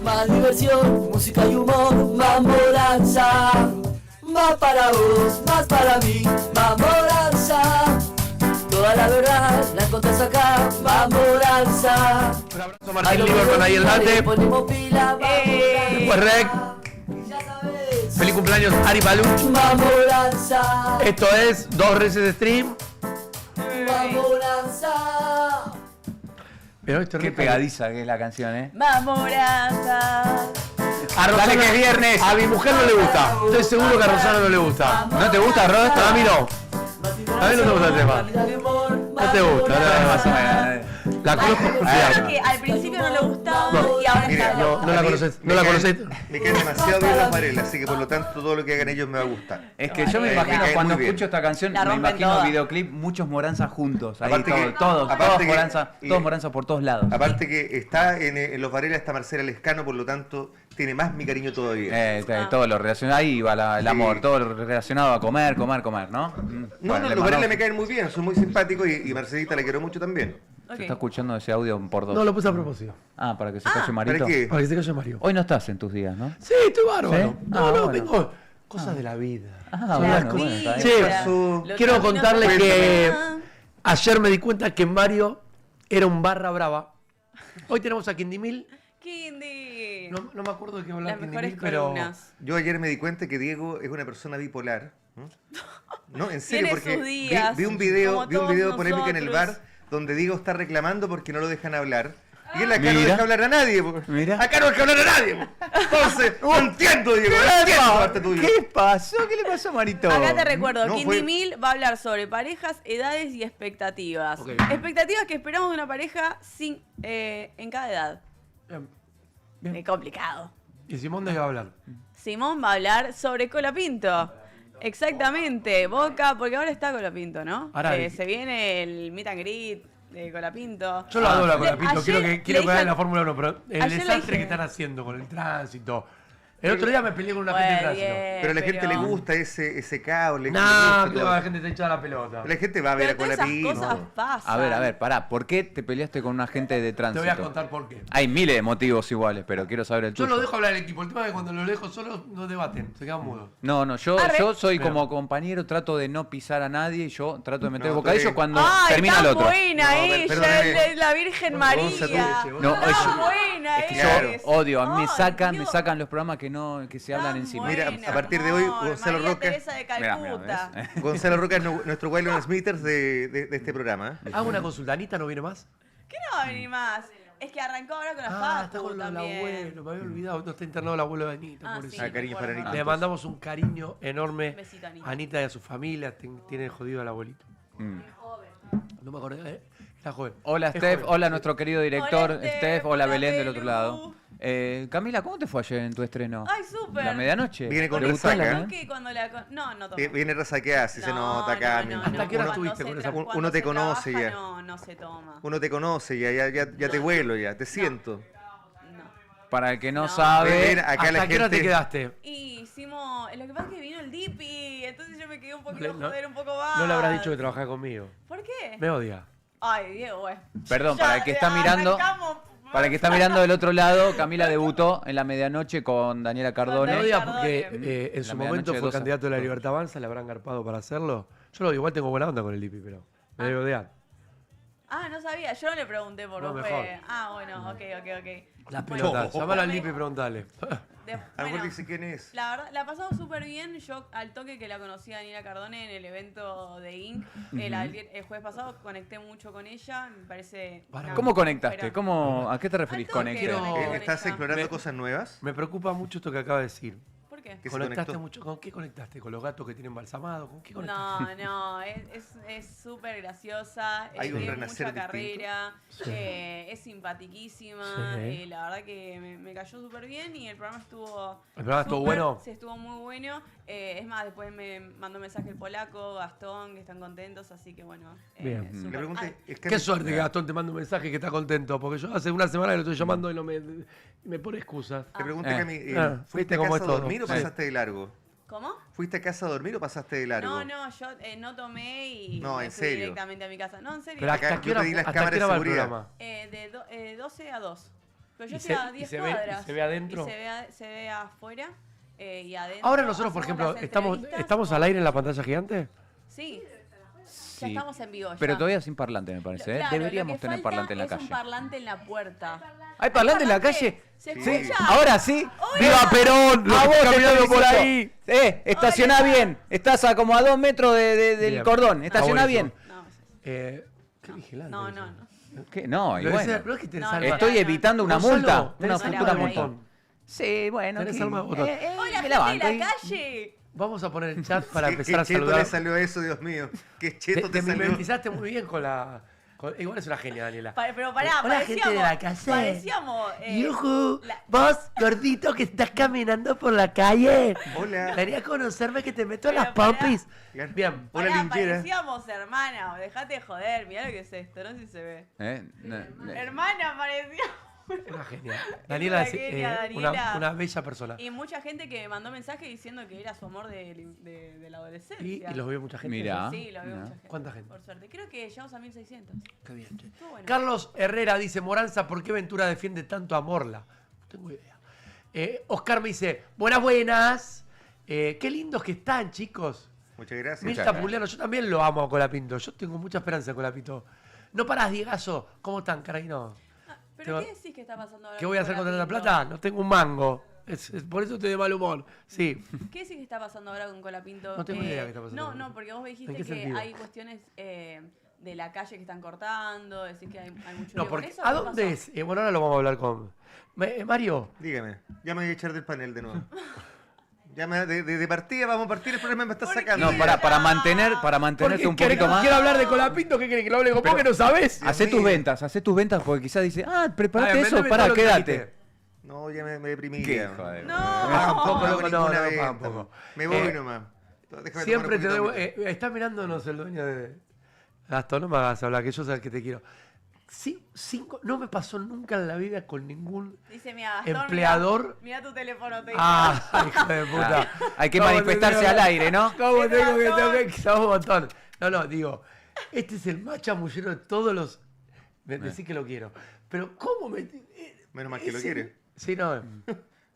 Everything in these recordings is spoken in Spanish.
Más diversión, música y humor, Mambo Danza. Más para vos, más para mí, Mambo Danza. Toda la verdad la encontrás acá, Mambo Danza. Un abrazo Martín Lieberman ahí el late. Ponemos pila, Después Rec. ya sabes. Feliz cumpleaños Ari Paluch. Mambo Danza. Esto es 2 veces de stream. Mambo Danza. Pero esto Qué pegadiza que es la canción, ¿eh? Mamoraza. Dale que es viernes. A mi mujer no le gusta. Estoy seguro que a Rosana no le gusta. ¿No te gusta, Rod? A mí no. A mí no te gusta el tema. No te gusta. Más o menos. La conozco. Claro que al principio no le gustaba y ahora Mira, está No la conoces. No la conoces. Me caen demasiado bien las Varela, así que por lo tanto todo lo que hagan ellos me va a gustar. Es que yo me Me imagino cae cuando muy bien. escucho esta canción, La me rompen imagino todas. videoclip, muchos Moranza juntos. Ahí Aparte que- todos aparte que- Moranza, y- todos Moranza por todos lados. Aparte que está en los Varela está Marcela Lescano, por lo tanto tiene más mi cariño todavía. Todo lo relacionado, ahí va el Sí. amor, todo lo relacionado a comer, ¿no? No, Bueno, no, le los Varela mandamos- me caen muy bien, son muy simpáticos y Marcelita la quiero mucho también. Se está escuchando ese audio por dos. No, lo puse a propósito. Ah, para que se calle Marito. ¿Para qué? Para que se calle Mario. Hoy no estás en tus días, ¿no? Sí, estoy bárbaro. ¿Sí? No, Bueno. vengo. Cosas de la vida. Ah, Son las bueno, cosas. está bien. Che, pasó? quiero contarles que Cuéntame. ayer me di cuenta que Mario era un barra brava. Hoy tenemos a Kindimil. Kindy. No me acuerdo de qué hablar Las mejores Kindimil, pero columnas. Yo ayer me di cuenta que Diego es una persona bipolar. No, en serio, Tiene porque sus días, vi un video, como vi un todos video polémico en el bar nosotros. donde Diego está reclamando porque no lo dejan hablar. Y él acá no Mira. deja hablar a nadie. Po. Mira. Acá no deja hablar a nadie. Po. Entonces, no entiendo, Diego. No entiendo parte tuyo. ¿Qué pasó? ¿Qué le pasó a Marito? Acá te recuerdo, No, Kindy fue- Mill va a hablar sobre parejas, edades y expectativas. Ok. Expectativas que esperamos de una pareja en cada edad. Bien. Es complicado. ¿Y Simón de qué va a hablar? Simón va a hablar sobre Colapinto. Exactamente, Boca, porque ahora está Colapinto, ¿no? Ahora- Se viene el meet and greet de Colapinto. Yo lo adoro a Colapinto, Ayer quiero le que hagan dije- la Fórmula 1, pero el ayer le desastre dije- que están haciendo con el tránsito. El otro día me peleé con una gente de tránsito. Pero a la gente le gusta ese caos. Le No, gusta que todo. la gente está hinchada la pelota. La gente va a ver Pero a todas esas Colapinto. cosas pasan. A ver, pará. ¿Por qué te peleaste con un agente de Te tránsito? voy a contar por qué. Hay miles de motivos iguales, pero quiero saber el Yo tuyo. lo dejo hablar al equipo. El tema es que cuando lo dejo solo no debaten, se quedan mudos. No, yo soy Pero- como compañero, trato de no pisar a nadie y yo trato de meter No, el bocadillo tú eres- cuando Ay, termina está el otro. buena No, ella, perdóname. es la Virgen Gonza, María. tú- No, Está yo- buena Es que Claro. es. yo odio, a mí me Ay, Dios. sacan los programas que se hablan Tan encima. Mira, buena, a partir de hoy, amor, Gonzalo María Roca- Teresa de Mira, Calcuta. ¿ves? Gonzalo Roca es nuestro Wyland Smithers de este programa. Hago una consulta. ¿Anita no viene más? ¿Qué no va a venir más? Es que arrancó ahora con la Está Facu con el también. abuelo. Me había olvidado. No está internado el abuelo de Anita. Ah, pobrecito. sí, cariño para Anita. Le mandamos un cariño enorme Besito, Anita. a Anita y a su familia. Tiene jodido al abuelito. Mm. No me acordé. Está joven. Hola Es Steph, joven. hola nuestro querido director, Hola, Steph, Steph, hola hola, Belén del Belu. otro lado. Camila, ¿cómo te fue ayer en tu estreno? Ay, súper. ¿La medianoche? Viene con ¿Te gustó resaca, la ¿eh? Creo que cuando no tomó. Viene resaqueada, si se nota acá. ¿Hasta qué hora Cuando estuviste se con esa- tra- Uno cuando te se conoce trabaja, ya. No se toma. Uno te conoce, ya te vuelo, ya te siento. No. Para el que no No. sabe, Mira, acá la ¿Hasta qué hora te gente. quedaste? Y hicimos. Lo que pasa es que vino el Dipi, entonces yo me quedé un poquito No- joder un poco más. No le habrás dicho que trabajaba conmigo. ¿Por qué? Me odia. Ay, Diego, güey. Perdón, Ya, para el que está mirando, arrancamos. para el que está mirando del otro lado, Camila debutó en la medianoche con Daniela Me Cardone. Daniela odia Cardone. porque en La su medianoche momento de fue 12. candidato de la Libertad Avanza, le habrán garpado para hacerlo. Yo lo igual tengo buena onda con el Lipi, pero me debe odiar. Ah, no sabía, yo no le pregunté por No, qué mejor. fue. Ah, bueno, ok. Las Bueno, pelotas. Llamalo al Lipi y preguntale. de- A lo mejor bueno, dice quién es. la verdad, la pasamos súper bien. Yo al toque que la conocí a Daniela Cardone en el evento de Inc. El jueves pasado conecté mucho con ella. Me parece. Para. ¿Cómo conectaste? Pero- ¿A qué te referís Al toque conecté? Quiero- conecté con ¿Estás ella. explorando Me- cosas nuevas? Me preocupa mucho esto que acaba de decir. ¿Por qué? ¿Qué se ¿Conectaste conectó? mucho? ¿Con qué conectaste? ¿Con los gatos que tienen balsamado? ¿Con qué conectaste? No, es súper graciosa, Hay un tiene renacer mucha distinto. carrera, Sí. es simpatiquísima, Sí. La verdad que me cayó súper bien y el programa estuvo... ¿El programa estuvo súper- bueno? Sí, estuvo muy bueno. Es más, después me mandó mensaje el polaco, Gastón, que están contentos, así que bueno. Bien. súper- Le pregunté, Ay, es que- Qué suerte que Gastón te manda un mensaje que está contento, porque yo hace una semana que lo estoy llamando y no me pone excusas. Le pregunté, Ah. Cami, Ah, ¿fuiste viste a cómo casa es a todo. dormir o Sí. pasaste de largo? ¿Cómo? ¿Fuiste a casa a dormir o pasaste de largo? No, yo no tomé y No, me en fui serio. directamente a mi casa. No, en serio. Pero Acá ¿hasta qué yo hora, pedí las hasta qué cámaras hora de va el seguridad. programa? De 12 a 2. Pero Y yo se- estoy a y 10 se ve- y cuadras. se ve adentro. Y se ve afuera y adentro. Ahora nosotros, por hacemos ejemplo, las ¿estamos entrevistas al aire en la pantalla gigante? Sí. Sí. Ya estamos en vivo. Pero ya. todavía sin parlante, me parece. ¿eh? Claro, Deberíamos lo que tener falta parlante en la es calle. un parlante en la puerta. ¿Hay parlante en la calle? ¿Se Sí. escucha? Ahora sí. ¡Viva Perón! A vos te caminando estoy por diciendo. ahí. Estacioná Hola. bien. Estás a como a 2 metros del Bien. cordón. Está Estacioná buenísimo. bien. No, Qué vigilante. no, eso. no. ¿Qué? No, y Pero bueno. no es que te No, salva. Estoy no. evitando una Gonzalo, multa. tenés Una alma futura de multa. botón. Sí, bueno. Tenés que- alma de botón. Hola, me la gente de banco, la ¿eh? calle. Vamos a poner el chat para ¿Qué empezar a cheto saludar. le salió eso, Dios mío? ¿Qué cheto Te te salió? mimetizaste muy bien con la... igual es una genia, Daniela. Pero pará, Hola, gente de la calle. Parecíamos. Yujú, la- vos, gordito, que estás caminando por la calle. Hola. Venía a conocerme que te meto en Pero las pará. pompis. Claro. Bien. Hola, Pará, linchera. parecíamos hermanas. Dejate de joder. Mirá lo que es esto. No sé si se ve. Hermana parecía. Una genia. Daniela es genia, una Daniela. bella persona. Y mucha gente que me mandó mensaje diciendo que era su amor de la adolescencia. Y los veo mucha gente. Mirá. Sí, lo veo Mirá. mucha gente. ¿Cuánta gente? Por suerte. Creo que llegamos a 1600. Qué bien, che. Estuvo bueno. Carlos Herrera dice, Moranza, ¿por qué Ventura defiende tanto a Morla? No tengo idea. Oscar me dice, buenas. Qué lindos que están, chicos. Muchas gracias. Mirta gracias. Puliano, yo también lo amo a Colapinto. Yo tengo mucha esperanza en Colapinto. No parás, Diegazo. ¿Cómo están, Caraino? ¿Pero Tengo- qué decís que está pasando ahora? ¿Qué voy a hacer con tanta Colapinto? plata? No tengo un mango. Por eso estoy de mal humor. Sí. ¿Qué decís que está pasando ahora con Colapinto? No tengo idea qué está pasando. No, porque vos me dijiste ¿En qué que sentido? hay cuestiones de la calle que están cortando, decís que hay mucho No, lío con porque eso, ¿a ¿qué dónde pasó? es? Bueno, ahora lo vamos a hablar con... Mario, Dígame, ya me voy a echar del panel de nuevo. Ya de partida vamos a partir, el problema me está ¿Por sacando. qué? No, para mantenerte un poquito más. quiero hablar de Colapinto, ¿qué querés que lo hable con vos que no sabés? Dios Hacé tus mío. ventas, porque quizás dice, prepárate Ay, eso, vendeme pará, todo lo que quédate. dijiste. No, ya me deprimí. Qué ya. hijo de- No. Paga un poco, No, loco, no, ninguna no, venta. paga un poco. Me voy nomás. Déjame Siempre te tomar un doy... poquito más. está mirándonos el dueño de... Gastón, no me hagas hablar, que yo sé que te quiero. Sí, no me pasó nunca en la vida con ningún... Dice, mira, Gastón, empleador... Mira tu teléfono, te Hijo de puta. Hay que ¿Cómo manifestarse te al tengo- aire, ¿no? ¿Cómo ¿Qué tengo que pasó? sos un montón? No, digo, este es el más chamullero de todos los... Decís que lo quiero. Pero ¿cómo me...? Menos mal que lo ese- quiere. Sí, no,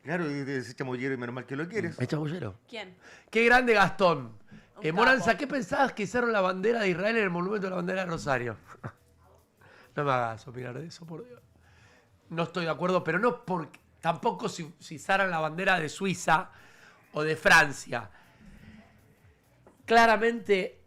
Claro, y ese chamullero y menos mal que lo quieres. es chamullero. ¿Quién? Qué grande Gastón. Un Moranza, capo. ¿qué pensabas que hicieron la bandera de Israel en el monumento de la bandera de Rosario? No me hagas opinar de eso, por Dios. No estoy de acuerdo, pero no porque tampoco si izaran la bandera de Suiza o de Francia. Claramente.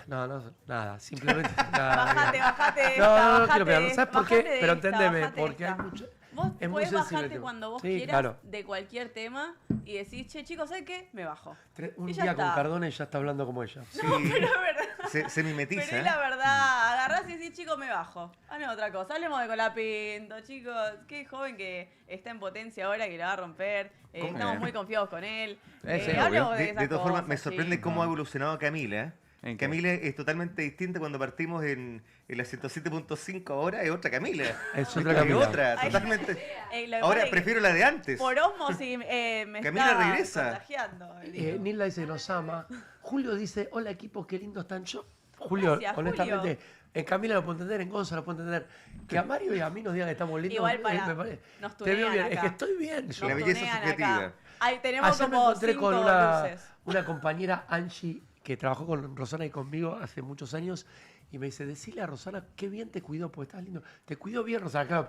Nada, simplemente. Nada, Bajate de No, esta, no quiero bajate pegar. ¿Sabes por bajate qué? de Pero esta, entendeme, bajate de porque hay esta. mucho. Vos Es muy podés sensible el bajarte tema. cuando vos Sí, quieras claro. de cualquier tema y decís, che, chicos, ¿sabes qué? Me bajo. Un Y ya día con está. Cardone ya está hablando como ella. Sí, Pero es verdad. se mimetiza. Pero es la verdad, agarrás y decís, chicos, me bajo. Hablen otra cosa, hablemos de Colapinto, chicos. Qué joven que está en potencia ahora, que la va a romper. ¿Cómo? Estamos muy confiados con él. Ese es hablemos obvio. de De esas todas formas, cosas, me sorprende sí. cómo ha evolucionado Camila. ¿eh? ¿En qué? Camila es totalmente distinta cuando partimos en la 107.5 ahora, es otra Camila. Es otra Camila. otra, Ay, totalmente. Lo que Ahora pasa es que prefiero la de antes. Por osmosis me Camila está regresa. contagiando. Nilda dice nos ama. Julio dice, hola equipo, qué lindo están yo. Julio, Gracias, honestamente, Julio. en Camila lo puedo entender, en Gonza lo puedo entender. Que a Mario y a mí nos digan que estamos lindos. Igual para, me parece- nos te veo tunean bien, acá. es que estoy bien. yo. La belleza tunean subjetiva. acá. Ahí tenemos Ayer me como encontré 5 con luces. una compañera, Angie, que trabajó con Rosana y conmigo hace muchos años, y me dice, decile a Rosana, qué bien te cuidó, porque estás lindo. Te cuidó bien, Rosana. Claro,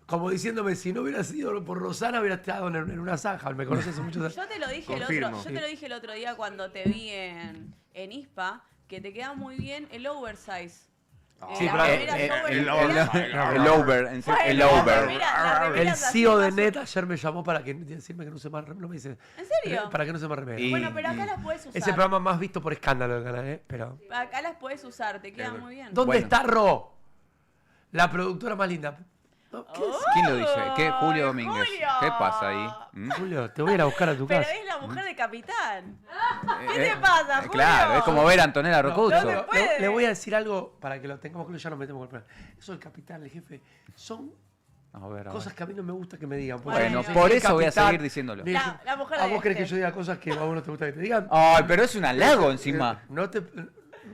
como diciéndome, si no hubiera sido por Rosana, hubiera estado en una zanja. Me conoces hace muchos años. Yo te lo dije Confirmo. el otro día cuando te vi en ISPA, que te queda muy bien el oversize. Sí, las pero- remeras El over, en serio, el Bueno, over. las El remeras así CEO de más- Net ayer me llamó para decirme que no se más remera. Me dice, ¿En serio? para que no se más remera. Y- Bueno, pero acá las puedes usar. Es el programa más visto por escándalo del canal, ¿eh? Pero... Acá las puedes usar, te quedan muy bien. ¿Dónde Bueno. está Ro? La productora más linda. No, ¿qué es? ¿Quién lo dice? ¿Qué? ¡Ay, Julio Domínguez. Julio! ¿Qué pasa ahí? ¿Mm? Julio, te voy a ir a buscar a tu Pero casa. es la mujer de Capitán. ¿Qué te pasa, Julio? Claro, es como ver a Antonella No, Rocuzzo. se puede. le voy a decir algo para que lo tengamos claro, ya nos metemos con el programa. Eso el capitán, el jefe, son A ver, a cosas ver. que a mí no me gusta que me digan. Porque Bueno, me dicen, por "¿Qué eso voy a capitán?". seguir diciéndolo. Me dicen, La mujer ¿a de vos querés que este. yo diga cosas que a vos no te gusta que te digan? Ay, pero es un halago encima. No te...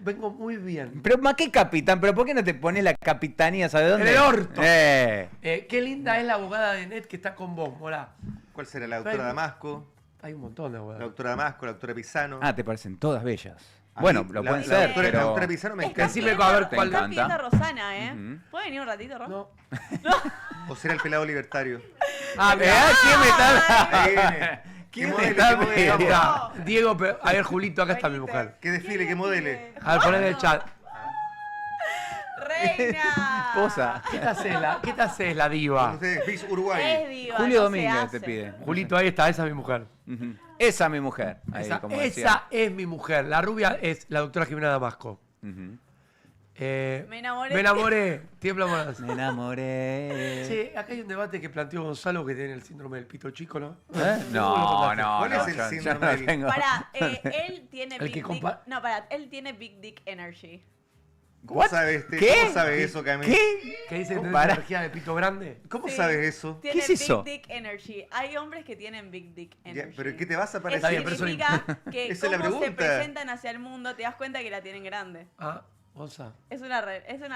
vengo muy bien. Pero más que capitán, ¿pero por qué no te pones la capitanía? ¿Sabes dónde? En el orto. Eh. Qué linda es la abogada de Net que está con vos, Morá. ¿Cuál será? La doctora Damasco, Hay un montón de la abogadas. doctora Damasco, la doctora Pisano. Ah, te parecen todas bellas. A Bueno, mí, lo la pueden doctora, ser, La pero... doctora Pisano me Está encanta. Decime a ver Te cuál. Está encanta. pidiendo Rosana, ¿eh? Ujú. ¿Puede venir un ratito, Ros? No. O será el pelado libertario. Ah, ¿Quién me está...? Ahí viene. ¿Quién ¿Qué me modelo, está qué modelo? pidiendo? Mira, Diego, a ver, Julito, acá está mi mujer. Que desfile, que modele. A ver, poné en el chat. ¡Reina! Esposa. ¿Qué te haces la diva? Ustedes, Miss Uruguay. Es diva, Julio no se Domínguez hace. te pide. Julito, ahí está, esa es mi mujer. Ujú. Esa es mi mujer. Ahí, Esa, como decía. esa es mi mujer. La rubia es la doctora Jimena Damasco. Ujú. Me enamoré. Me enamoré. Tiembla más. Me enamoré. Che, acá hay un debate que planteó Gonzalo que tiene el síndrome del pito chico, ¿no? ¿Eh? No, no, ¿Cuál no. es el yo síndrome no del- tengo. Pará, él tiene El que big dick. compa- No, pará, él tiene big dick energy. ¿Cómo What? sabes ¿Qué? ¿Cómo sabes eso, Cami? ¿Qué? ¿Qué dice que tenés Para. energía de pito grande? ¿Cómo Sí. sabes eso? Tiene es eso? big dick energy. Hay hombres que tienen big dick Ya, energy. ¿pero qué te vas a Eso parecer? Está bien, pero eso- significa que Esa es la cómo se pregunta. presentan hacia el mundo, te das cuenta que la tienen grande. Ah, Gonza. Es una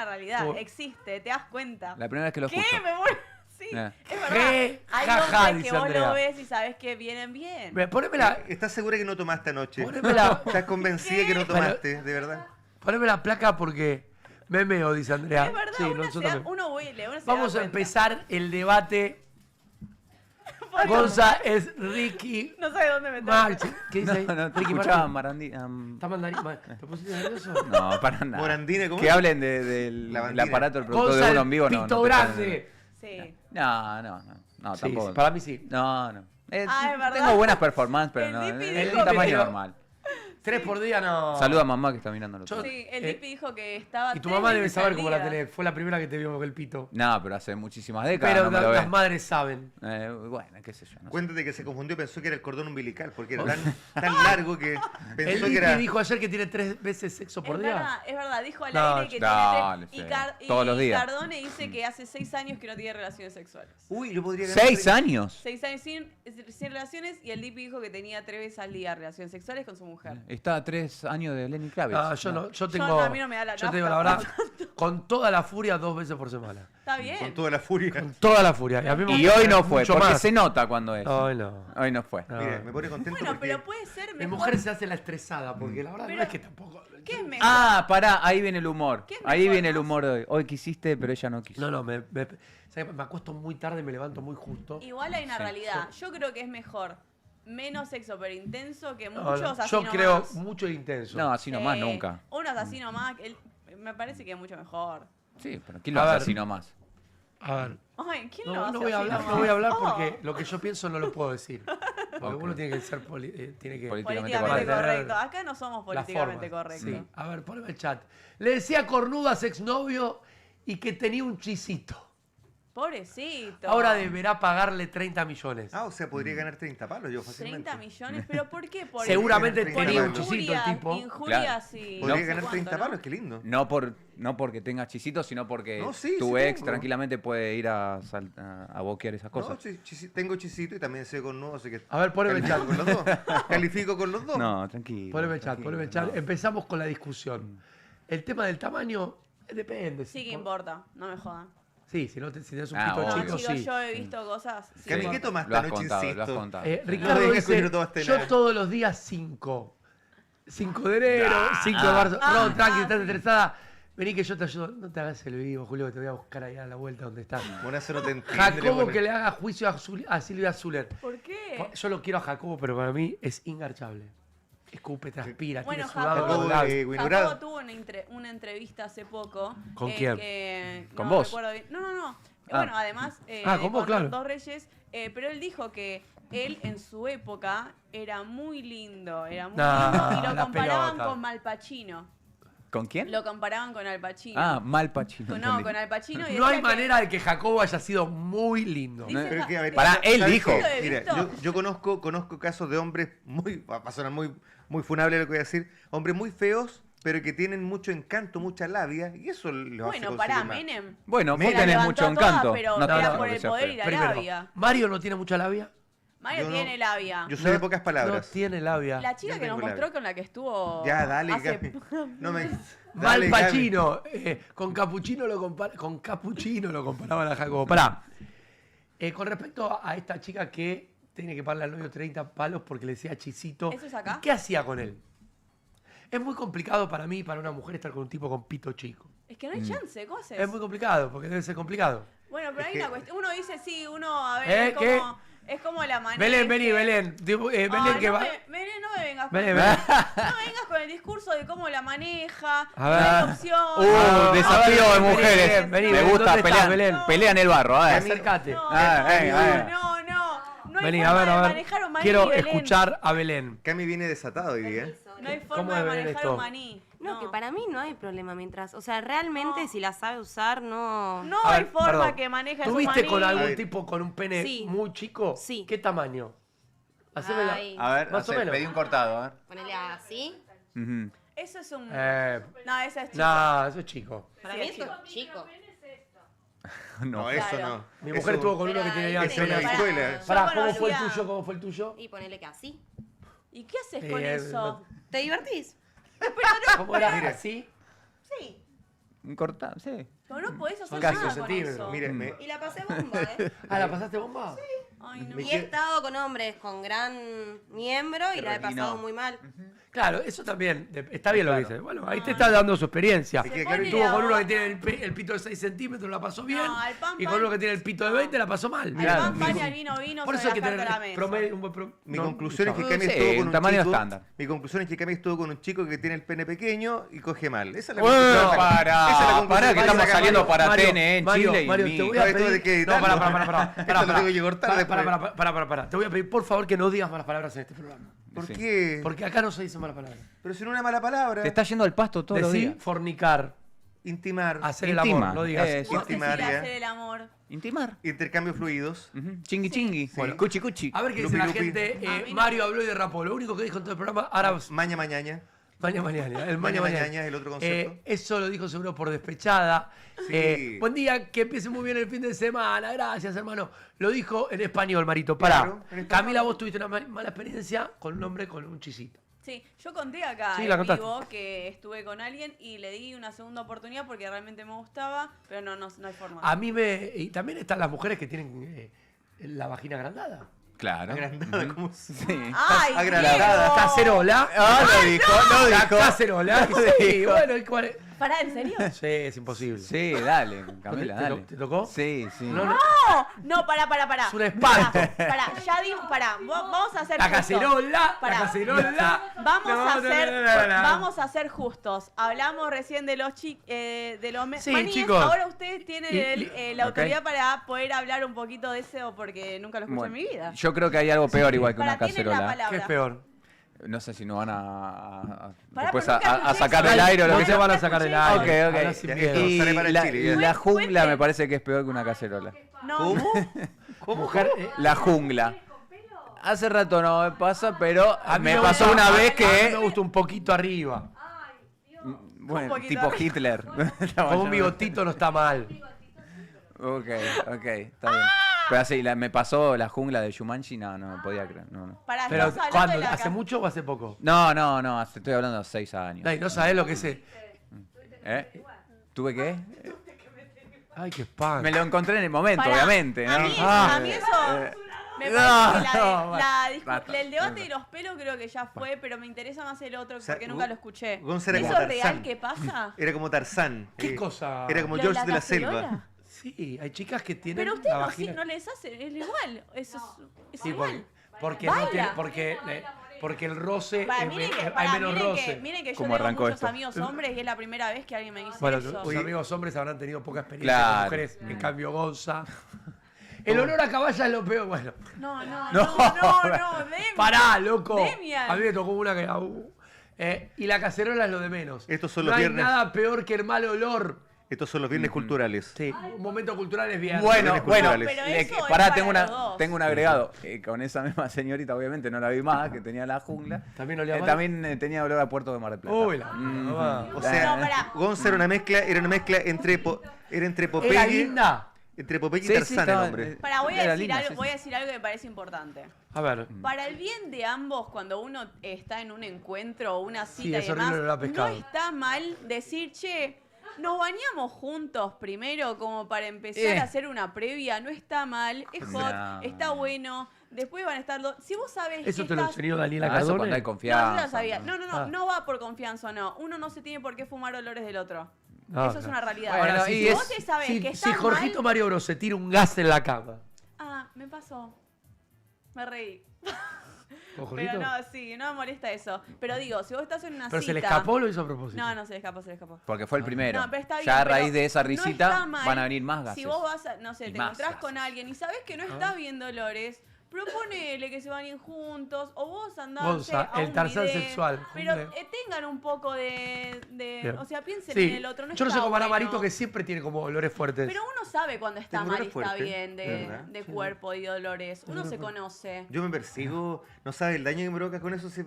realidad, Oh. existe, te das cuenta. La primera vez que lo ¿Qué? escucho. Me muero. Sí, Ah. es verdad. Je, Hay jaja, hombres dice que vos Andrea. lo ves y sabes que vienen bien. Ponémela, ¿Estás segura que no tomaste anoche? Ponémela. ¿Estás convencida que no tomaste, de verdad? poneme la placa porque me meo, dice Andrea. Es verdad, Sí, uno, nosotros se da, también. uno huele, uno se Vamos da a cuenta. empezar el debate. Porque Gonza es Ricky no sé dónde meterme. Martin. ¿Qué dice ahí? No, no, te Ricky escuchaba Martin. Marandí. ¿Está mandarín? ¿Te pusiste nervioso? No, para nada. Morandine, ¿cómo Que es? hablen del La el bandina. aparato del producto Gonza de el uno en vivo, no. pito no te grande. Sí. No, Sí, tampoco. sí, para mí sí. No. Es verdad. Tengo buenas performances, pero El no. Dipi Es dijo un tamaño que- normal. 3 por día no. Saluda a mamá que está mirando lo Yo- otro. Sí, el Eh, Dipi dijo que estaba. Y tu 3 mamá debe veces saber al cómo la día. tenés. Fue la primera que te vio con el pito. No, pero hace muchísimas décadas. Pero no me lo las ve. madres saben. Bueno, qué sé yo. No sé. Cuéntate que se confundió, pensó que era el cordón umbilical, porque era tan largo que El pensó que Dipi era... dijo ayer que tiene 3 veces sexo por día. Es verdad, dijo al No, aire que dale, tiene sí. 3. Todos los días. Cardone dice que hace 6 años que no tiene relaciones sexuales. Uy, yo podría ganar... 6 años. 6 años sin relaciones y el Dipi dijo que tenía 3 veces al día relaciones sexuales con su mujer. Está a 3 años de Lenny Kravitz. Ah, yo no, yo tengo. no, a mí no me da la yo te digo la nafta. verdad, con toda la furia 2 veces por semana. Está bien. Con toda la furia. Toda la furia. A mí me Y gusta hoy no fue, mucho porque más. se nota cuando es. Hoy no. Hoy no fue. No. Mire, me pone contento Bueno, porque... pero puede ser Mi mejor. mujer se hace la estresada, porque la verdad Pero- no es que tampoco. ¿Qué es mejor? Ah, pará, ahí viene el humor. ¿Qué es Ahí mejor, viene el no? humor de hoy. Hoy quisiste, pero ella no quiso. No, ¿sabes? Me acuesto muy tarde y me levanto muy justo. Igual hay una Sí. realidad. Yo creo que es mejor menos sexo pero intenso que No, muchos no, así yo nomás. creo mucho e intenso. No, así nomás Sí, nunca. Unos así nomás, me parece que es mucho mejor. Sí, pero ¿quién lo A hace ver. así nomás? A ver. Ay, ¿quién lo No, hace no voy a así hablar, nomás? no voy a hablar Oh, porque lo que yo pienso no lo puedo decir. Porque Ok. uno tiene que ser tiene que Políticamente políticamente correcto. correcto. Acá no somos la políticamente forma. correctos. Sí. A ver, poneme el chat. Le decía cornuda a su exnovio y que tenía un chisito. Pobrecito. Ahora deberá pagarle 30 millones. Ah, o sea, podría ganar 30 palos yo fácilmente. 30 millones, pero ¿por qué? Por Seguramente Por tenía un injuria, chisito el tipo. Injurias Claro. y... Podría no sé ganar 30 cuánto, ¿no? palos, qué lindo. No porque tengas chisitos, sino porque No, sí, tu sí ex tengo. tranquilamente puede ir a boquear esas No, cosas. tengo chisito y también sé con nudo, así que... A ver, poneme el chat. Califico con los dos. Califico con los dos. No, tranquilo. Poneme el chat, tranquilo, poneme el chat. no. Empezamos con la discusión. El tema del tamaño depende. Sí que importa, no me jodan. Sí, si tenés un Ah, pito obvio. No, chico, chicos, sí. yo he visto cosas... sí Cami, que ¿qué importa. tomaste Lo has anoche, contado, lo has insisto? contado. Ricardo No digas dice, que no tomaste yo nada. todos los días 5. 5 de enero, 5 de marzo. Ron, tranqui, estás sí. interesada. Vení que yo te ayudo. No te hagas el vivo, Julio, que te voy a buscar ahí a la vuelta donde estás. Bonazo no te entiende. Jacobo pone. que le haga juicio a Silvia Zuller. ¿Por qué? Yo lo quiero a Jacobo, pero para mí es ingarchable. Escupe, transpira, Bueno, tiene sudado Jacobo los labios. de Jacobo Winograd. tuvo una entrevista hace poco. ¿Con quién? que ¿Con no vos? recuerdo bien. No. Ah. Bueno, además, con vos, claro. los Dos Reyes, pero él dijo que él en su época era muy lindo, y No, lo la comparaban pelota. con Mal Pacino. ¿Con quién? Lo comparaban con Al Pacino. Ah, Mal Pacino. No, entendí. con Al Pacino. y No hay decía que- manera de que Jacobo haya sido muy lindo. Dice Pero es que, a ver, Pará, él ¿sabes dijo. qué? Yo lo he Mira, visto. yo conozco casos de hombres muy, va a sonar muy funable lo que voy a decir, hombres muy feos, pero que tienen mucho encanto, mucha labia, y eso los hace Bueno, conseguir pará, más. Menem. Bueno, Me vos la tenés levantó mucho a todas, encanto. pero No era tanto por que el sea poder feo. y la Primero, labia. Mario no tiene mucha labia. Mario tiene labia. Yo soy de pocas palabras. No tiene labia. La chica Yo que nos tengo mostró labia. con la que estuvo. Ya, dale, hace- Gaby. No me... Mal dale, Gaby. Pacino. Con Capuchino con Capuchino lo comparaban a Jacobo. Pará. Con respecto a esta chica que tiene que pagarle al novio 30 palos porque le decía chisito. ¿Eso es acá? ¿Qué hacía con él? Es muy complicado para mí, para una mujer, estar con un tipo con pito chico. Es que no hay chance, ¿cómo haces? Es muy complicado, porque debe ser complicado. Bueno, pero hay Es que- una cuestión. Uno dice sí, uno, a ver, ¿Qué? es como la manera. Belén, vení, Belén. Belén que no va. Belén, no me vengas con Belén, el- Belén. No vengas con el discurso de cómo la maneja, A ver. no hay opción. Desafío de vení, mujeres. vení, Me Belén, gusta ¿dónde estás, pelear. Belén? Pelea en el barro, a ver. Acércate. No, Ah, no hay Vení, forma a de ver. manejar un maní, Quiero Belén. escuchar a Belén. Cami viene desatado hoy día. No hay ¿Cómo forma es de Belén manejar esto? un maní. No, que para mí no hay problema mientras, o sea, realmente si la sabe usar, no... No A hay ver, forma perdón. que maneje un ¿Tuviste maní. con A algún ver. tipo con un pene Sí. muy chico? Sí. ¿Qué tamaño? Hacémela. Ay. A ver, Más o menos. pedí un cortado, a ver. Ponele así. Ujú. Eso es un. Eh, No, ese es chico. no, eso es chico. Para Sí, mí es esto es chico. No, eso Claro. no. Mi Eso- mujer estuvo con uno que Pero tenía ahí es una pene así. escuela. Yo Pará, ¿cómo fue el conocía- tuyo? ¿Cómo fue el tuyo? Y ponele que así. ¿Y qué haces con Eh, eso? ¿Te divertís? ¿Cómo era? Mira. ¿Así? Sí. Un cortado, sí. No, no podés hacer Casi nada un con centímetro. eso. Mire, Y la pasé bomba, ¿eh? Ah, ¿la pasaste bomba? Ay, no. Me Y qued- he estado con hombres con gran miembro y la he Pero pasado no. muy mal. Claro, eso también. Está bien lo que Claro. dice. Bueno, ahí te está dando su experiencia. Se Se pone Estuvo con uno que la- tiene el pito de 6 centímetros, la pasó bien. No, al pan, Y con pan. uno que tiene el pito de 20, la pasó mal. Al Claro. pan, pan y al vino, vino, Por eso sobre hay que la carta tener a la mesa. promedio, un buen Mi no, conclusión es que escuchame. Cami Sí, estuvo con un un tamaño chico. estándar. Mi conclusión es que Cami estuvo con un chico que tiene el pene pequeño y coge mal. Esa es la Bueno, conclusión. Esa es la pará, conclusión que estamos sacamos. saliendo para Mario, TN en Mario, Chile y Mario, en te voy mí. a No, esto pedir... hay que No, editarlo. pará. Esto lo tengo que cortar después. Pará. Te voy a pedir, por favor, que no digas malas palabras en este programa. ¿Por Sí. qué? Porque acá no se dicen malas palabras. Pero si no es una mala palabra. Te está yendo al pasto todos los Decir días. fornicar, Intimar. hacer el Intima. amor, no digas. Eso. Vos decís Intimar, ya. hacer el amor. Intimar. Intercambio fluidos. Ujú. Chingui chingui. Bueno. Cuchi cuchi. A ver qué Lupi, dice la lupi. gente. A mí no. Mario habló y derrapó. Lo único que dijo en todo el programa, ahora Maña mañaña. mañana. El Maña, mañana. mañana, el otro concepto. Eso lo dijo seguro por despechada. Sí. Buen día, que empiece muy bien el fin de semana. Gracias, hermano. Lo dijo en español, Marito. Pará. Claro, en español. Camila, vos tuviste una mala experiencia con un hombre con un chisito. Sí, yo conté acá Sí, la en contaste. vivo que estuve con alguien y le di una segunda oportunidad porque realmente me gustaba, pero no hay forma. A mí y también están las mujeres que tienen la vagina agrandada. Claro. Agrandada, Ujú. como Sí. ¡Ay, agrandada, Diego! Cacerola. Ah, lo dijo, lo La dijo. cacerola. Lo Sí, dijo. bueno, ¿y cuál es? Pará, ¿en serio? Sí, es imposible. Sí, dale, Camila, ¿Te dale. to- te tocó? Sí, sí. No, no. No, pará. Es un espanto. Pará, ya digo, vamos a hacer La justos. cacerola. Pará. La cacerola. Vamos No, a no, ser, no, no, no. vamos a ser justos. Hablamos recién de los Sí, maníes. chicos. Ahora ustedes tienen la Ok. autoridad para poder hablar un poquito de eso porque nunca lo escuché Bueno, en mi vida. yo creo que hay algo peor igual que una Pará, tienen la cacerola. palabra. ¿Qué es peor? No sé si nos van a Pará, después pero nunca a escuché sacar eso. del aire o lo No que se sea. van a sacar del aire. Ok, ok. Habla sin Ya, miedo. esto sale para el Chile, ya. la jungla Cuente. me parece que es peor que una cacerola. No, ¿Cómo? Mujer, La jungla. Hace rato no me pasa, pero a mí me gusta- pasó una vez a mí me que... gusta un poquito arriba. Bueno, poquito tipo arriba. Hitler. Como un bigotito no está mal. Ok, está bien. Pero así, me pasó la jungla de Shumanji, no podía creer. No. pará, Pero, estamos hablando ¿cuándo? de la ¿Hace mucho o hace poco? No, estoy hablando de 6 años. Ay, no sabés lo que es. ¿Eh? ¿Tuve qué? Ay, qué espanto. Me lo encontré en el momento, Pará, obviamente, ¿no? A mí, Ah. a mí eso me no, parece que no, basta. el debate de los pelos creo que ya fue, pero me interesa más el otro sea, porque nunca lo escuché. Gonza era ¿Eso como es real Tarzán. que pasa? Era como Tarzán. ¿Qué cosa? Era como ¿Lo George la de la cacerola? Selva. Sí, hay chicas que tienen Pero ustedes la no, vagina. no les hacen, es igual. Eso es Sí, igual. porque Baila. no tiene, porque el roce Pará, es miren que, hay pará, menos roce. miren que yo ¿Cómo tengo arrancó muchos esto? amigos hombres y es la primera vez que alguien me dice Bueno, eso. tus amigos hombres habrán tenido poca experiencia con Claro. mujeres, en cambio Gonza. El olor a caballa es lo peor, bueno. No, No. Demi. Pará, loco. Demian. A mí me tocó una que. Y la cacerola es lo de menos. Estos son no los hay viernes. nada peor que el mal olor. Estos son los viernes culturales. Sí, un momento cultural es bien. Bueno, Bienes bueno, culturales. Pero le- eso es pará, para tengo, los dos. tengo un agregado. Con esa misma señorita, obviamente, no la vi más, que tenía la jungla. ¿También olía mal? También tenía olor a Puerto de Mar del Plata. Uy, la Mm. mamá. O sea, No, pará. Gonza era una mezcla entre ¿Era Popeye, linda? entre Popeye y Sí, sí, Tarzán el estaba- hombre. Pará, voy a Era decir linda, algo, sí, voy a sí. decir algo que me parece importante. A ver. Para el bien de ambos, cuando uno está en un encuentro o una Sí, cita es y demás, horrible el olor a no pescado. está mal decir, che, nos bañamos juntos primero como para empezar a hacer una previa. No está mal, es hot, No. está bueno. Después van a estar... Si vos sabés Eso que te lo estás... enseñó Daniela Eso cuando hay Cardone. confianza. No, yo ya sabía. No, Ah. no va por confianza o no. Uno no se tiene por qué fumar olores del otro. Ah, Eso es claro. una realidad. Bueno, Ahora, y si es- vos te sabés que Si estás Jorgito mal... Mario Bros se tira un gas en la cama. Ah, me pasó. Me reí. ¿Con Jorgito? Pero no, sí, no me molesta eso. Pero digo, si vos estás en una ¿Pero cita... se le escapó o lo hizo a propósito? No, no se le escapó, se le escapó. Porque fue el primero. No, pero está bien, ya a pero raíz de esa no risita está mal van a venir más gases. Si vos vas a, no sé, Y te más encontrás con gases. alguien y sabés que no estás viendo olores, proponele que se bañen juntos o vos andás Gonza, a el un Tarzán bidet, sexual, pero junte. tengan un poco de Bien. o sea, piensen Sí, en el otro. No yo no sé está cómo hará bueno. Marito que siempre tiene como olores fuertes. Pero uno sabe cuando está Tengo mal y olor está fuerte, bien ¿verdad? de cuerpo y de olores. Uno se conoce. Yo me persigo, no sabes el daño que me provoca con eso No,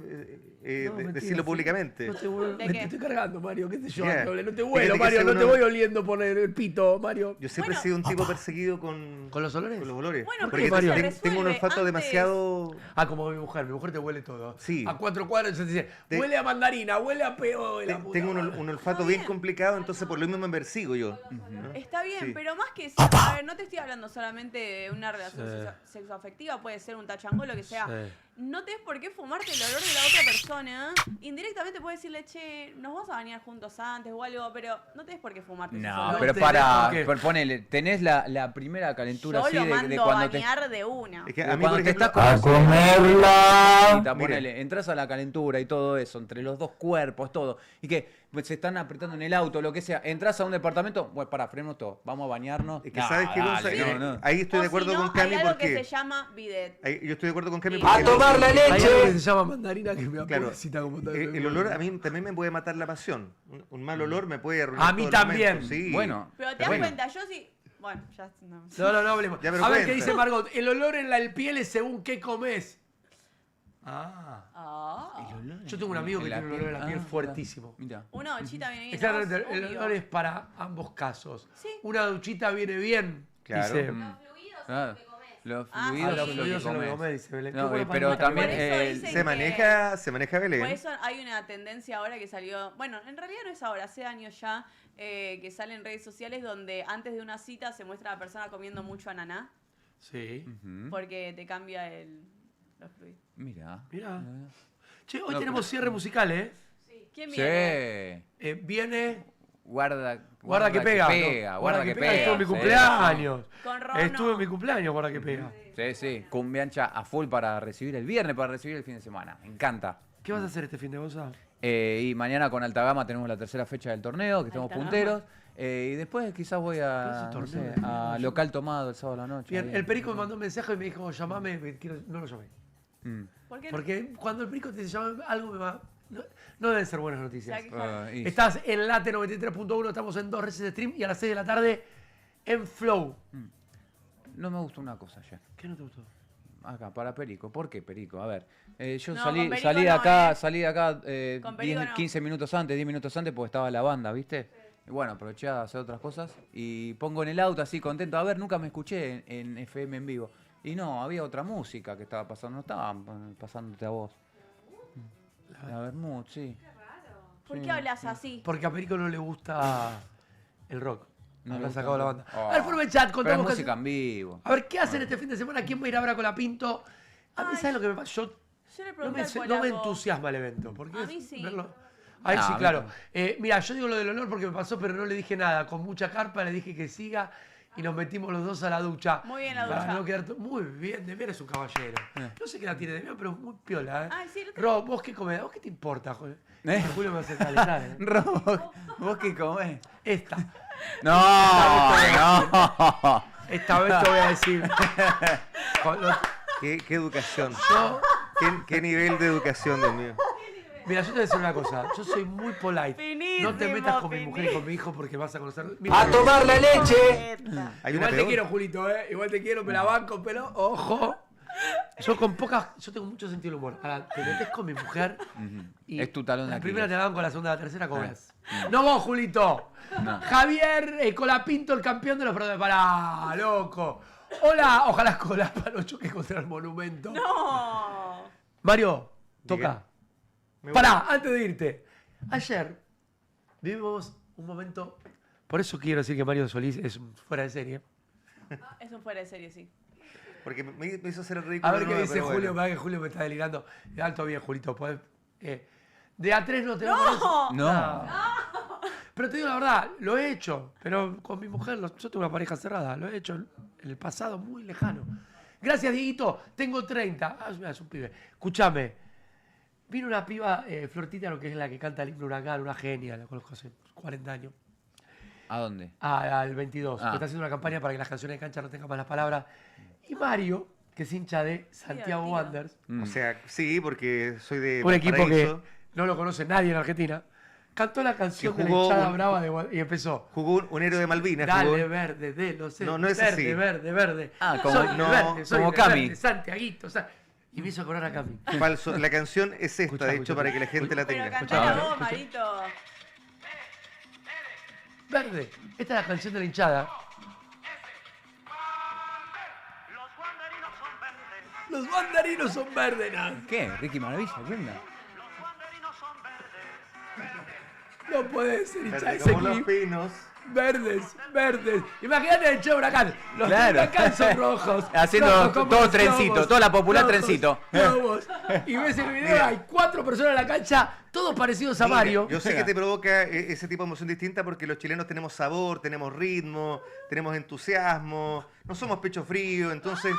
mentira, decirlo sí. públicamente. No te vuelo, ¿De me qué? te estoy cargando, Mario, qué sé yo. Yeah. No te Fíjate vuelo, que Mario, ese no te uno- voy oliendo por el pito, Mario. Yo siempre Bueno. he sido un tipo perseguido con ¿Con los olores? con los olores. Bueno, porque pero eso se tengo un resuelve olfato antes. demasiado... Ah, como mi mujer te huele todo. Sí. A 4 cuadras se dice, Te- huele a mandarina, huele a peo de la puta Tengo madre. un olfato bien complicado, entonces por lo mismo me persigo yo. Está bien, Sí. pero más que eso, a ver, no te estoy hablando solamente de una relación Sí. sexoafectiva, puede ser un tachangó, lo que sea. Sí. No tenés por qué fumarte el olor de la otra persona. Indirectamente puedes decirle, che, nos vamos a bañar juntos antes o algo, pero no tenés por qué fumarte esos No, olores. pero tenés para, por qué. pero ponele, tenés la primera calentura Yo así lo de mando a cuando te, bañar de una. Es que a de mí, cuando por te ejemplo, estás conociendo. Mira. Ponele, entras a la calentura y todo eso, entre los dos cuerpos, todo, y que pues, se están apretando en el auto, lo que sea, entras a un departamento, bueno, pará, frenemos todo, vamos a bañarnos. Es que No, sabes que dale, no. ahí estoy O de acuerdo si no, con Cami hay algo porque que se llama bidet. yo estoy de acuerdo con Cami Sí. porque ¡A tomar la Hay algo que leche! se llama mandarina que me Claro, pobrecita como tal. el olor a mí también me puede matar la pasión. Un mal olor me puede arruinar A mí todo el también. momento, sí. Bueno, Pero te das bueno. cuenta, yo sí... Bueno, ya no. No hablemos. Ya, pero A ver qué cuenta. dice Margot. El olor en la piel es según qué comes. Ah. Ah. Yo tengo un amigo que tiene un olor en la piel fuertísimo. Mira. Una duchita viene bien. Exactamente, ¿no? el Obvio. olor es para ambos casos. Sí. Una duchita viene bien. Claro. Dice. Claro. Los Ah, fluidos sí. los son lo fluidos que son lo que comes. comés, dice Belén. No, Qué buena pero palabra. también Por eso el- dicen Se maneja Belén. Por eso hay una tendencia ahora que salió, bueno, en realidad no es ahora, hace años ya, que sale en redes sociales donde antes de una cita se muestra a la persona comiendo mucho ananá Sí. Ujú. porque te cambia los fluidos. Mira. Mirá. Che, hoy No, tenemos pero- cierre musical, ¿eh? ¿Quién Sí. viene? Viene. Guarda Guarda que pega. ¿no? guarda que pega. Estuvo en mi Sí, cumpleaños. Con Rono. Estuve en mi cumpleaños, guarda que pega. Sí, sí. Cumbiancha a full para recibir el viernes, para recibir el fin de semana. Me encanta. ¿Qué vas a hacer este fin de semana? Y mañana con Alta Gama tenemos la tercera fecha del torneo, que estamos Alta punteros. Y después quizás voy ¿Pero a, ese no torneo sé, de mierda, a yo- local tomado el sábado a la noche. Bien, ahí. el Perico me mandó un mensaje y me dijo, llamame, no lo llamé. Mm. ¿Por qué no? Porque cuando el Perico te llama, algo me va... No deben ser buenas noticias. Ya que- Y- Estás en Late 93.1, estamos en 2 veces de stream y a las 6 de la tarde en Flow. No me gustó una cosa ayer. ¿Qué no te gustó? Acá, para Perico. ¿Por qué Perico? A ver, yo No, salí, con Perico salí de no, acá, salí de acá Con Perico 10, no. 15 minutos antes, 10 minutos antes, porque estaba la banda, ¿viste? Y bueno, aproveché a hacer otras cosas y pongo en el auto así contento. A ver, nunca me escuché en FM en vivo. Y no, había otra música que estaba pasando, no estaban pasándote a vos. La Bermud, sí. ¿Por Sí. qué hablas así? Porque a Perico no le gusta el rock. No No le le ha gusta sacado el la rock. banda. Oh. A ver, forma el chat, Pero es contamos música en vivo. A ver, ¿qué hacen este fin de semana? ¿Quién va a ir ahora con la Pinto? A mí, Ay. ¿sabes lo que me pasa? Yo le No pregunté al no me polaco. entusiasma el evento. Porque A mí sí. A él No, sí, a mí claro. también. Mira, yo digo lo del olor porque me pasó, pero no le dije nada. Con mucha carpa le dije que siga y nos metimos los dos a la ducha. Muy bien la Para ducha. no quedar muy bien, Demian es un caballero. No sé qué la tiene Demian, pero es muy piola, ¿eh? Ay, sí, el otro- Rob, ¿vos qué comés? ¿Vos qué te importa, joder? ¿Eh? Julio me hace calentar, ¿eh? ¿Vos qué comés? Esta. No. Esta vez te voy a decir. Con los- ¿Qué educación? Yo, ¿Qué nivel de educación, Dios mío? mira, yo te voy a decir una cosa. Yo soy muy polite. Finísimo, No te metas con mi mujer y con mi hijo porque vas a conocer. Mira, ¡A tomar la leche! Hay una igual te peor. quiero, Julito, ¿eh? Igual te quiero, me la banco, pero ojo. Yo con pocas. Yo tengo mucho sentido del humor. Ahora, te metes con mi mujer. Y Es tu talón de la primera Aquiles. te la banco, la segunda, la tercera cobras. No vos, Julito. No. Javier Colapinto, el campeón de los programas. Pará, loco. Hola, ojalá con la mano choque contra el monumento. ¡No! Mario, Diga. toca. Me voy. Pará, antes de irte. Ayer vivimos un momento. Por eso quiero decir que Mario Solís es un fuera de serie. Es un fuera de serie, sí. Porque me hizo hacer el ridículo. A ver de qué nuevo, dice pero Julio, bueno. para que Julio me está delirando. Alto bien, Julito. Podés, de A3 no te lo No. Pero te digo la verdad, lo he hecho. Pero con mi mujer, yo tengo una pareja cerrada. Lo he hecho en el pasado muy lejano. Gracias, Dieguito. Tengo 30. Ah, mira, es un pibe. Escúchame. Vino una piba, Flortita, lo que es la que canta el himno Huracán, una genia. La conozco hace 40 años. ¿A dónde? Al 22. Ah. Que está haciendo una campaña para que las canciones de cancha no tengan malas palabras. Y Mario, que es hincha de Santiago divertido. Wanderers, O sea, sí, porque soy de un equipo que Valparaíso. no lo conoce nadie en Argentina, cantó la canción Que de la jugó hinchada un- brava y empezó. Jugó un héroe de Malvinas. Dale, jugó- verde, de los No, no es verde, así. verde, verde. Ah, como- soy no, verde, soy como de Cami. verde, Santiaguito, y me hizo acordar a Cami. Falso. La canción es esta, Escucha, de escucha, hecho, para que la escucha. gente la Pero tenga. cantá la escucha. voz, Marito. Verde, esta es la canción de la hinchada. Los banderinos son verdes, nada. ¿Qué? ¿Ricky Maravilla? ¿Qué onda? No puede ser hinchada de Verde ese como los equipo. pinos. Verdes, verdes. Imagínate el Che Huracán. Los Claro. de Huracán son rojos. Haciendo rojos como todo los trencito, globos, toda la popular rojos, trencito. globos. Y ves el video, hay 4 personas en la cancha, todos parecidos a Mira, Mario. yo sé que te provoca ese tipo de emoción distinta porque los chilenos tenemos sabor, tenemos ritmo, tenemos entusiasmo, no somos pecho frío, entonces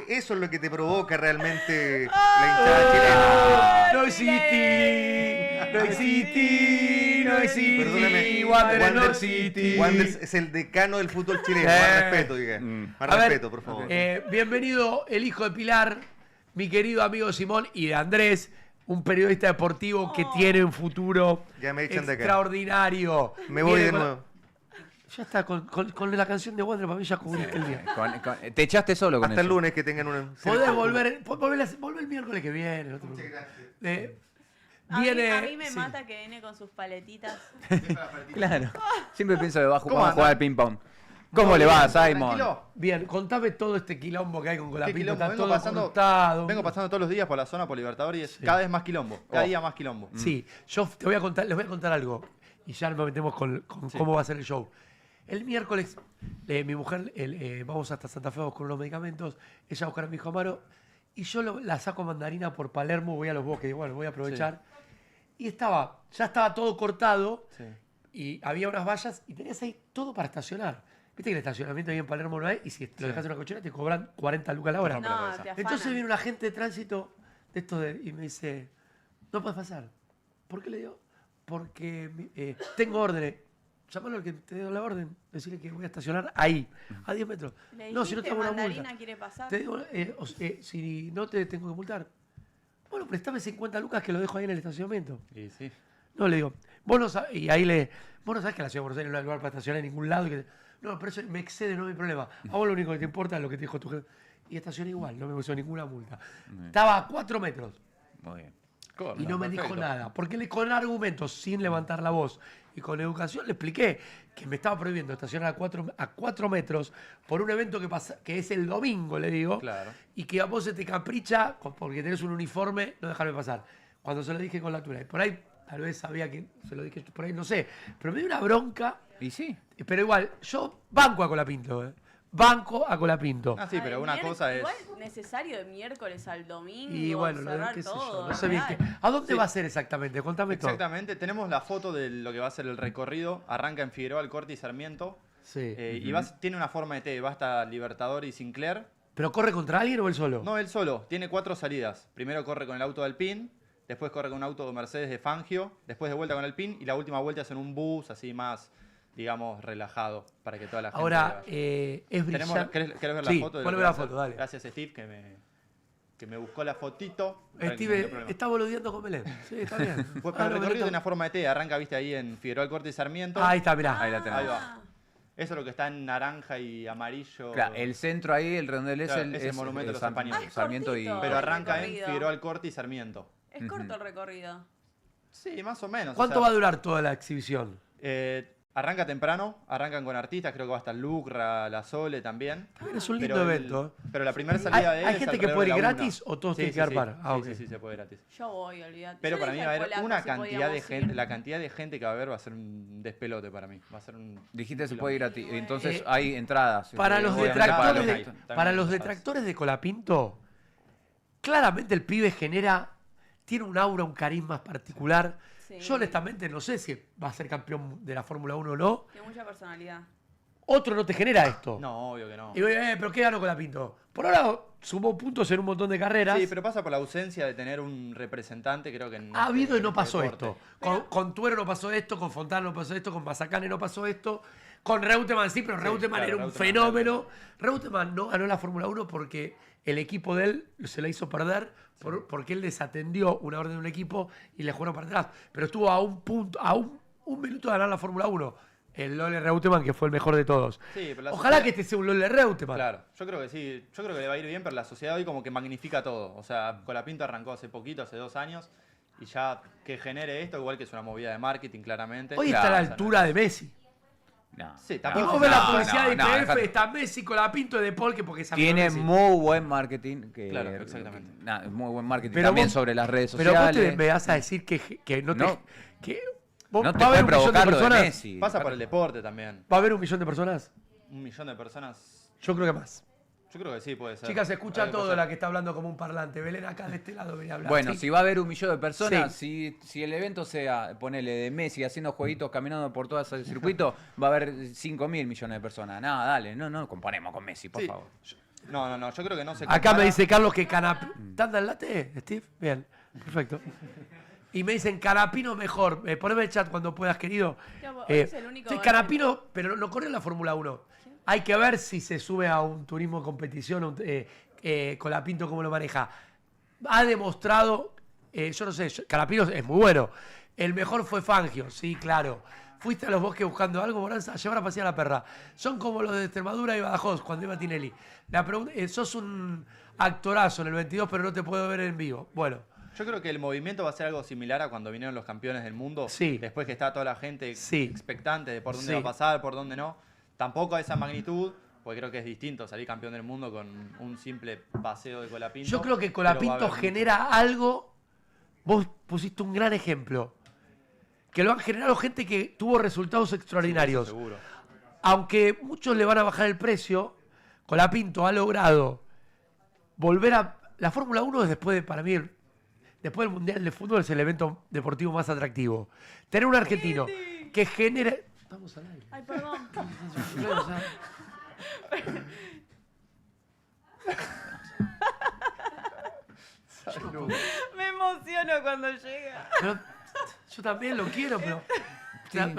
eso es lo que te provoca realmente la hinchada chilena. No City, no City, no City, Perdóname, Wander no City. Wanderers es el decano del fútbol chileno, más respeto, diga. Más A ver, respeto, por favor. bienvenido el hijo de Pilar, mi querido amigo Simón y de Andrés, un periodista deportivo que tiene un futuro Ya me echan de acá. extraordinario. Me voy Viene de con- nuevo. Ya está, con la canción de Wander para mí ya cubriste el día. Te echaste solo con Hasta el eso. lunes que tengan una... Podés volver el miércoles que viene. No te preocupes. A Viene. mí me sí. mata que viene con sus paletitas. Claro. Siempre pienso que vamos ¿Cómo a jugar anda? al ping-pong. ¿Cómo le va, Simon? Tranquilo. Bien, contame todo este quilombo que hay con ¿Qué Colapinto. quilombo? Está todo cortado. Vengo pasando todos los días por la zona por Libertadores y es cada vez más quilombo. Cada día más quilombo. Sí, yo te voy a contar, les voy a contar algo. Y ya nos metemos con cómo va a ser el show. El miércoles, mi mujer, vamos hasta Santa Fe con unos medicamentos. Ella va a buscar a mi hijo Amaro. Y yo la saco a Mandarina por Palermo, voy a los bosques. Digo, bueno, voy a aprovechar. Y ya estaba todo cortado. Sí. Y había unas vallas y tenías ahí todo para estacionar. Viste que el estacionamiento ahí en Palermo no hay. Y si lo dejas en una cochera te cobran 40 lucas la hora. Rompe la No, cabeza. te afanan. Entonces viene un agente de tránsito de estos y me dice, no puedes pasar. ¿Por qué le digo? Porque tengo órdenes. Llámalo al que te dio la orden, decirle que voy a estacionar ahí, a 10 metros. Le No, si no te dijiste, hago una Mandarina multa. quiere pasar. Te digo, si no te tengo que multar. Bueno, préstame 50 lucas que lo dejo ahí en el estacionamiento. Y sí. No, le digo, vos no sabés, vos no sabés que la ciudad de Buenos Aires no hay lugar para estacionar en ningún lado. No, pero eso me excede, no hay problema. A vos lo único que te importa es lo que te dijo tu jefe. Y estacioné igual, no me puso ninguna multa. Estaba a 4 metros. Muy bien. Y no me dijo nada. Porque con argumentos, sin levantar la voz y con educación, le expliqué que me estaba prohibiendo estacionar a 4 metros por un evento que es el domingo, le digo. Claro. Y que a vos se te capricha, porque tenés un uniforme, no dejarme pasar. Cuando se lo dije con la altura. Y por ahí, tal vez sabía que se lo dije por ahí, no sé. Pero me dio una bronca. Y sí. Pero igual, yo banco a Colapinto, ¿eh? Banco a Colapinto. Ah, sí, Ay, pero una cosa es. Igual necesario de miércoles al domingo. Y bueno, cerrar qué sé yo, todo. no sé bien real. ¿A dónde Sí. va a ser exactamente? Contame todo. Exactamente, tenemos la foto de lo que va a ser el recorrido. Arranca en Figueroa, Alcorte y Sarmiento. Sí. Y tiene una forma de T. Va hasta Libertador y Sinclair. ¿Pero corre contra alguien o él solo? No, él solo. Tiene 4 salidas. Primero corre con el auto de Alpine. Después corre con un auto de Mercedes de Fangio. Después de vuelta con Alpine. Y la última vuelta es en un bus así más, digamos, relajado. Para que toda la gente. Ahora, vaya. es brillante. ¿Querés ver Sí, la foto? de lo poneme que la va a hacer? foto, dale. Gracias, Steve, que me buscó la fotito. Para que no haya Steve problema. está boludeando con Belén. Sí, está bien. Pues, Ah, pero el no, recorrido Belén tiene una forma de T. Arranca, viste, ahí en Figueroa, Alcorte y Sarmiento. Ahí está, mirá. Ahí la tenemos. Ahí va. Eso es lo que está en naranja y amarillo. Claro, el centro ahí, el redondel Claro, es es el monumento de los españoles. Ah, Sarmiento y... cortito. Pero el arranca en recorrido. Figueroa, Alcorte y Sarmiento. Es corto el recorrido. Sí, más o menos. ¿Cuánto va a durar toda la exhibición? Arranca temprano, arrancan con artistas, creo que va a estar Lucra, La Sole también. Es un lindo Pero evento. pero la primera salida de él ¿Hay es gente que alrededor puede de ir la gratis 1. o todos Sí, tienen sí, que dar sí. para? Ah, Sí, ok. sí, sí, se puede gratis. Yo voy, olvídate. Pero Yo para le mí dije va a al haber polaco una si cantidad de podíamos gente, ir. la cantidad de gente que va a haber va a ser un despelote para mí. Va a ser un... Dijiste se puede ir gratis. Entonces Eh, hay entradas. Para los Obviamente, detractores también de, hay, también para hay los entradas. detractores de Colapinto, claramente el pibe tiene un aura, un carisma particular. Sí. Yo honestamente no sé si va a ser campeón de la Fórmula 1 o no. Tiene mucha personalidad. Otro no te genera esto. No, obvio que no. Y voy, pero ¿qué ganó Colapinto? Por ahora sumó puntos en un montón de carreras. Sí, pero pasa por la ausencia de tener un representante, creo que en Ha habido y no este pasó deporte. esto. Con Tuero no pasó esto, con Fontana no pasó esto, con Mazacane no pasó esto. Con Reutemann sí, pero Sí, Reutemann claro, era un Reutemann fenómeno. Reutemann no ganó la Fórmula 1 porque el equipo de él se la hizo perder porque él desatendió una orden de un equipo y le jugaron para atrás. Pero estuvo a un punto, a un minuto de ganar la Fórmula 1. El Lole Reutemann, que fue el mejor de todos. Sí, pero la Ojalá sociedad- que este sea un Lole Reutemann. Claro, yo creo que sí, yo creo que le va a ir bien, pero la sociedad hoy como que magnifica todo. O sea, Colapinto arrancó hace poquito, hace 2 años, y ya que genere esto, igual que es una movida de marketing, claramente. Hoy Claro, está a la o sea, altura de Messi. No. Sí, Y tampoco- vos ves la No, publicidad de IPF, dejate. está Messi, Colapinto de Paul, que porque es amigo de Tiene Messi. muy buen marketing. Claro, exactamente. Muy buen marketing Pero también vos- sobre las redes Pero sociales. vos me vas a decir que no te... No. Que, vos- No te ¿va a haber puede un millón de provocar lo de personas? Messi. Pasa por el deporte también. ¿Va a haber 1 millón de personas? 1 millón de personas, Yo creo que más. yo creo que sí puede ser. Chicas, se escucha Puede todo ser. la que está hablando como un parlante. Belén acá de este lado venía a hablar. Bueno, Sí. si va a haber 1 millón de personas, Sí. si el evento sea, ponele, de Messi haciendo jueguitos caminando por todo ese circuito, va a haber 5.000 millones de personas. Nada, dale, no comparemos con Messi, por Sí. favor. No, yo creo que no se Acá compara. me dice Carlos que Canapino... ¿Tanda el late, Steve? Bien, perfecto. Y me dicen Canapino mejor. Poneme el chat cuando puedas, querido. Ya, vos es el único sí, ganador. Canapino, pero no corre en la Fórmula 1. Hay que ver si se sube a un turismo de competición, Colapinto cómo lo maneja. Ha demostrado, yo no sé, Canapino es muy bueno. El mejor fue Fangio, sí, claro. Fuiste a los bosques buscando algo, Moranza, a llevar a pasear a la perra. Son como los de Extremadura y Badajoz, cuando iba Tinelli. La pregunta, sos un actorazo en el 22, pero no te puedo ver en vivo. Bueno, Yo creo que el movimiento va a ser algo similar a cuando vinieron los campeones del mundo. Sí. Después que está toda la gente Sí. expectante de por dónde Sí. va a pasar, por dónde no. Tampoco a esa magnitud, porque creo que es distinto salir campeón del mundo con un simple paseo de Colapinto. yo creo que pero va a Colapinto haber genera algo. Vos pusiste un gran ejemplo. Que lo han generado gente que tuvo resultados mucho. extraordinarios. Eso seguro. Aunque muchos le van a bajar el precio, Colapinto ha logrado volver a... La Fórmula 1 es para mí, después del Mundial de Fútbol, es el evento deportivo más atractivo. Tener un argentino que genere... Estamos al aire. Ay, perdón. Me emociono cuando llega. Pero yo también lo quiero, pero...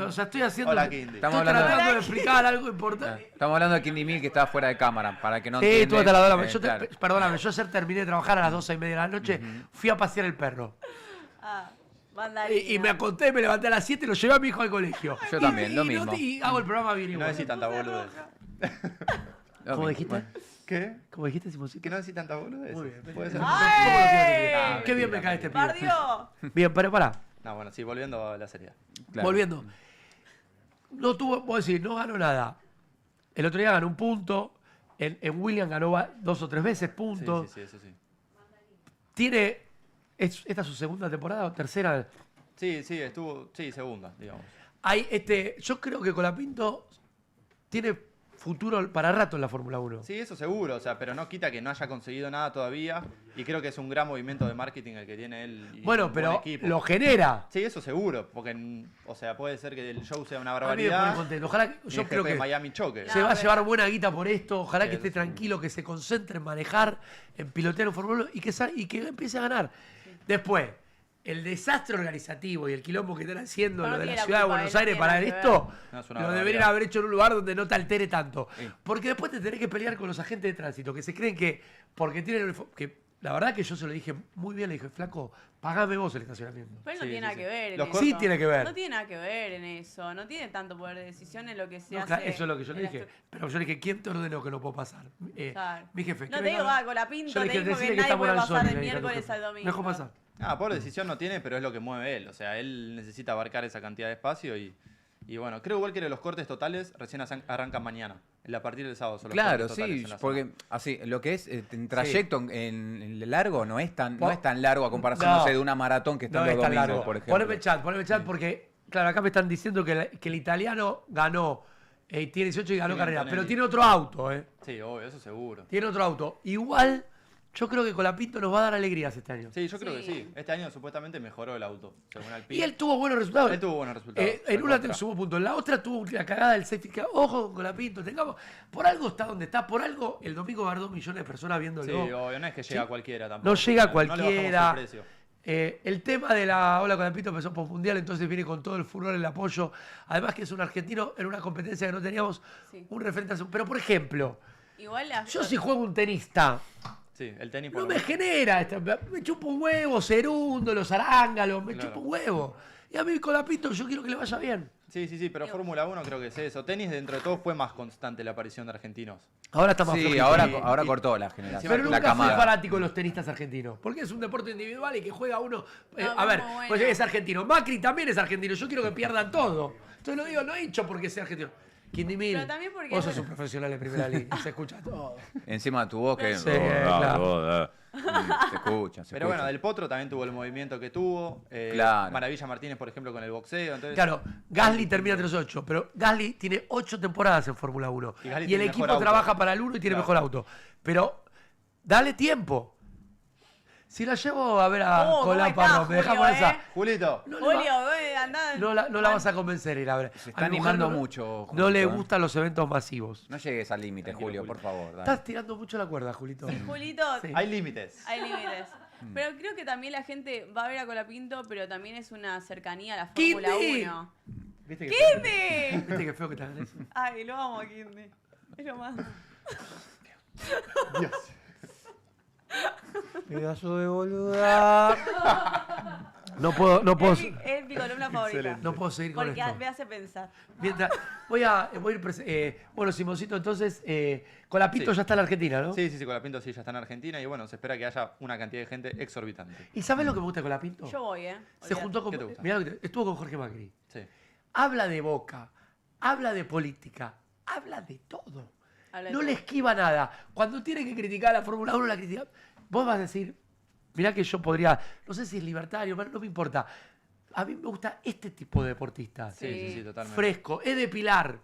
O sea, estoy haciendo... Hola, estoy Kindy. Estamos hablando tratando de explicar algo importante. Estamos hablando de Kindy Mil, que está fuera de cámara, para que no Sí, entiende. tú hasta la hora. Claro. Perdóname, yo ayer terminé de trabajar a las 12:30 de la noche, fui a pasear el perro. Ah, mandarina. Y me acosté, me levanté a las 7 y lo llevé a mi hijo al colegio. Yo también, lo no mismo. y hago el programa bien No igual. decís tanta boludez. Lo ¿Cómo mismo. dijiste? Bueno. ¿Qué? ¿Cómo dijiste, Simoncito? Que no decís tanta boludez. Muy bien. Puede ser. ¿Cómo lo quieres ¡Ay! decir? Qué bien me cae este pibe. ¡Bardio! Bien, pero pará. No, bueno, sí, volviendo a la serie. Claro. Volviendo. No tuvo, puedo decir, no ganó nada. El otro día ganó un punto. En Williams ganó 2 o 3 veces Sí, puntos. sí, eso sí. Tiene. ¿Esta es su segunda temporada o tercera? Sí, estuvo, segunda, digamos. Yo creo que Colapinto tiene futuro para rato en la Fórmula 1. Sí, eso seguro, o sea, pero no quita que no haya conseguido nada todavía y creo que es un gran movimiento de marketing el que tiene él. Y Bueno, un buen pero equipo. lo genera. Sí, eso seguro, porque, o sea, puede ser que el show sea una A mí me pone barbaridad. contento. Ojalá que, y yo el creo GP que Miami choque. se va a llevar buena guita por esto. Ojalá que Sí, esté eso tranquilo, que se concentre en manejar, en pilotear un Fórmula 1 y que empiece a ganar. Después, el desastre organizativo y el quilombo que están haciendo No lo de tiene la la ciudad de culpa, Buenos no Aires tiene para nada que esto, No, es una lo barbaridad. deberían haber hecho en un lugar donde no te altere tanto. Sí. Porque después te tenés que pelear con los agentes de tránsito que se creen que, porque tienen el que la verdad que yo se lo dije muy bien, le dije, flaco, pagame vos el estacionamiento. Pero no Sí, tiene sí, nada sí. que ver en Los eso. Sí tiene que ver. No tiene nada que ver en eso. No tiene tanto poder de decisión en lo que se No, hace. claro, eso es lo que yo le en la dije. estru- Pero yo le dije, ¿quién te ordenó que no puedo pasar? Claro. Mi jefe. No que te digo, venga- con la pinta, Yo le te dije, digo que decirle que nadie estamos puede al pasar sol. del le dije a mi miércoles jefe. al domingo. Me dejó pasar. Ah, por decisión no tiene, pero es lo que mueve él. O sea, él necesita abarcar esa cantidad de espacio y Y bueno, creo igual que los cortes totales recién arrancan mañana. A partir del sábado son los Claro, cortes totales sí, en la porque zona. así, lo que es en trayecto en largo no es tan largo a comparación, No. no sé, de una maratón que está No los es tan domingos, largo. por ejemplo. Poneme chat, porque, claro, acá me están diciendo que el italiano ganó, tiene 18 y ganó Tiene carrera, Antonelli. pero tiene otro auto, Sí, obvio, eso seguro. Tiene otro auto. Igual, yo creo que Colapinto nos va a dar alegrías este año. Sí, yo creo que Sí. sí. Este año supuestamente mejoró el auto, según Alpine. Y él tuvo buenos resultados. Él tuvo buenos resultados. En una recontra. sumó puntos, en la otra tuvo la cagada del safety car. Ojo con Colapinto, por algo está donde está, por algo el domingo va a haber 2 millones de personas viéndolo. Sí, obvio, no es que llega Sí. cualquiera tampoco. No llega No le bajamos cualquiera. el precio. El tema de la ola Colapinto empezó por mundial, entonces viene con todo el furor, el apoyo. Además que es un argentino en una competencia que no teníamos Sí. un referente. Pero por ejemplo, Igual yo si juego un tenista, Sí, el tenis por no lo me menos. genera, me chupo un huevo, Cerundo, los arángalos, me Claro. chupo un huevo. Y a mí Colapinto yo quiero que le vaya bien. Sí, pero Fórmula 1 creo que es eso. Tenis, dentro de todo, fue más constante la aparición de argentinos. Ahora está más Sí, flojito. ahora Y- cortó la generación, Pero la nunca fui camada. fanático de los tenistas argentinos. Porque es un deporte individual y que juega uno. No, A ver, muy bueno. pues es argentino. Macri también es argentino. Yo quiero que pierdan todo. Entonces lo digo, no he dicho porque sea argentino. Quindimil, Pero también porque- vos sos un profesional en primera línea. Se escucha todo. Encima tu voz que... Sí, claro. Se escucha, se Pero bueno, escucha. Del Potro también tuvo el movimiento que tuvo. Claro. Maravilla Martínez, por ejemplo, con el boxeo. Entonces, Claro, Gasly termina entre los 8, pero Gasly tiene 8 temporadas en Fórmula 1. Y Gasly Y el tiene equipo mejor auto. trabaja para el 1 y tiene Claro. mejor auto. Pero dale tiempo. Si la llevo a ver a ¿cómo Colaparro, está, me dejamos Julio, esa. Julito, No, le va- Julio, andá. no la vas a convencer ir a ver. Se A está mi mujer animando no- mucho, No le Julito, ¿eh? gustan los eventos masivos. No llegues al límite, Tranquilo, Julio, Julio. por favor. dale. Estás tirando mucho la cuerda, Julito. Julito, Sí. hay límites. hay límites. Mm. Pero creo que también la gente va a ver a Colapinto, pero también es una cercanía a la Fórmula ¡Kindy! 1. ¿Viste ¡Kindy! ¿Viste qué feo que te hagan eso? Ay, lo amo a Kindy. Es lo más. Pedazo de boluda. No puedo Es mi columna favorita. no puedo seguir con Porque esto. me hace pensar. Mientras, voy a ir bueno, Simoncito, entonces, Colapinto Sí. ya está en la Argentina, ¿no? Sí, Colapinto sí ya está en Argentina y bueno, se espera que haya una cantidad de gente exorbitante. ¿Y sabes lo que me gusta de Colapinto? Yo voy, ¿eh? Se Olvídate. juntó con. ¿Qué te gusta? Mirá lo que estuvo con Jorge Macri. Sí. Habla de Boca, habla de política, habla de todo. Habla de No todo. le esquiva nada. Cuando tiene que criticar a la Fórmula 1, la critica. Vos vas a decir, mirá que yo podría, no sé si es libertario, pero no me importa. A mí me gusta este tipo de deportistas. Sí, totalmente. Fresco, es de Pilar.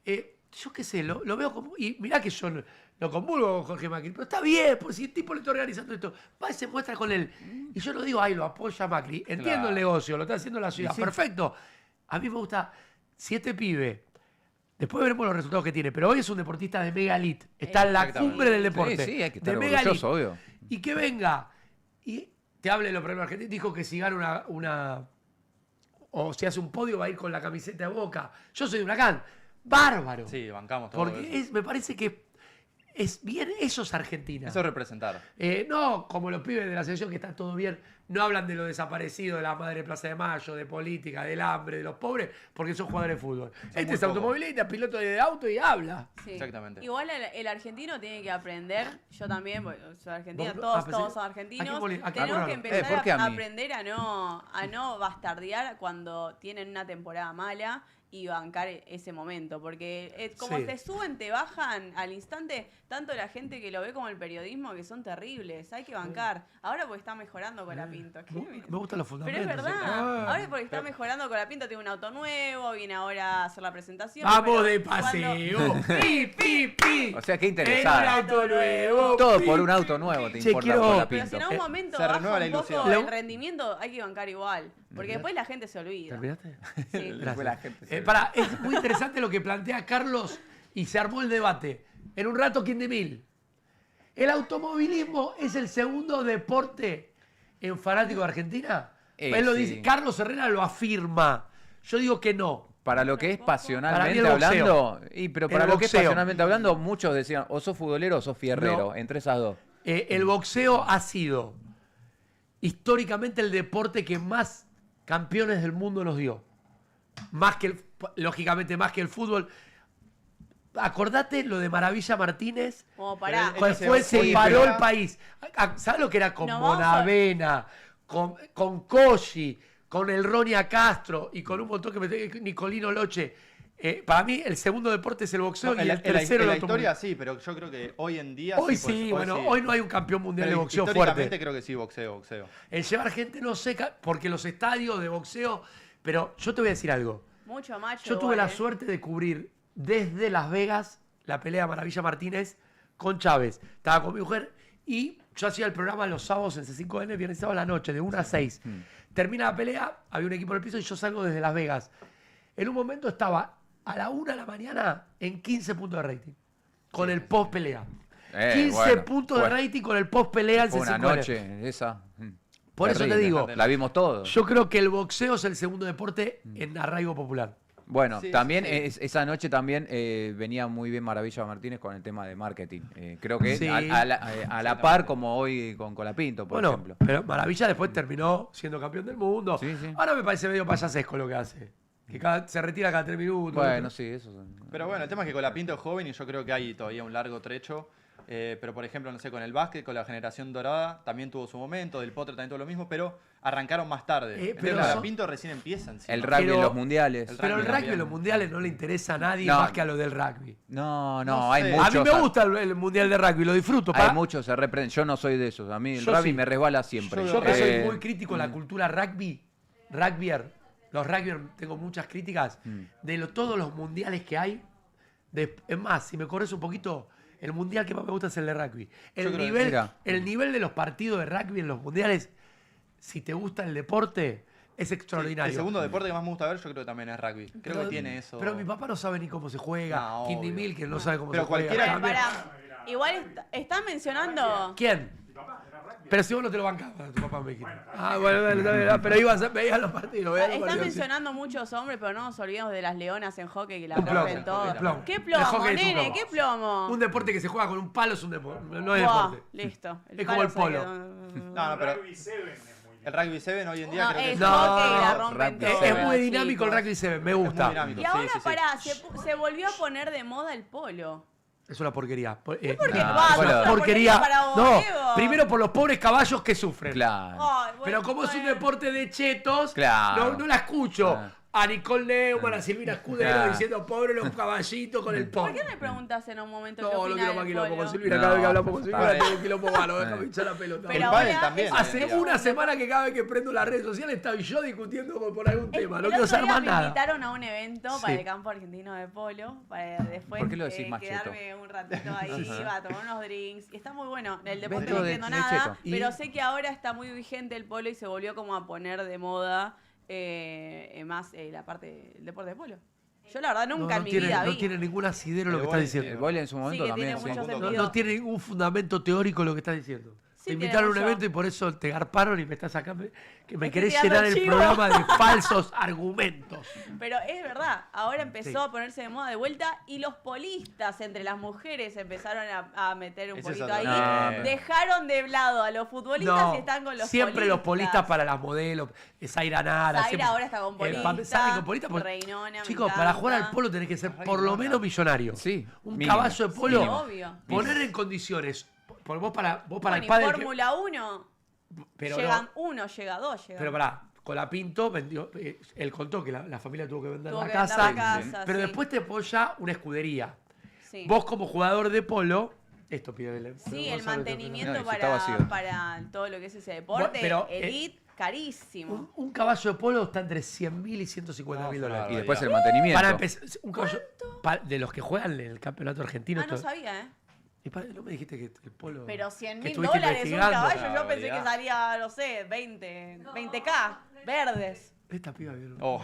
Yo qué sé, lo veo como. Y mirá que yo no convulgo con Jorge Macri, pero está bien, pues si el tipo le está organizando esto, va y se muestra con él. Y yo no digo, ay, lo apoya Macri. Entiendo Claro. el negocio, lo está haciendo la ciudad. sí. Perfecto. A mí me gusta 7 pibes. Después veremos los resultados que tiene, pero hoy es un deportista de mega elite. Está en la Exactamente. cumbre del deporte. Sí, sí, hay que estar de mega orgulloso, elite. obvio. Y que venga y te hable de los premios argentinos. Dijo que si gana una o si hace un podio va a ir con la camiseta de Boca. Yo soy de Huracán. Bárbaro. Sí, bancamos todo Porque eso. me parece que es bien, eso es Argentina. Eso es representar. No como los pibes de la selección que está todo bien, no hablan de lo desaparecido, de la madre de Plaza de Mayo, de política, del hambre, de los pobres, porque son jugadores de fútbol. Este muy es pocos. automovilista, piloto de auto y habla. Sí. Exactamente. Igual el argentino tiene que aprender, yo también, porque soy argentina, Vos- todos, pensé- todos son ¿a argentinos. qué poli- a qué Tenemos poli- que ¿por empezar qué a a mí? aprender a no bastardear cuando tienen una temporada mala y bancar ese momento, porque como Sí. te suben, te bajan al instante, tanto la gente que lo ve como el periodismo, que son terribles, hay que bancar. Ahora porque está mejorando con la Pinto. Me gustan los Pero fundamentos. es verdad, Ah. ahora porque está mejorando con la Pinto, tiene un auto nuevo, viene ahora a hacer la presentación. Vamos pero de cuando- paseo. pi, pi, pi. O sea, qué En un interesante. auto nuevo. Todo pi, por un pi, auto pi. nuevo te Che, importa quiero- con la Pero si Pinto. en algún momento se baja renueva la un poco ilusión. el rendimiento, hay que bancar igual. Porque después la gente se olvida. ¿Terminaste? Sí. Después la gente se- Es muy interesante lo que plantea Carlos y se armó el debate. En un rato, ¿quién de mil? ¿El automovilismo es el segundo deporte en fanático de Argentina? Él lo sí. dice, Carlos Herrera lo afirma. Yo digo que no. Para lo que es Para pasionalmente mí el boxeo. hablando, pero para El lo que es boxeo. pasionalmente hablando, muchos decían, o sos futbolero o sos fierrero, No. entre esas dos. El boxeo ha sido históricamente el deporte que más campeones del mundo nos dio. Lógicamente más que el fútbol. Acordate lo de Maravilla Martínez. Como pará. Pero Cuando fue, se sí, paró pero- el país. ¿Sabes lo que era con No, vamos a- Bonavena, con Cosci, con el Ronia Castro y con un montón Nicolino Loche. Para mí el segundo deporte es el boxeo y el tercero en la el historia automovilismo. sí, pero yo creo que hoy en día Hoy pues, sí, bueno, sí. hoy no hay un campeón mundial Pero de boxeo históricamente fuerte. creo que sí, boxeo. El llevar gente no sé, porque los estadios de boxeo, pero yo te voy a decir algo. Mucho macho. Yo tuve igual, la suerte de cubrir desde Las Vegas la pelea Maravilla Martínez con Chávez. Estaba con mi mujer y yo hacía el programa los sábados en C5N, viernes y sábado a la noche, de 1 a 6. Termina la pelea, había un equipo en el piso y yo salgo desde Las Vegas. En un momento estaba a la 1 de la mañana en 15 puntos de rating. Con el post pelea. 15 bueno, puntos de rating con el post pelea en Fue una C5N. noche esa. Por eso te terrible. digo, La vimos todos. yo creo que el boxeo es el segundo deporte en arraigo popular. Bueno, Sí, también sí. esa noche también venía muy bien Maravilla Martínez con el tema de marketing. Creo que Sí. a la par como hoy con Colapinto, por Bueno, ejemplo. pero Maravilla después terminó siendo campeón del mundo. Sí, sí. Ahora me parece medio payasesco lo que hace. Que se retira cada 3 minutos. Bueno, sí, eso. Pero bueno, el tema es que Colapinto es joven y yo creo que hay todavía un largo trecho. Pero por ejemplo, no sé, con el básquet, con la generación dorada, también tuvo su momento, del Potro también tuvo lo mismo, pero arrancaron más tarde. pero Entonces, son- Colapinto recién empieza encima. El rugby Pero- en los mundiales. Pero el rugby rugby en los mundiales no le interesa a nadie No. más que a lo del rugby. No, No hay sé. muchos. A mí me gusta el mundial de rugby, lo disfruto. Hay muchos se reprenden. Yo no soy de esos. A mí el Yo rugby sí. me resbala siempre. Yo que soy Eh, muy crítico en la cultura rugbyer, los rugbyer tengo muchas críticas de todos los mundiales que hay. Es más, si me corres un poquito, el mundial que más me gusta es el de rugby. Yo creo que- mira. El nivel de los partidos de rugby en los mundiales, si te gusta el deporte, es Sí, extraordinario. el segundo deporte que más me gusta ver, yo creo que también es rugby. Creo Pero- que tiene eso. Pero mi papá no sabe ni cómo se juega. No, Kindy obvio. Milk, que no sabe cómo Pero se juega. cualquiera- También- Pará, igual están mencionando. ¿Quién? Pero si vos no te lo bancabas, tu papá me dijiste. Bueno, dale, dale, pero veías los partidos. veías los Están partidos, sí. mencionando muchos hombres, pero no nos olvidemos de las leonas en hockey que la Un plomo, rompen todo. un plomo. ¿Qué El plomo, hockey es un nene? plomo. ¿Qué plomo? Un deporte que se juega con un palo es un deporte, no es Buah, deporte. listo. Es como el palo polo. No, pero el rugby 7 hoy en día No, creo que es es hockey, no, la no, rompen rugby todo. Es muy Seven, dinámico el chicos. rugby 7, me muy gusta. dinámico. Y ahora, Sí, sí, sí. pará, se volvió a poner de moda el polo. Es una porquería. Porque Ah, es bueno. una Porquería. para vos, No, Diego. primero por los pobres caballos que sufren. Claro. Ay, bueno, Pero como es un bueno. deporte de chetos, Claro. no la escucho. Claro. A Nicole Neumann, a Silvina Escudero Claro. diciendo pobre los caballitos con el ¿Por polo. qué me preguntas en un momento qué No, no opina quiero del más quilombo con polo? Silvina. No, Cada vez que hablamos con está Silvina bien. tengo quilombo malo, déjame hinchar la pelota. Pero El pádel ahora también. es- Hace Mira. una semana que cada vez que prendo las redes sociales estaba yo discutiendo por algún tema. No El quiero otro saber día más me nada. invitaron a un evento para Sí. el campo argentino de polo, para después ¿Por qué lo decís más quedarme un ratito ahí, iba a tomar unos drinks. Y está muy bueno. El deporte Evento no de- entiendo de nada, cheto. pero Y- sé que ahora está muy vigente el polo y se volvió como a poner de moda más la parte del deporte de polo. Yo la verdad nunca en mi vida no vi. tiene ningún asidero lo El que está vóley, El diciendo. vóley en su momento que también. tiene sí. mucho No, No, sentido. no tiene ningún fundamento teórico lo que estás diciendo. Sí, Te tiene invitaron a un mucho. evento y por eso te garparon y me estás acá. Que me Estoy querés tirando llenar el chivo. programa de falsos argumentos. Pero es verdad, ahora empezó Sí. a ponerse de moda de vuelta y los polistas entre las mujeres empezaron a meter un Ese es poquito otro ahí. tema. No, Dejaron de lado a los futbolistas y están con los siempre los polistas para las modelos. Zaira Nara. Zaira siempre- ahora está con polista, salen con polista porque- Reinona, me Chicos, para encanta. jugar al polo tenés que ser por lo menos millonario. Sí, Un mínimo. caballo de polo. Sí, obvio. Poner en condiciones. Vos para el Bueno, y padre. Fórmula 1, Pero llegan no. uno, llega dos, llega. Pero pará, Colapinto vendió, él contó que la familia tuvo que vender Tuvo la que casa. vender la casa, pero sí. después te apoya una escudería. Sí. Vos como jugador de polo, esto pide Belén. Sí, pero el vos sabés mantenimiento No, y si está vacío. para todo lo que es ese deporte, Pero, elite, carísimo. Un caballo de polo está entre 100.000 y 150.000 No, dólares. Y después el mantenimiento. Para empezar, un caballo de los que juegan en el campeonato argentino. Ah, no sabía, ¿eh? Y no me dijiste que el polo. Pero 100 que mil estuviste dólares un investigando. caballo, yo pensé que olvidá. salía, no sé, 20k verdes. Esta piba vieron. Oh.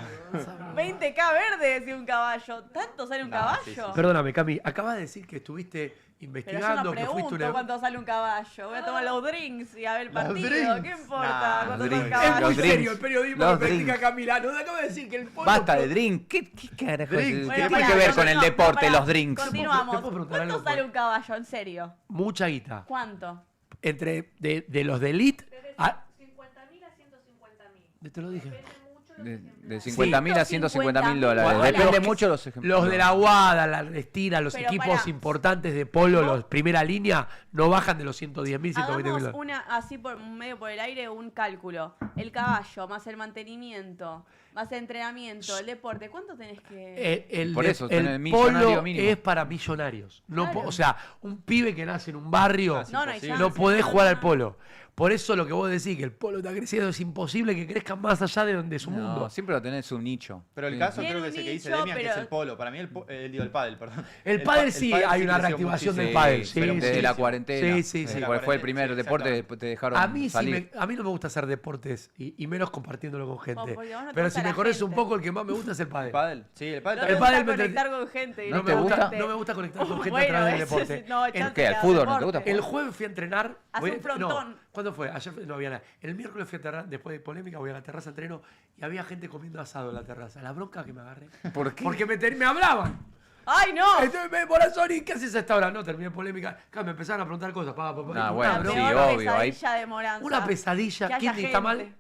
20k verdes y un caballo. ¿Tanto sale un No, caballo? sí, sí. Perdóname, Cami, acabas de decir que estuviste Pero yo investigando, no que fuiste pregunto una. cuánto sale un caballo. Voy a tomar los drinks y a ver el Los partido. drinks. ¿Qué importa Nah, cuánto los sale un drinks. Es caballo? muy Los serio drinks. el periodismo Los que practica drinks. Camila. Nos acaba de decir que el polo. Basta de drink. ¿Qué carajo? Drink. ¿Qué Bueno, tiene pará, que ver no, con el no, deporte, pará. los drinks? Continuamos. ¿Te puedo preguntar algo? ¿Cuánto sale un caballo? En serio. Mucha guita. ¿Cuánto? Entre de los de elite. 50.000 a 150.000. Te lo dije. Depende mucho De 50.000 a 150.000 dólares. Bueno, Depende los- mucho los ejemplos. Los de la Guada, la Ernestina, los Pero equipos pará. importantes de polo, los primera línea, no bajan de los 110.000, 120.000 Hagamos dólares. una, así por medio por el aire, un cálculo. El caballo, más el mantenimiento, más el entrenamiento, el deporte. ¿Cuánto tenés que...? Por eso, el tenés millonario polo mínimo. es para millonarios. No, Claro. O sea, un pibe que nace en un barrio Ah, sí, No, no hay imposible. no chance, podés no, jugar no, al no. polo. Por eso lo que vos decís, que el polo está creciendo, es imposible que crezca más allá de su mundo. No, siempre lo tenés un nicho. Pero el Sí. caso Tiene creo que un es el que dice nicho, Demian, que es pero- el polo. Para mí el pádel, perdón. El pádel sí, pádel hay una creció reactivación del muchísimo. pádel, sí, pero Desde sí, la sí. cuarentena. Sí, sí, sí. Porque fue el primer Sí, deporte que exactamente. te dejaron A mí, salir. a mí no me gusta hacer deportes y menos compartiéndolo con gente. porque a vos no te Pero gusta si me la corres un gente. poco, el que más me gusta es el pádel. ¿El pádel? Sí, el pádel No El te también. pádel gusta me conectar con gente. ¿No te gusta? No me gusta conectar con gente Bueno, a través del eso deporte. sí, no, El- chance ¿Qué? ¿Al que fútbol? haga ¿No te gusta deporte. El jueves fui a entrenar. Haz un No, frontón. ¿cuándo fue? Ayer no había nada. El miércoles fui a entrenar, después de polémica, voy a la terraza, entreno y había gente comiendo asado en la terraza. La bronca que me agarré. ¿Por qué? Porque me hablaban. ¡Ay, no! Entonces me por Sony, ¿qué haces a esta hora? No, terminé polémica. Acá me empezaron a preguntar cosas. Ah, Una bueno, La bronca. sí, peor obvio, ahí- pesadilla de Moranza. Una pesadilla. Que haya ¿Quién está mal? gente.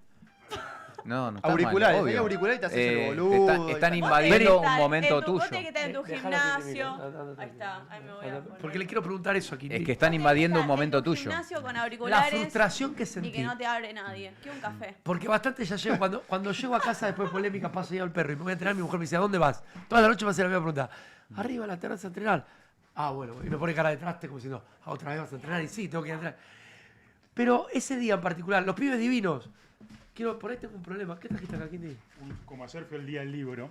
No, no está Auriculares, mal, hay obvio. auriculares y te haces el boludo. Están y- invadiendo un Vos momento en tu tuyo. cote que está en tu Déjala que gimnasio. termine. Ahí está, ahí me voy a poner. Porque le quiero preguntar eso aquí. Es que están invadiendo un momento En tu tuyo. gimnasio con La auriculares frustración que y sentí. que no te abre nadie. Que un café. Porque bastante ya llego, cuando llego a casa después de polémica, paso ya al perro y me voy a entrenar, mi mujer me dice, ¿a dónde vas? Toda la noche me hace la misma pregunta. Arriba a la terraza a entrenar. Ah, bueno, y me pone cara de traste como diciendo, "Ah, otra vez vas a entrenar, y sí, tengo que ir a entrenar. Pero ese día en particular, los pibes divinos, por ahí tengo un problema. ¿Qué trajiste acá, Quinti? Como ayer fue el día del libro,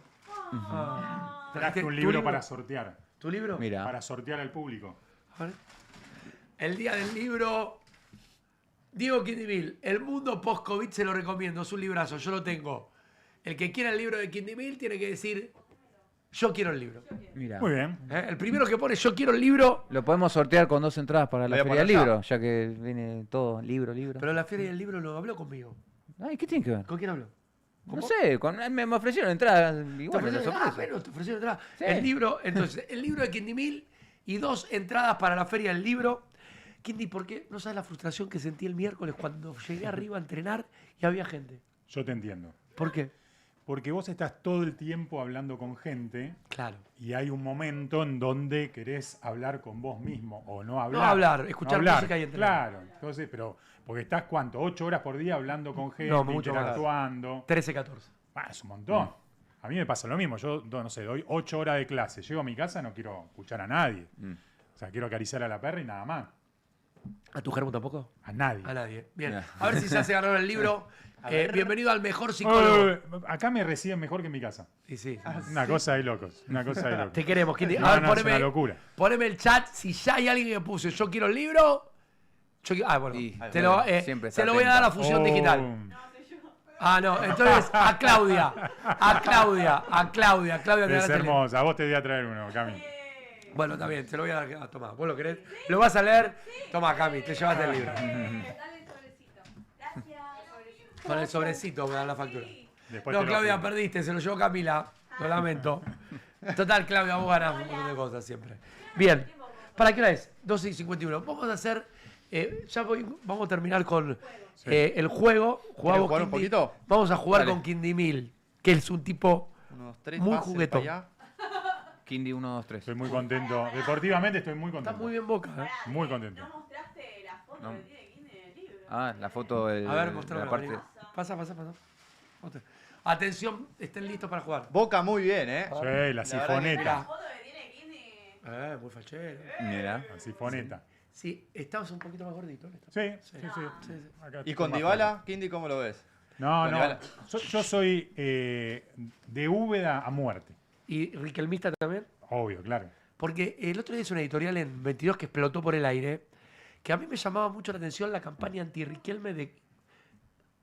¿Trajiste traje un tu libro para sortear. ¿Tu libro? Mira. Para sortear al público. A ver. El día del libro. Diego Quindimil, El mundo post-COVID se lo recomiendo, es un librazo, yo lo tengo. El que quiera el libro de Quindimil tiene que decir, yo quiero el libro. Mira. Muy bien. El primero que pone yo quiero el libro, Lo podemos sortear con 2 entradas para la Voy a Feria del poner ya. Libro, ya que viene todo, libro. pero la feria del libro lo habló conmigo. Ay, ¿qué tiene que ver? ¿Con quién habló? No sé, me ofrecieron entradas ¿Te igual, de ofrecieron? sorpresa. Bueno, te ofrecieron entradas. Sí. El libro, entonces, el libro de Quindimil y 2 entradas para la feria del libro. Quindi, ¿por qué? No sabes la frustración que sentí el miércoles cuando llegué arriba a entrenar y había gente. Yo te entiendo. ¿Por qué? Porque vos estás todo el tiempo hablando con gente Claro. y hay un momento en donde querés hablar con vos mismo o no hablar. No hablar, escuchar música y entrenar. Claro. Entonces, pero, porque estás, ¿cuánto? 8 horas por día hablando con gente, No, mucho más. interactuando. 13, 14. Es un montón. A mí me pasa lo mismo. Yo, no sé, doy 8 horas de clase. Llego a mi casa, no quiero escuchar a nadie. O sea, quiero acariciar a la perra y nada más. ¿A tu germo tampoco? A nadie. A nadie. Bien. Mira. A ver si se hace ganador el libro. Bienvenido al mejor psicólogo. Acá me reciben mejor que en mi casa. Sí, sí. Una cosa de locos. Una cosa de locos. Te queremos, Quindi. No, A ver, no, es una locura. poneme el chat. Si ya hay alguien que puso yo quiero el libro. Bueno. Y, Te lo, siempre se está lo voy a dar a la atenta. fusión digital. Ah, no. Entonces, a Claudia. A Claudia. Claudia, me Es ganaste el libro. hermosa. A vos te voy a traer uno, Cami. Bueno, está bien, te lo voy a dar. Tomá, ¿vos lo querés? ¿Lo vas a leer? Toma, Cami, te llevaste el libro. Con el sobrecito me dan la factura. Después No, te lo Claudia, firmo. perdiste, se lo llevó Camila. Lo lamento. Total, Claudia, vos ganás un montón de cosas siempre. Bien, ¿para qué hora es? 12:51. Vamos a hacer. Vamos a terminar con el juego. ¿Quieres jugar un poquito? Vamos a jugar Dale. con Quindimil, que es un tipo Unos 3 muy pases juguetón. para allá. Quindi 1, 2, 3. Estoy muy contento. Deportivamente estoy muy Está contento. muy bien Boca. Muy contento. No mostraste la foto No. que tiene Quinde en el libro. Ah, la foto del, A ver, de mostrame. la parte. Pasa. Otra. Atención, estén listos para jugar. Boca muy bien, ¿eh? Sí, la verdad que sifoneta. La foto que tiene Quinde. Muy fachero. Mira. La sifoneta. Sí, estabas un poquito más gordito. ¿no? Sí, sí, sí. Acá ¿Y estoy con más Dybala, Quindi, cómo lo ves? fuerte. No, con no. Dybala. Yo soy de Úbeda a muerte. ¿Y Riquelmista también? Obvio, claro. Porque el otro día hice una editorial en 22 que explotó por el aire, que a mí me llamaba mucho la atención la campaña anti-Riquelme de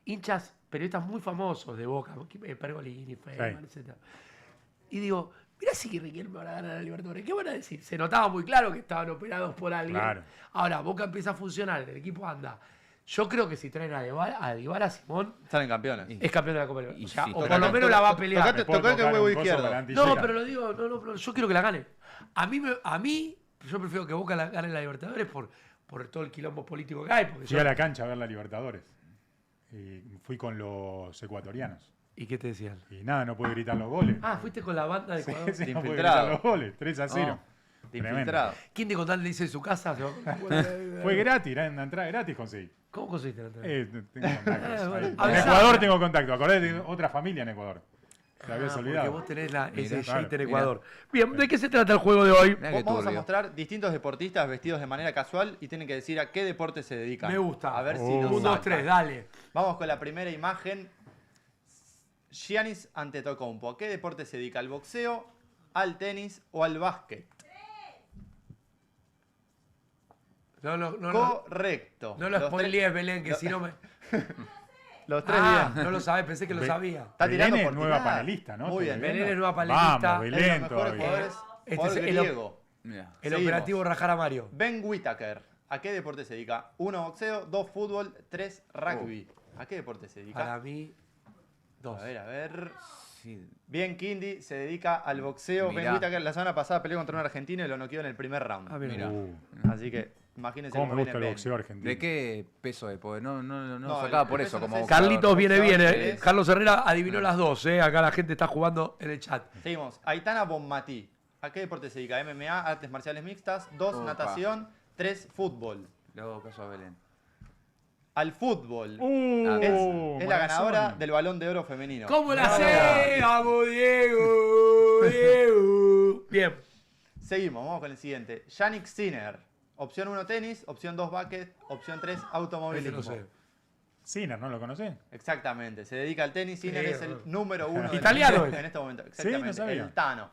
hinchas, periodistas muy famosos de Boca, Pergolini, Feynman, etc. Y digo, mirá si Riquelme van a ganar a la Libertadores. ¿Qué van a decir? Se notaba muy claro que estaban operados por alguien. Claro. Ahora, Boca empieza a funcionar, el equipo anda. Yo creo que si traen a Dybala, Simón Salen campeones. es campeón de la Copa Libertadores. Y O sea, sí, o por tocate- lo menos la va a pelear. tocate- Me puedo tocate el tocar huevo un coso izquierdo. con la No, antillera. pero lo digo, no, yo quiero que la gane. A mí, yo prefiero que Boca gane la Libertadores por todo el quilombo político que hay. Porque Fui a la cancha a ver la Libertadores. Y fui con los ecuatorianos. ¿Y qué te decían? Y nada, no puede gritar los goles. Ah, fuiste con la banda de Sí, Ecuador. sí, no puede Infiltrado. gritar los goles. 3-0. De Tremendo. infiltrado. ¿Quién te contó le dice en su casa? Fue gratis, era una entrada gratis conseguí. ¿Cómo conseguiste la entrada? Tengo contactos. bueno. En Avisá. Ecuador tengo contacto. Acordé de otra familia en Ecuador. Te habías Porque olvidado. vos tenés la Mirá, ese claro, Jate en mirá. Ecuador. Bien, ¿de qué se trata el juego de hoy? Mirá qué Vamos a turbio. mostrar distintos deportistas vestidos de manera casual y tienen que decir a qué deporte se dedican. Me gusta. A ver si Oh. lo 1, 2, 3, sacan. dale. Vamos con la primera imagen. Giannis Antetokounmpo. ¿A qué deporte se dedica? ¿Al boxeo, al tenis o al básquet? No Correcto. lo Los spoilees, Belén, que lo- si no me... Los tres Ah, bien. no lo sabés, pensé que lo Be- sabía. Está Belén tirando es por nueva tirar. panelista, ¿no? Muy bien. Estoy Belén viendo. es nueva panelista. Vamos, Es de Belén los mejores todavía. jugadores. Este jugador es el- griego. Mirá. El Seguimos. operativo Rajar a Mario. Ben Whittaker. ¿A qué deporte se dedica? 1 boxeo, 2 fútbol, 3 rugby. ¿A qué deporte se dedica? Para mí, 2. A ver. Sí. Bien, Kindy se dedica al boxeo. Ben Mirá. Whittaker la semana pasada peleó contra un argentino y lo noqueó en el primer round. Ah, mira. Mirá. Así que imagínense Cómo me viene gusta el Ben. boxeo argentino. ¿De qué peso es? Porque no No, sacaba el por peso eso. no Como sé. boxeador. Carlitos viene bien, boxeador, Carlos Herrera adivinó las dos, Acá la gente está jugando en el chat. Seguimos. Aitana Bonmatí. ¿A qué deporte se dedica? MMA, artes marciales mixtas, 2 Opa. natación, 3 fútbol. Le hago caso a Belén. Al fútbol. Es la Marazón. ganadora del Balón de Oro femenino. ¿Cómo la sé? ¡Vamos, Diego! ¡Diego! Bien. Seguimos, vamos con el siguiente. Yannick Sinner. Opción 1 tenis, opción 2 básquet, opción 3 Ese automovilismo. no sé. Sinner, ¿no lo conocés? Exactamente, se dedica al tenis. Sinner Sí, es el bueno. número 1 del Italiano mundo es. en este momento. no Exactamente, sabía. el Tano.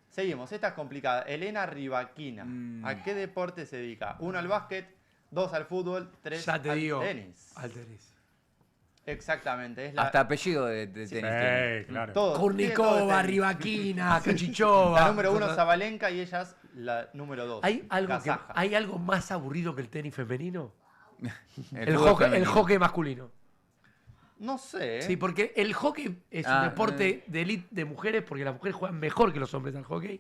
Seguimos, esta es complicada. Elena Rivaquina. ¿A qué deporte se dedica? 1 al básquet, 2 al fútbol, 3 Ya te al digo. tenis. Al tenis. Exactamente, es la Hasta apellido de tenis tiene. Claro. todo, tiene todo Kurnikova, de tenis. Rivaquina, Cachichova. La número 1 Zabalenka y ella es la número 2. ¿Hay algo más aburrido que el tenis femenino? El fútbol hockey, el femenino. hockey masculino. No sé. Sí, porque el hockey es un Ah, deporte de elite de mujeres, porque las mujeres juegan mejor que los hombres al hockey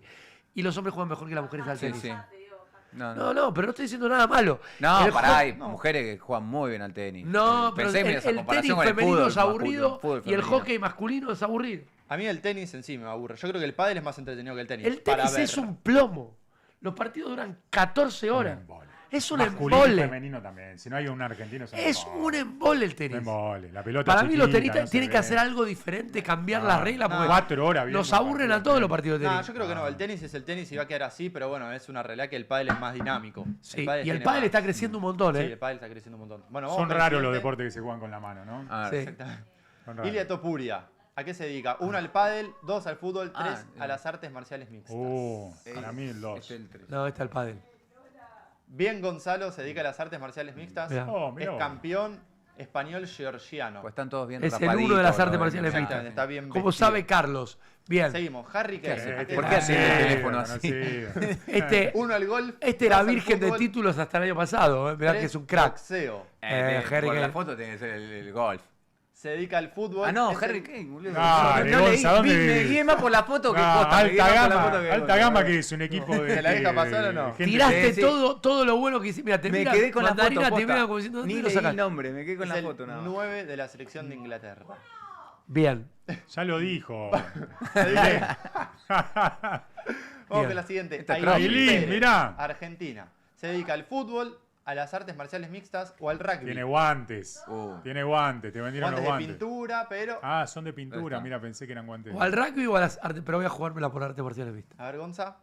y los hombres juegan mejor que las mujeres al Sí, tenis. sí. No, No, pero no estoy diciendo nada malo. No, El pará, hay ho- mujeres que juegan muy bien al tenis. No, pero Pensé en esa el tenis comparación con el femenino fútbol es aburrido fútbol y el femenino. hockey masculino es aburrido. A mí el tenis en sí me aburre. Yo creo que el pádel es más entretenido que el tenis. El para tenis ver. es un plomo. Los partidos duran 14 horas. embole. Es un Masculino y embole. femenino también. Si no hay un argentino, Es un embole el tenis. embole. La pelota Para mí los chiquita, tenistas no se tienen que ve. hacer algo diferente, cambiar No, las reglas, no. porque 4 horas viendo nos aburren a partidos todos de los partidos de Nah, tenis. yo creo que no. El tenis es el tenis y va a quedar así, pero bueno, es una realidad que el pádel es más dinámico. Sí, y el tiene pádel más- está creciendo un montón, Sí, ¿eh? el pádel está creciendo un montón. Bueno, vamos Son con el raros los siguiente. deportes que se juegan con la mano, ¿no? Ah, Sí. Exactamente. Son raros. Ilia Topuria. ¿A qué se dedica? 1 al pádel, 2 al fútbol, 3 Ah, a las artes marciales mixtas. Para mí el 2. Este es el 3. No, está el pádel. Bien Gonzalo se dedica a las artes marciales mixtas. Mirá. Oh, mirá Es vos. campeón español georgiano. Pues están todos bien Es el rapaditos, uno de las lo artes ven. marciales Exacto. Exactamente, está bien Como vestido. sabe Carlos. Bien. Seguimos. Harry Kane. ¿Por qué Ah, hace el teléfono así? Este, 1 al golf. este era 2 al virgen de fútbol, títulos hasta el año pasado. Mirá 3 que es un crack. boxeo. Harry Por la Kane. foto tiene que ser el golf. Se dedica al fútbol. Ah, no, Es Harry el- Kane, boludo. Dale, No leí, Gonza, ¿dónde me ves? guié más por la foto que Ah, posta. me guié alta más por la gama, foto que alta Gonza. gama que es un equipo de. ¿Se la deja pasar o no? gente- Tiraste Sí. todo lo bueno que hiciste. Mira, te Me mira, quedé con la Mandarina foto, te posta. mira como diciendo, Ni ¿dónde lo leí sacás? el nombre, me quedé con es la el foto nada más. 9 de la selección de Inglaterra. Bien. Ya lo dijo. Vamos Bien. con la siguiente. Esta es Ailín Ailín, Pérez, mirá. Argentina. Se dedica al fútbol, a las artes marciales mixtas o al rugby. Tiene guantes. Uh. Tiene guantes. Te vendieron Guantes los de guantes. pintura, pero... Ah, son de Ahí pintura. está. Mira, pensé que eran guantes. O al rugby o a las artes. Pero voy a jugármela por artes marciales vistas. A ver, Gonza.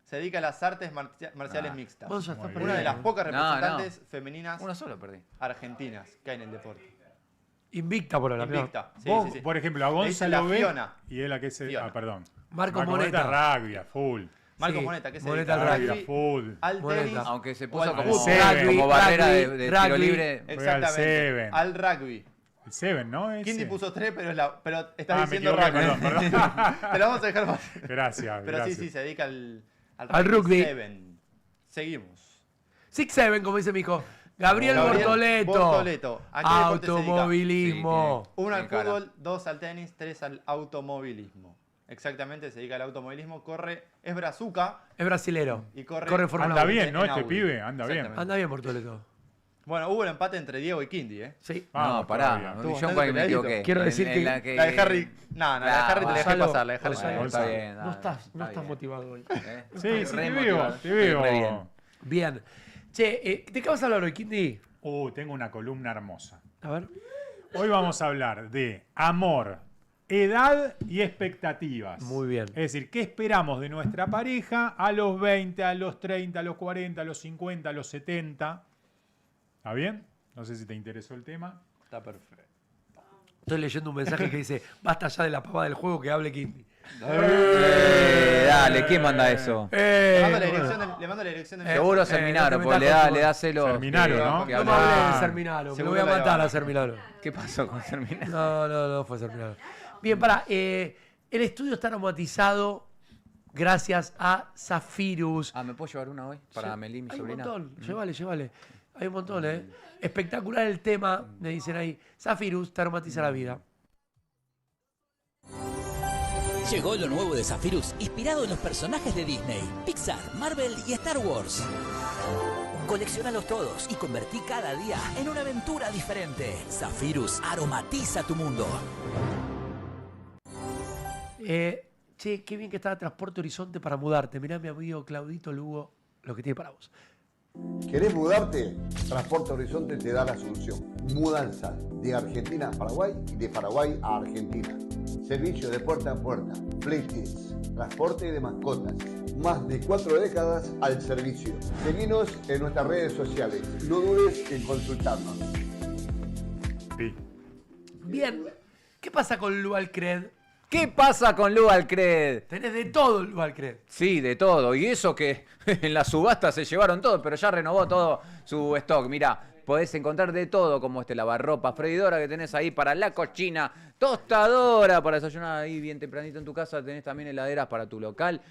Se dedica a las artes marciales mixtas. Vos ya estás Muy perdiendo. Una de las pocas No, representantes femeninas Uno solo perdí. argentinas que hay en el deporte. Invicta por ahora. mirá. Invicta. Sí, Vos, sí, sí. por ejemplo, a Le Gonza dicen la lo ve Fiona. y él a qué se... Fiona. Ah, perdón. Marco Moneta. Rugby, a full. Marco Sí, Moneta, ¿qué se Moneta dedica? al Rugby, Rugby, a full. al Moneta. tenis Aunque se o puso al como, fútbol. Rugby, como barrera rugby, de tiro rugby. libre. Juega al Exactamente. Seven. Al rugby. El Seven, ¿no? Ese. Kindy puso 3, pero estás Ah, me diciendo equivoqué, rugby. perdón, perdón. Te lo vamos a dejar más. Gracias, Pero gracias. sí, se dedica al Al rugby. Seven. Seguimos. 6-7, como dice mi hijo. Gabriel Bortoleto. Bortoleto. ¿A qué deporte se dedica? Automovilismo. Sí, 1 al Tiene cara. fútbol, 2 al tenis, 3 al automovilismo. Exactamente, se dedica al automovilismo. Corre, es brazuca Es brasilero. y corre. Corre Fórmula Anda 1. bien, ¿no? en Este Audi. pibe, anda bien. Exactamente. Anda bien Bortoleto. Bueno, hubo el empate entre Diego y Quindy, ¿eh? Sí. Vamos No, pará. todavía. Estuvo Yo bastante me equivoqué. peleadito. Quiero decir que La de Harry. No, la de Harry te la dejé Gonzalo, pasar, la de Harry. Gonzalo, Está bien, no dale, estás está bien. motivado hoy. Sí, sí, Re te veo, motivado. te veo. Re bien. Bien. Che, ¿de qué vas a hablar hoy, Quindy? Tengo una columna hermosa. A ver. Hoy vamos a hablar de amor, edad y expectativas. Muy bien. Es decir, ¿qué esperamos de nuestra pareja a los 20, a los 30, a los 40, a los 50, a los 70? ¿Está bien? No sé si te interesó el tema. Está perfecto. Estoy leyendo un mensaje que dice, basta ya de la pava del juego, que hable Quindy. Dale, ¿quién manda eso? Le mando la dirección de mi Seguro no Serminaro, te porque metas le da celos. Serminaro, ¿no? que No me habla- hables de Serminaro, me lo voy a Seguro la matar lleva. a Serminaro. ¿Qué pasó con Serminaro? No fue Serminaro. Bien, el estudio está aromatizado gracias a Zafirus. Ah, ¿me puedo llevar una hoy? Para Sí, Meli, mi hay sobrina. un montón, llévale. Hay un montón, ¿eh? Espectacular el tema, me dicen ahí. Zafirus te aromatiza la vida. Llegó lo nuevo de Zafirus, inspirado en los personajes de Disney, Pixar, Marvel y Star Wars. Colecciónalos todos y convertí cada día en una aventura diferente. Zafirus aromatiza tu mundo. Che, qué bien que está Transporte Horizonte para mudarte. Mirá mi amigo Claudito Lugo, lo que tiene para vos. ¿Querés mudarte? Transporte Horizonte te da la solución. Mudanza de Argentina a Paraguay y de Paraguay a Argentina. Servicio de puerta a puerta, fletes, transporte de mascotas. Más de 4 décadas al servicio. Seguinos en nuestras redes sociales. No dudes en consultarnos. Sí. Bien, ¿qué pasa con Lualcred? ¿Qué pasa con Lualcred? Tenés de todo Lualcred. Sí, de todo. Y eso que en la subasta se llevaron todo, pero ya renovó todo su stock. Mirá, podés encontrar de todo, como lavarropa, freidora que tenés ahí para la cochina, tostadora para desayunar ahí bien tempranito en tu casa. Tenés también heladeras para tu local,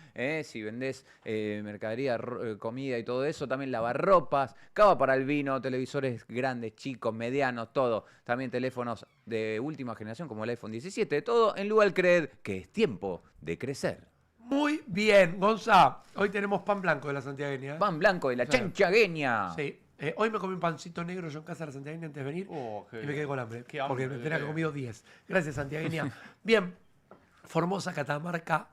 si vendés mercadería, comida y todo eso. También lavarropas, cava para el vino, televisores grandes, chicos, medianos, todo. También teléfonos de última generación como el iPhone 17. Todo en Lualcred, que es tiempo de crecer. Muy bien, Gonza. Hoy tenemos pan blanco de la santiagueña. Pan blanco de la chanchagueña. Sí. Hoy me comí un pancito negro yo en casa de la santiagueña antes de venir y me quedé con hambre. Qué hambre, porque me tenía que comido 10. Gracias, santiagueña. Bien. Formosa, Catamarca.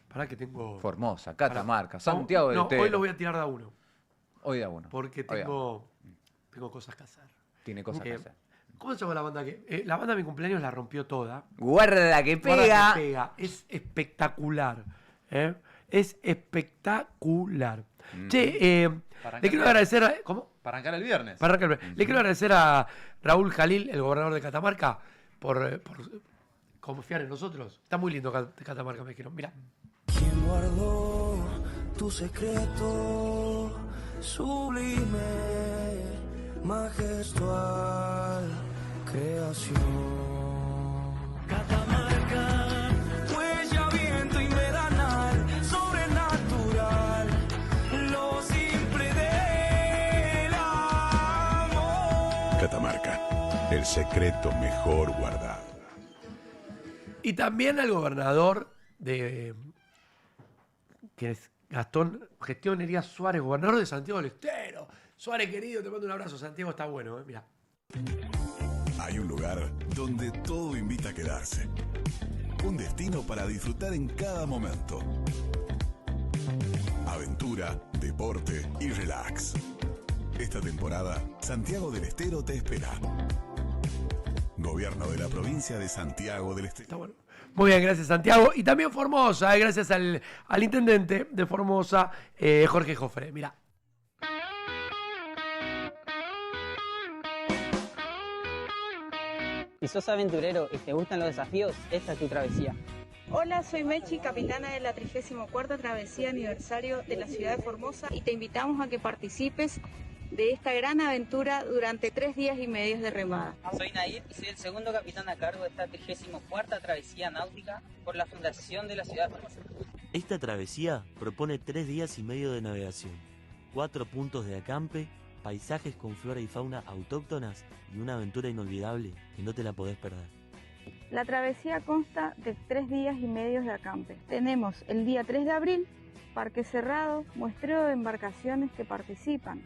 Para que tengo... Formosa, Catamarca, Pará. Santiago del No, Estero. hoy lo voy a tirar de a uno. Hoy da uno. Porque Hoy da uno. tengo cosas que hacer. Tiene cosas que hacer. ¿Cómo se llama la banda? La banda de mi cumpleaños la rompió toda. Guarda que Guarda pega. que pega. Es espectacular. Es espectacular. Che, le quiero agradecer a... ¿Cómo? Para arrancar el viernes. Para arrancar el viernes. Le quiero agradecer a Raúl Jalil, el gobernador de Catamarca, por confiar en nosotros. Está muy lindo Catamarca, me dijeron. Mirá. ¿Quién guardó tu secreto sublime, majestual creación? Catamarca, huella, viento invedanal, sobrenatural, lo simple del amor. Catamarca, el secreto mejor guardado. Y también al gobernador de... que es Gastón Gestión Elías Suárez, gobernador de Santiago del Estero. Suárez, querido, te mando un abrazo. Santiago está bueno, mirá. Hay un lugar donde todo invita a quedarse. Un destino para disfrutar en cada momento. Aventura, deporte y relax. Esta temporada, Santiago del Estero te espera. Gobierno de la provincia de Santiago del Estero. Está bueno. Muy bien, gracias Santiago. Y también Formosa, gracias al intendente de Formosa, Jorge Jofre. Mirá. Si sos aventurero y te gustan los desafíos, esta es tu travesía. Hola, soy Mechi, capitana de la 34ª Travesía Aniversario de la ciudad de Formosa y te invitamos a que participes de esta gran aventura durante 3 días y medio de remada. Soy Nair y soy el segundo capitán a cargo de esta 34ª Travesía Náutica por la Fundación de la Ciudad de Formosa. Esta travesía propone 3 días y medio de navegación, 4 puntos de acampe, paisajes con flora y fauna autóctonas y una aventura inolvidable que no te la podés perder. La travesía consta de 3 días y medio de acampe. Tenemos el día 3 de abril, parque cerrado, muestreo de embarcaciones que participan.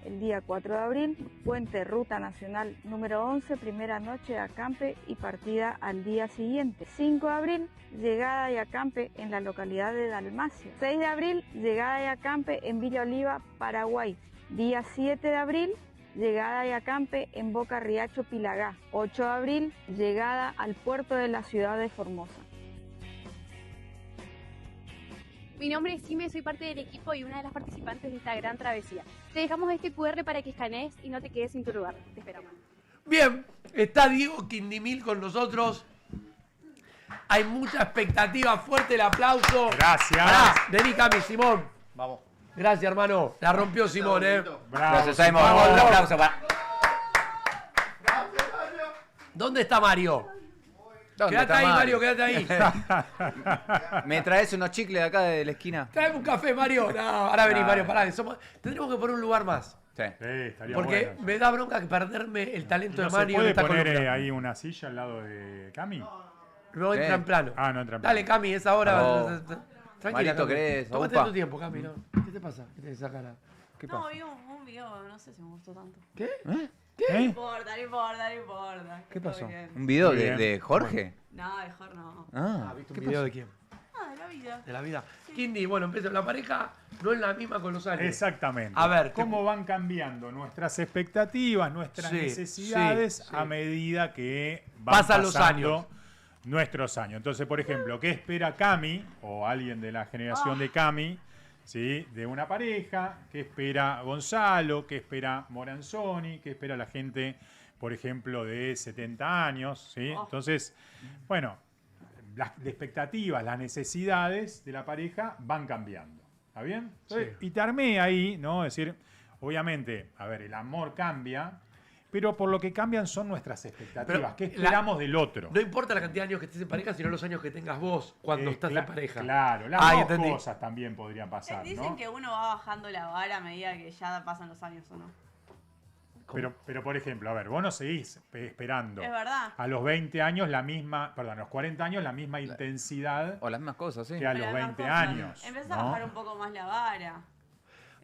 el día 4 de abril, puente Ruta Nacional número 11, primera noche de acampe y partida al día siguiente. 5 de abril, llegada y acampe en la localidad de Dalmacia. 6 de abril, llegada y acampe en Villa Oliva, Paraguay. Día 7 de abril, llegada y acampe en Boca Riacho, Pilagá. 8 de abril, llegada al puerto de la ciudad de Formosa. Mi nombre es Sime, soy parte del equipo y una de las participantes de esta gran travesía. Te dejamos este QR para que escanees y no te quedes sin tu lugar. Te esperamos. Bien, está Diego Quindimil con nosotros. Hay mucha expectativa, fuerte el aplauso. Gracias. Pará, vení, Cami, Simón. Vamos. Gracias, hermano. La rompió Simón, Bravo, Gracias, Simón. Un aplauso para... ¿Dónde está Mario? ¿Dónde Quédate está ahí, Mario? Mario, quédate ahí. ¿Me traes unos chicles de acá de la esquina? Traeme un café, Mario. No, ahora vení, Dale. Mario, pará. Tendremos que poner un lugar más. Sí. Estaría Porque bueno. me da bronca perderme el talento ¿No de se Mario en puede esta poner columna. ahí una silla al lado de Cami? No entra en plano. Ah, no entra en plano. Dale, Cami, es ahora. No. Tranquila, Marito, Cami. ¿querés? Tómate Upa. tu tiempo, Cami. ¿No? ¿Qué te pasa? ¿Qué te esa cara? ¿Qué No, pasa? vi un video, no sé si me gustó tanto. ¿Qué? No importa, no importa, no importa. ¿Qué Todo pasó? bien. ¿Un video Muy bien. de Jorge? No, mejor no. Ah, ¿Viste un ¿qué video pasó? de quién? Ah, de la vida. De la vida. Kindy, bueno, empieza. La pareja no es la misma con los años. Exactamente. A ver, cómo van cambiando nuestras expectativas, nuestras Sí, necesidades sí. a medida que van Pasan los pasando años. nuestros años. Entonces, por ejemplo, ¿qué espera Cami o alguien de la generación de Cami, ¿sí? De una pareja? ¿Qué espera Gonzalo? ¿Qué espera Moranzoni? ¿Qué espera la gente, por ejemplo, de 70 años? ¿Sí? Entonces, bueno, las expectativas, las necesidades de la pareja van cambiando. ¿Está bien? Entonces, y te armé ahí, ¿no? Es decir, obviamente, a ver, el amor cambia, pero por lo que cambian son nuestras expectativas. Pero ¿Qué esperamos del otro? No importa la cantidad de años que estés en pareja, sino los años que tengas vos cuando estás en pareja. Claro, las Ahí dos entendí. cosas también podrían pasar, Dicen ¿no? que uno va bajando la vara a medida que ya pasan los años, ¿o no? Pero, por ejemplo, a ver, vos no seguís esperando Es verdad. a los 20 años la misma, perdón, a los 40 años la misma intensidad O las mismas cosas, sí. que a Pero los además 20 cosas. años. Empezás a ¿no? bajar un poco más la vara.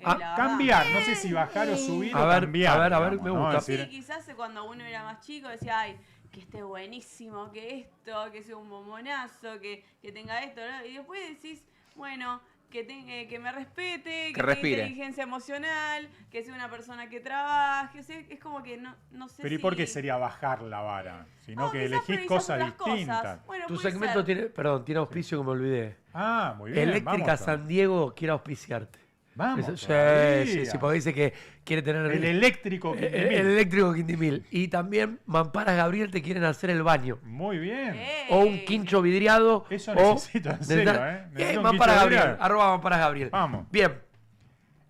Ah, la verdad. cambiar, no sé si bajar o subir A o ver, cambiar. a ver, digamos, me ¿no? gusta. Es decir, Sí, quizás cuando uno era más chico decía, ay, que esté buenísimo, que esto, que sea un bombonazo, que tenga esto, ¿no? Y después decís, bueno, que me respete, que tenga respire. inteligencia emocional, que sea una persona que trabaje, o sea, es como que no sé pero ¿y si... por qué sería bajar la vara? Sino que quizás elegís priorizás cosas otras cosas. distintas. Bueno, Tu puede segmento ser. tiene auspicio que me olvidé. Ah, muy bien. Eléctrica vamos, San Diego quiere auspiciarte. Vamos, Sí, todavía. sí, porque dice que quiere tener El eléctrico el Quindimil. eléctrico Quindimil. Y también Mamparas Gabriel te quieren hacer el baño. Muy bien. O un quincho vidriado. Eso o necesito, en serio, ¿eh? Necesito un Mamparas quincho Gabriel, vidriado. arroba Mamparas Gabriel. Vamos. Bien.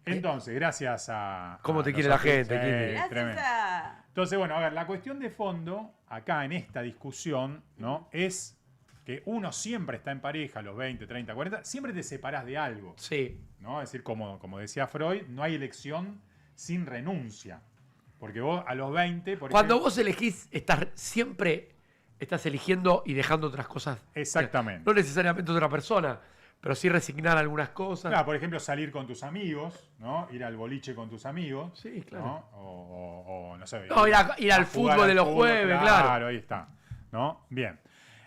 Entonces, gracias a... ¿Cómo a te los quiere la auspicios. gente, Quindi? Gracias Tremendo. a... Entonces, bueno, a ver, la cuestión de fondo, acá en esta discusión, ¿no? Es que uno siempre está en pareja a los 20, 30, 40, siempre te separás de algo. Sí. ¿No? Es decir, como decía Freud, no hay elección sin renuncia. Porque vos a los 20, por Cuando ejemplo, vos elegís, siempre estás eligiendo y dejando otras cosas. Exactamente. No necesariamente otra persona, pero sí resignar algunas cosas. claro, por ejemplo, salir con tus amigos, ¿no? Ir al boliche con tus amigos. Sí, claro. ¿no? O no sé. No, ir al jugar fútbol de los jueves, claro. Claro, ahí está. ¿No? Bien.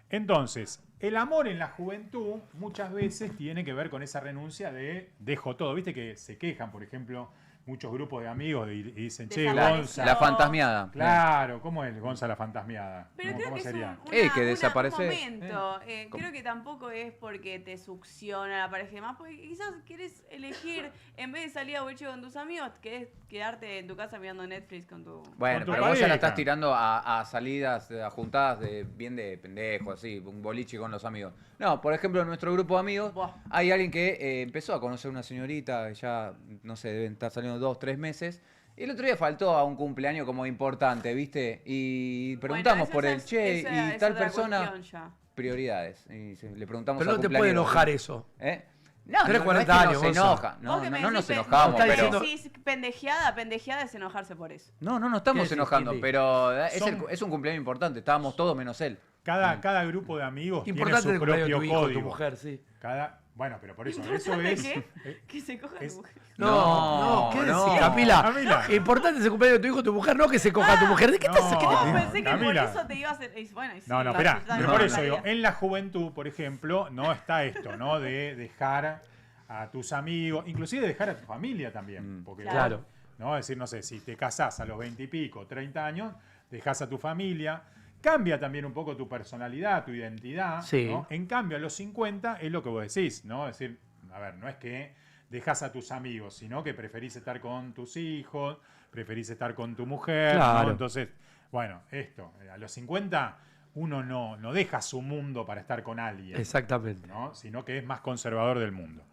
Entonces, el amor en la juventud muchas veces tiene que ver con esa renuncia de dejo todo. Viste que se quejan, por ejemplo, muchos grupos de amigos y dicen, che, Desapareció. Gonza. La fantasmiada. Claro, ¿cómo es Gonza la fantasmiada? Pero ¿Cómo, creo cómo que sería? es Que un desaparece. momento. ¿Cómo? Creo que tampoco es porque te succiona la pareja y demás, porque quizás querés elegir, en vez de salir a boliche con tus amigos, querés quedarte en tu casa mirando Netflix con tu... Bueno, Con tu pero vos ya pareja. la estás tirando a salidas, a juntadas bien de pendejo, así, un boliche con los amigos. No, por ejemplo, en nuestro grupo de amigos Buah. hay alguien que empezó a conocer una señorita, ya, no sé, deben estar saliendo 2, 3 meses. Y el otro día faltó a un cumpleaños como importante, ¿viste? Y preguntamos por el che, y tal persona, prioridades. Y le preguntamos Pero al no te cumpleaños. puede enojar eso. ¿Eh? No, Tenés no, 40 no es que años, no se Gonza. enoja. No, Vos que me no nos decís enojamos, está pero... decís pendejeada es enojarse por eso. No estamos ¿Qué decís, enojando, Kili? pero Son- es un cumpleaños importante. Estábamos todos menos él. Cada grupo de amigos Importante tiene el su cumpleaños de propio tu hijo, código. tu mujer, sí. Bueno, pero por eso ¿Importante es... qué? Que se coja tu mujer. No, ¿qué decís, Camila? Camila. Importante es el cumpleaños de tu hijo, tu mujer, no que se coja tu mujer. ¿De qué estás? ¿Qué te- Pensé que por Camila. eso te iba a hacer. Bueno, y sí, No, está espera. bien, Por eso está digo, bien. en la juventud, por ejemplo, no está esto, ¿no? De dejar a tus amigos, inclusive dejar a tu familia también. Porque Claro. ¿no? Es decir, no sé, si te casás a los 20 y pico, 30 años, dejás a tu familia, cambia también un poco tu personalidad, tu identidad. Sí. ¿no? En cambio, a los 50 es lo que vos decís, ¿no? Es decir, a ver, no es que dejas a tus amigos, sino que preferís estar con tus hijos, preferís estar con tu mujer, Claro. ¿no? Entonces, bueno, esto, a los 50 uno no deja su mundo para estar con alguien. Exactamente. ¿no? Sino que es más conservador del mundo.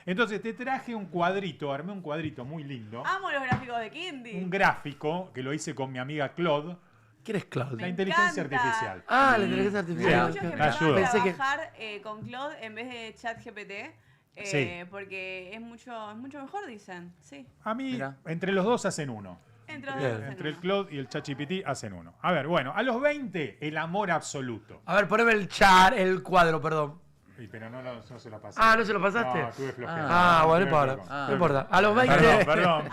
Entonces te traje un cuadrito, armé un cuadrito muy lindo, Amo los gráficos de Kindy. un gráfico que lo hice con mi amiga Claude, ¿Quién es Claudia? la inteligencia encanta. artificial. Ah, la inteligencia Hay artificial. muchos que me empezaron ayuda. a Pensé que- trabajar con Claude en vez de ChatGPT. Sí. Porque es mucho mejor, dicen. Sí. A mí, Mirá. entre los dos hacen uno. Entre los Bien. dos hacen Entre el uno. Claude y el ChatGPT hacen uno. A ver, bueno, a los 20, el amor absoluto. A ver, poneme el chat, el cuadro, perdón. Pero no se lo pasé. Ah, ¿no se lo pasaste? No, estuve flojeando. Ah, bueno, no Estuve importa. flojo. No importa. A los 20. Perdón.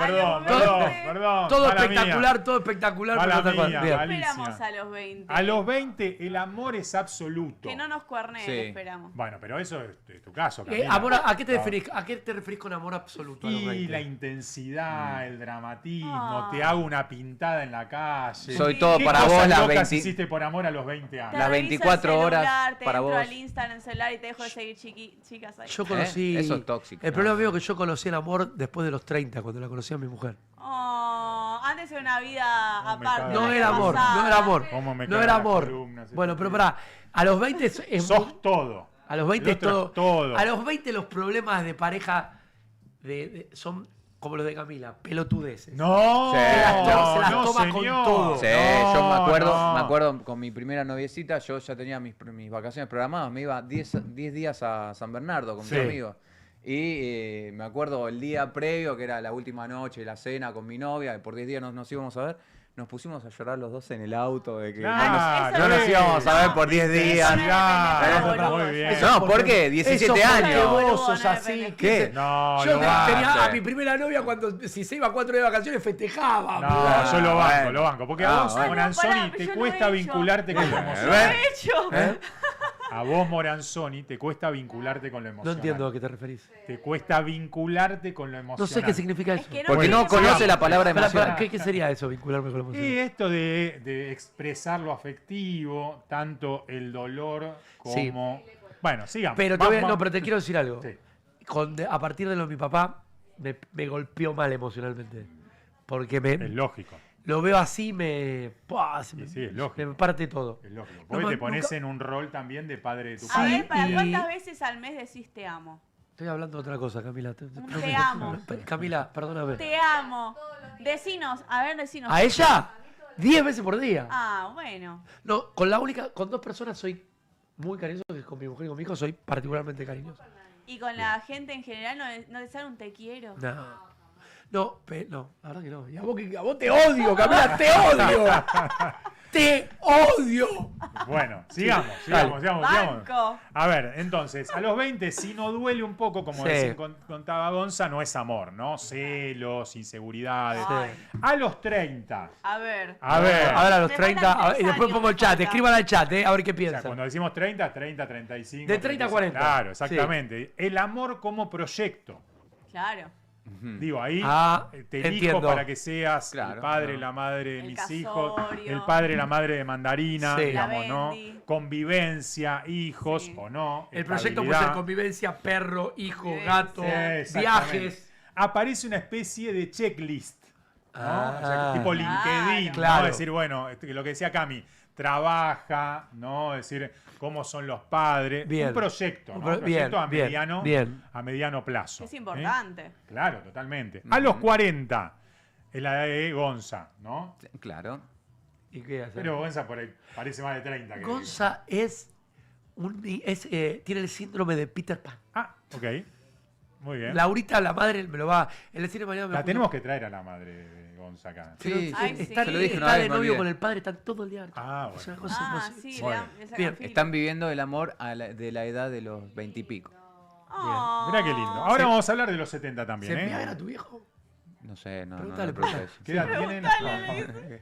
Todo Mala espectacular, mía. todo espectacular. Mala pero no tal cual. mía, Bien. vale. Esperamos a los 20. A los 20, el amor es absoluto. Que no nos cuerneen, Sí. esperamos. Bueno, pero eso es tu caso, Camila. Amor, ¿a qué te No. referís? ¿A qué te referís con amor absoluto a los Y 20? la intensidad, el dramatismo, Ah. te hago una pintada en la calle. Soy todo ¿Qué para cosas vos las locas 20 hiciste por amor a los 20 años? Te Las reviso 24 el celular, horas te para entro vos. al Instagram, en el celular y te dejo de seguir chicas ahí. Yo conocí. Eso es tóxico. El problema mío es que yo conocí el amor después de los 30, cuando la conocí a mi mujer. Oh, antes era una vida No me aparte. cabe. No la era vida amor, pasada. no era amor. ¿Cómo me No caen era las amor. columnas? Bueno, pero pará, a los 20 es Sos todo. A los 20 El es otro todo. es todo. A los 20 los problemas de pareja son como los de Camila, pelotudeces. No, Sí. Se las no, toma con señor. todo. Sí, No, yo no. me acuerdo con mi primera noviecita, yo ya tenía mis vacaciones programadas, me iba 10 días a San Bernardo con Sí. mis amigos. Y me acuerdo el día previo, que era la última noche, la cena con mi novia, por 10 días nos íbamos a ver, nos pusimos a llorar los dos en el auto de que Claro, no nos íbamos a ver no, por 10 días. Claro, muy bien. No, ¿por qué? 17 años. Vos sos así. ¿Qué? No, Yo lo tenía banco. a mi primera novia cuando si se iba 4 días de vacaciones festejaba. No, yo lo banco, bueno. lo banco. Porque a vos, bueno. Moranzoni, Pará, te yo lo cuesta he hecho. vincularte con lo Lo emocional. he hecho. A vos, Moranzoni, te cuesta vincularte con lo No emocional. entiendo a qué te referís. Te cuesta vincularte con lo emocional. No sé qué significa eso. que no Porque no tiene conoce palabra. la palabra Pará, emoción. pará, ¿qué sería eso, vincularme con la emoción? Y esto de expresar lo afectivo, tanto el dolor Sí. como... Bueno, sigamos. Pero Vamos. pero te quiero decir algo. Sí. A partir de lo de mi papá, me golpeó mal emocionalmente. Porque Es lógico, lo veo así, ¡pua! Sí, sí, es lógico. me parte todo. es lógico. No, Porque te nunca- pones en un rol también de padre de tu A padre. ver, ¿para y- cuántas veces al mes decís te amo? Estoy hablando de otra cosa, Camila. Te amo. Camila, perdóname. Te amo. Decinos, a ver, decinos. ¿A ella? 10 veces por día. Ah, bueno. No, con 2 personas soy muy cariñoso, que es con mi mujer y con mi hijo soy particularmente cariñoso. Y con la gente en general no te sale un te quiero. No, la verdad que no. Y a vos te odio, Camila, te odio. ¡Te odio! Bueno, sigamos. Banco. A ver, entonces, a los 20, si no duele un poco, como Sí. contaba Gonza, no es amor, ¿no? Celos, inseguridades. Ay. A los 30, A ver. a ver, Ahora a los Me 30, faltan 3 y después años, pongo el me chat, falta. escriban al chat, a ver qué o sea, piensan. cuando decimos 30, 30, 35. De 30 a 40. Claro, exactamente. El amor como proyecto. Claro. Digo, ahí te elijo entiendo. para que seas Claro, el padre, claro. la madre de El mis casorio. hijos, el padre, la madre de Mandarina, Sí. digamos, La ¿no? Bendy. Convivencia, hijos Sí. o no. El proyecto puede ser convivencia, perro, hijo, gato, Exactamente. viajes. Aparece una especie de checklist, ¿no? Ah, O sea, tipo LinkedIn, claro. ¿no? Es decir, bueno, lo que decía Cami, trabaja, ¿no? Es decir, cómo son los padres. Bien. Un proyecto, ¿no? Un Un proyecto a bien, mediano, bien. a mediano plazo. Es importante. Claro, totalmente. A los 40, es la edad de Gonza, ¿no? Claro. ¿Y qué hacer? Pero Gonza por ahí parece más de 30. Que... Gonza tiene el síndrome de Peter Pan. Ah, ok. Muy bien. Laurita, la madre, me lo va. El cine mañana me La junto- tenemos que traer a la madre de Gonza acá. Pero Sí, Ay, sí. está, se lo dije una está vez, de me novio olvidé. con el padre, están todo el día. Ah, Es una bueno. cosa Ah, imposible. sí, Bueno. le sacan Bien. filtro. Están viviendo el amor de la edad de los 20 y pico. Oh. Mirá qué lindo. Ahora vamos a hablar de los 70 también, ¿Se ¿eh? Viagra tu viejo? No sé, no. Pregúntale, No, no, no, ¿Qué edad tienen?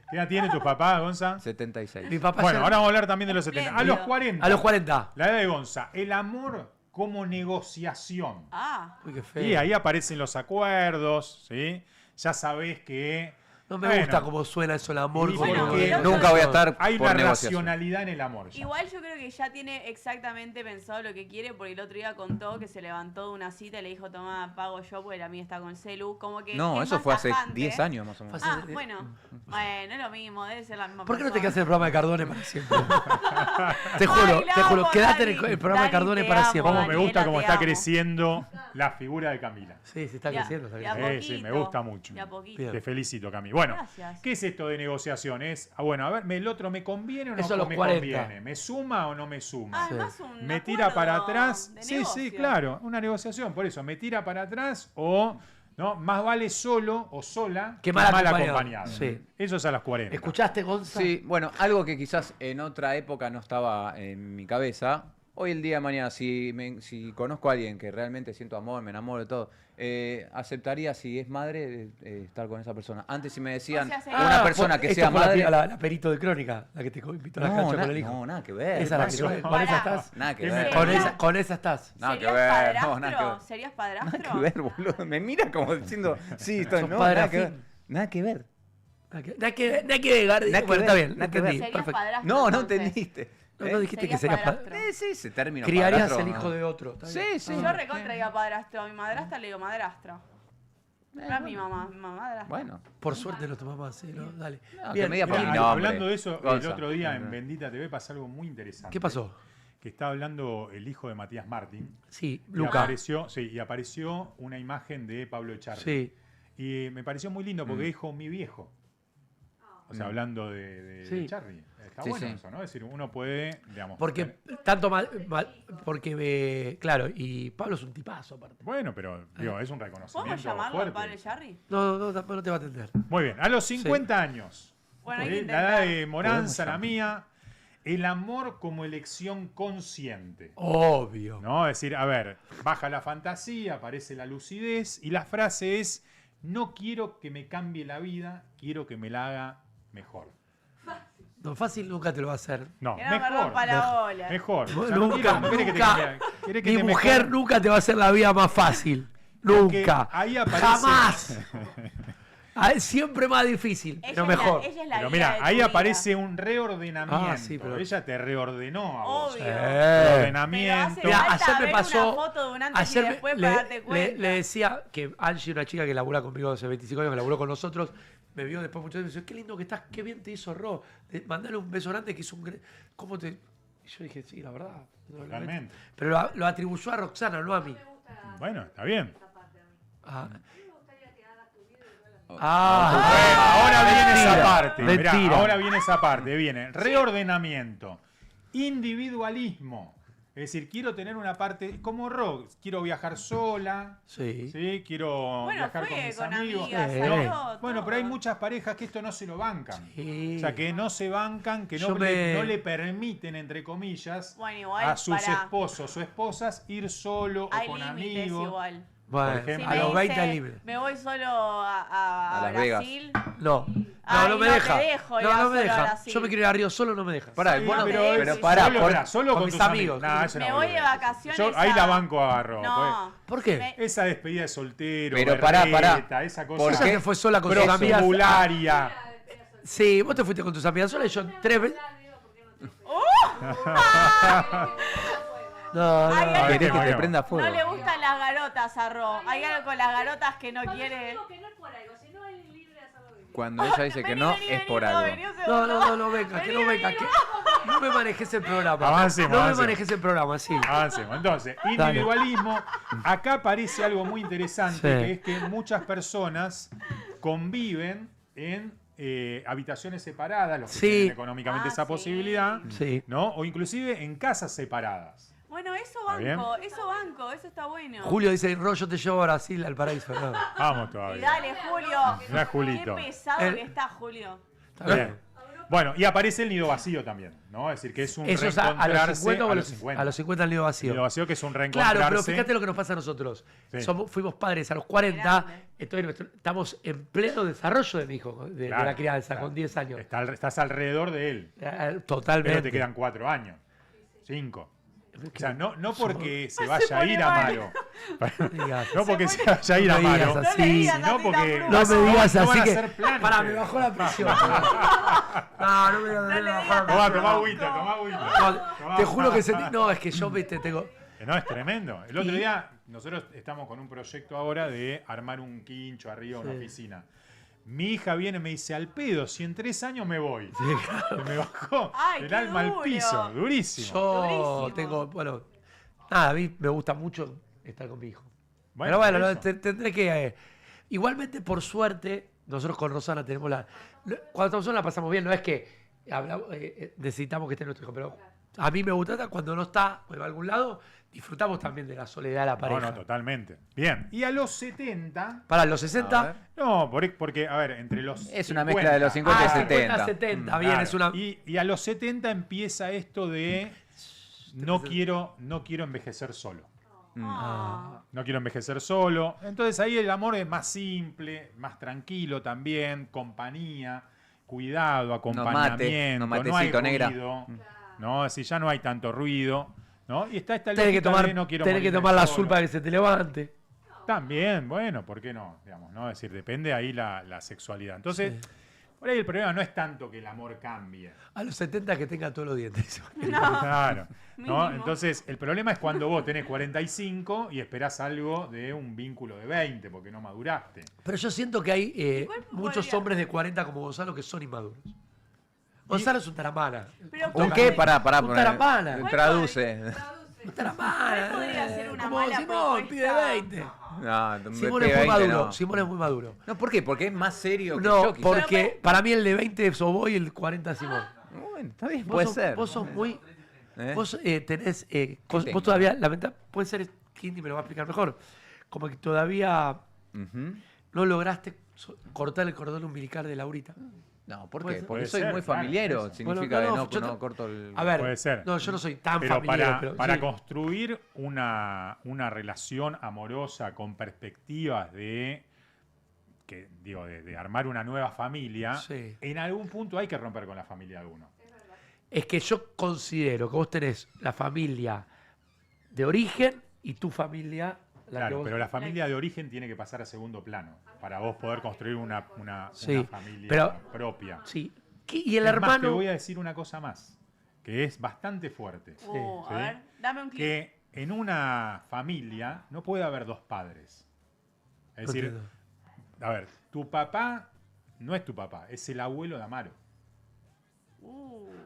¿Qué edad tiene tu papá, Gonza? 76. Mi papá Bueno, ya- ahora vamos a hablar también de los 70. A los 40. A los 40. La edad de Gonza. El amor como negociación. Ah. Uy, qué feo. Y ahí aparecen los acuerdos, ¿sí? Ya sabés que... No me bueno, gusta cómo suena eso el amor. y con porque todo. Nunca voy a estar hay por una negociación. racionalidad en el amor. ya. Igual yo creo que ya tiene exactamente pensado lo que quiere, porque el otro día contó que se levantó de una cita y le dijo, toma, pago yo, porque la mía está con celu. Como que No, es eso más fue hace tajante. 10 años más o menos. Ah, bueno. Bueno, es lo mismo, debe ser la misma ¿Por qué no te persona. quedas en el programa de Cardone para siempre? te Ay, juro, la quédate en amo, el programa de Dani, Cardone te para amo, siempre. Cómo me gusta Daniela, cómo te está amo. creciendo la figura de Camila. Sí, se está Ya, creciendo. Está de a creciendo. Sí, me poquito, gusta mucho. de a poquito. Te felicito, Cami. Bueno, Gracias. ¿qué es esto de negociación? Es, bueno, a ver, el otro me conviene o no Eso a los me 40. conviene. ¿Me suma o no me suma? Ah, es más un ¿Me tira para acuerdo atrás? de Sí, negocio. sí, claro, una negociación. Por eso, ¿me tira para atrás o no? Más vale solo o sola Que mal acompañado. acompañado. Sí. Eso es a las 40. ¿Escuchaste, Gonza? Sí, bueno, algo que quizás en otra época no estaba en mi cabeza. Hoy el día de mañana, si conozco a alguien que realmente siento amor, me enamoro de todo, aceptaría, si es madre, estar con esa persona. Antes si me decían, O sea, sí. una persona que esto sea fue madre... la perito de crónica, la que te invitó a la cancha con el hijo. No, nada que ver. Esa es la que con esa estás. Nada que ¿Qué ver. me- Con esa estás. Nada que ¿Serías ver. padrastro? No, nada que ver. ¿Serías padrastro? Nada que ver, boludo. Me mira como diciendo, sí, estoy, Sos no, padre nada que ver. afín. Nada que ver. Nada que negar. Nada que Bueno, está ver, bien, nada que ver. entendí. ¿Serías Perfecto. padrastro? No, no entonces? entendiste. No dijiste que ¿Serías serías padrastro? Sí, ese término. Criarías padrastro, el no. hijo de otro. está Sí, bien. sí. Yo recontra digo padrastro. A mi madrastra le digo madrastra. No es mi mamá, mi madrastra. Bueno. Por suerte no tu mamá, sí, ¿no? Dale. No, Bien, que me diga por Mirá, mi nombre. hablando de eso, el Gonza. otro día en Bendita TV pasa algo muy interesante. ¿Qué pasó? Que está hablando el hijo de Matías Martín. Sí, Y Luca. apareció una imagen de Pablo Echarri. Sí. Y me pareció muy lindo porque dijo mi viejo. O sea, hablando de Sí. Echarri. Está Sí, bueno sí. eso, ¿no? Es decir, uno puede, digamos... Porque claro, y Pablo es un tipazo aparte. Bueno, pero digo, es un reconocimiento ¿Podemos llamarlo fuerte. Pablo Jarry? No te va a atender. Muy bien, a los 50 años. Bueno, hay ¿sí? que La intentar. edad de Moranza, Podemos la mía. El amor como elección consciente. Obvio. ¿No? Es decir, a ver, baja la fantasía, aparece la lucidez y la frase es, no quiero que me cambie la vida, quiero que me la haga mejor. No, fácil nunca te lo va a hacer. No, Que no me mejor. rompa la ola. Mejor. O sea, no Nunca, quiere que te nunca. cambie, quiere que Mi te mujer mejore. nunca te va a hacer la vida más fácil. Porque Nunca. ahí aparece- Jamás. Siempre más difícil, Ella pero es la- mejor. ella es la Pero guía mira, de tu ahí vida. aparece un reordenamiento. Ah, sí, pero- Ella te reordenó a vos. Obvio. Reordenamiento. Pero hace Mira, falta ayer me ver pasó. una foto de un antes y Ayer después para darte cuenta. le decía que Angie, una chica que labura conmigo hace 25 años, que laburó con nosotros, me vio después muchas veces y me dijo, qué lindo que estás, qué bien te hizo Ro. Mandale un beso grande que hizo un... ¿Cómo te...? Y yo dije, sí, la verdad. Totalmente. Pero lo atribuyó a Roxana, no a mí. Bueno, está bien. Ah. Bueno, Ah, ahora viene esa mentira, parte. Mirá, mentira. ahora viene esa parte. Viene reordenamiento, individualismo. Es decir, quiero tener una parte como Ro. Quiero viajar sola. Sí. Quiero Bueno, viajar con fue mis con amigos. amigas, No. salió, Bueno, todo. pero hay muchas parejas que esto no se lo bancan. Sí. O sea, que no se bancan, que Yo no, me- no le permiten, entre comillas, Bueno, igual, a sus pará. esposos o esposas ir solo Hay o con límites amigos. igual. Bueno, Por ejemplo. a los me 20 dice, libres. Me voy solo a Las Vegas. Brasil. No. Ay, no me no te deja. dejo ir no me solo a deja. Brasil. Yo me quiero ir a Río solo, no me deja. Pará, Sí, vos no- pero pero es- pará, solo, por- pará, solo con con mis tus amigos. amigos. Nah, eso Me no, voy boludo. de vacaciones Yo ahí a- la banco a Ro. No. ¿Por qué? Me- Esa despedida de soltero, Pero pará, berreta, esa cosa. ¿Por Esa qué? que fue sola con sus amigas. Protocolaria. Sí, vos te fuiste con tus amigas sola y yo 3 veces. No, Ay, no. ay, ¿Querés que Bueno. te prenda fuego? No le gustan las garotas a Ro. Hay algo con las garotas que no quiere. Cuando ella dice que no, es por algo. No, venga, que no venga. Que no me manejes el programa. Avancemos, No me avancemos. manejes el programa, sí. Avancemos. Entonces, individualismo. Acá aparece algo muy interesante, Sí. que es que muchas personas conviven en habitaciones separadas, los que Sí. tienen económicamente Ah, esa sí. posibilidad, Sí. ¿no? O inclusive en casas separadas. Bueno, eso ¿Está bien? banco, eso está bueno. Julio dice, Ro, yo te llevo a Brasil, al paraíso. No. Vamos Y todavía. dale, Julio. Mirá, Julito. Qué pesado El- que está, Julio. Está Bien. Bueno, y aparece el nido vacío también, ¿no? Es decir, que es un Eso es reencontrarse a los 50 o a los 50. A los 50 el nido vacío. El nido vacío que es un reencontrarse. Claro, pero fíjate lo que nos pasa a nosotros. Sí. Fuimos padres a los 40, entonces estamos en pleno desarrollo de mi hijo, de Claro, la crianza, claro. con 10 años. Estás alrededor de él. Totalmente. Pero te quedan 4 años, 5. O sea, no porque se Se vaya a pone ir a mal. Amaro. Digas. No porque se vaya a ir a No me digas Amaro. así. Sino porque No me digas no van así a que. hacer planes. Pará, me bajó la presión. No me digas así. Tomá agüita. No, te juro que sentí. No, es que yo tengo. No, es tremendo. El otro día, nosotros estamos con un proyecto ahora de armar un quincho arriba, una Sí. oficina. Mi hija viene y me dice, al pedo, si en 3 años me voy. Sí, claro. Que me bajó Ay, el qué alma al duro. piso. Durísimo. Yo tengo. Bueno, nada, a mí me gusta mucho estar con mi hijo. Bueno, Pero bueno, por no, eso. tendré que. Igualmente, por suerte, nosotros con Rosana tenemos la. Cuando estamos solos la pasamos bien, no es que necesitamos que esté nuestro hijo, pero a mí me gusta cuando no está o va a algún lado, disfrutamos también de la soledad de la pareja. No, totalmente. Bien. Y a los 70. Para los 60. No, porque, a ver, entre los. Es una mezcla de los 50 y 70. 70, bien, es una. Y a los 70 empieza esto de no quiero envejecer solo. No quiero envejecer solo. Entonces ahí el amor es más simple, más tranquilo también, compañía, cuidado, acompañamiento, no hay matecito, negra. ruido, ¿no? Si ya no hay tanto ruido, ¿no? Y está esta Tenés que lógica tomar, de no quiero tenés que morirme tomar la solo. azul para que se te levante. También, bueno, ¿por qué no? Digamos, ¿no? Es decir, depende ahí la sexualidad. Entonces, por ahí el problema no es tanto que el amor cambie. A los 70 que tenga todos los dientes. Claro. ¿no? Mínimo. Entonces, el problema es cuando vos tenés 45 y esperás algo de un vínculo de 20, porque no maduraste. Pero yo siento que hay muchos hombres de 40 como Gonzalo que son inmaduros. Gonzalo es un taramana. ¿Un qué? Pará. Un taramana. Traduce. Un taramana. podría ser una Como mala Simón, pide propuesta? 20. No, Simón es muy maduro. Simón es muy maduro. No, ¿por qué? Porque es más serio que No, yo, quizás. porque para mí el de 20 sos vos y el 40 Simón. Bueno, está bien, Vos puede sos- ser. Vos sos muy. ¿Eh? Vos tenés. Vos tengo? todavía. Puede ser. Kindy me lo va a explicar mejor. Como que todavía no lograste cortar el cordón umbilical de Laurita. No, ¿por Puede qué? ser. Porque Puede soy ser, muy claro, familiero. eso. Significa Bueno, que yo no corto el... A ver, Puede ser. no, yo no soy tan Pero familiar. Pero para sí. construir una relación amorosa con perspectivas de armar una nueva familia, Sí. en algún punto hay que romper con la familia de uno. Es que yo considero que vos tenés la familia de origen y tu familia. La que Claro, vos- pero la familia de origen tiene que pasar a segundo plano para vos poder construir una Sí, familia pero- propia. Sí. Y el Es más, hermano. te voy a decir una cosa más, que es bastante fuerte. A ver, dame un clip. Que en una familia no puede haber dos padres. Es No decir, entiendo. a ver, tu papá no es tu papá, es el abuelo de Amaro.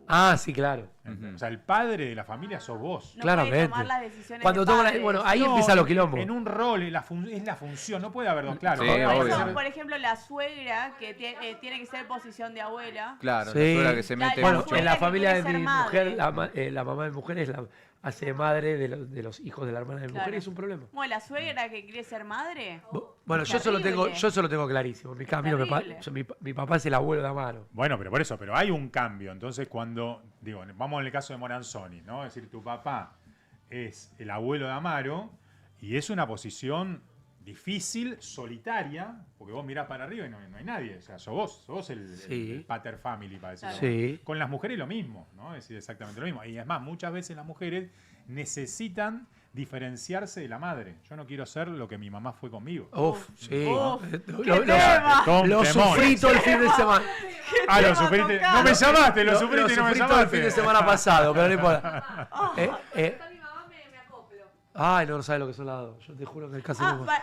Ah, sí, claro. O sea, el padre de la familia sos vos. No Claramente. puede tomar las decisiones Cuando de toma la- padres. bueno, ahí No, empieza los quilombos. En un rol, es la función, no puede haber dos, claro. Sí, no puede obvio. ser- Por ejemplo, la suegra que tiene que ser posición de abuela. Claro, Sí. la suegra que se mete Bueno, mucho. en la que familia de quiere mi ser madre. mujer, la mamá de mi mujer hace de madre de los hijos de la hermana de mi mujer Claro. y es un problema. Bueno, la suegra que quiere ser madre. Bueno, yo eso lo tengo, Terrible. yo eso lo tengo clarísimo. En mi camino, Terrible. mi papá es el abuelo de Amaro. Bueno, pero por eso, pero hay un cambio. Entonces, cuando, vamos en el caso de Moranzoni, ¿no? Es decir, tu papá es el abuelo de Amaro y es una posición difícil, solitaria, porque vos mirás para arriba y no hay nadie. O sea, sos vos el pater family, para decirlo. Sí. Con las mujeres lo mismo, ¿no? Es decir, exactamente lo mismo. Y es más, muchas veces las mujeres necesitan diferenciarse de la madre. Yo no quiero ser lo que mi mamá fue conmigo. Uf, sí. Con Lo temor. sufrí todo el fin de semana. Ah, lo sufriste. No me llamaste, lo sufriste y no me sufrí todo el fin llamaste. de semana pasado, pero no importa. Ay, no sabes lo que son las dos. Yo te juro que el caso Ah, no. una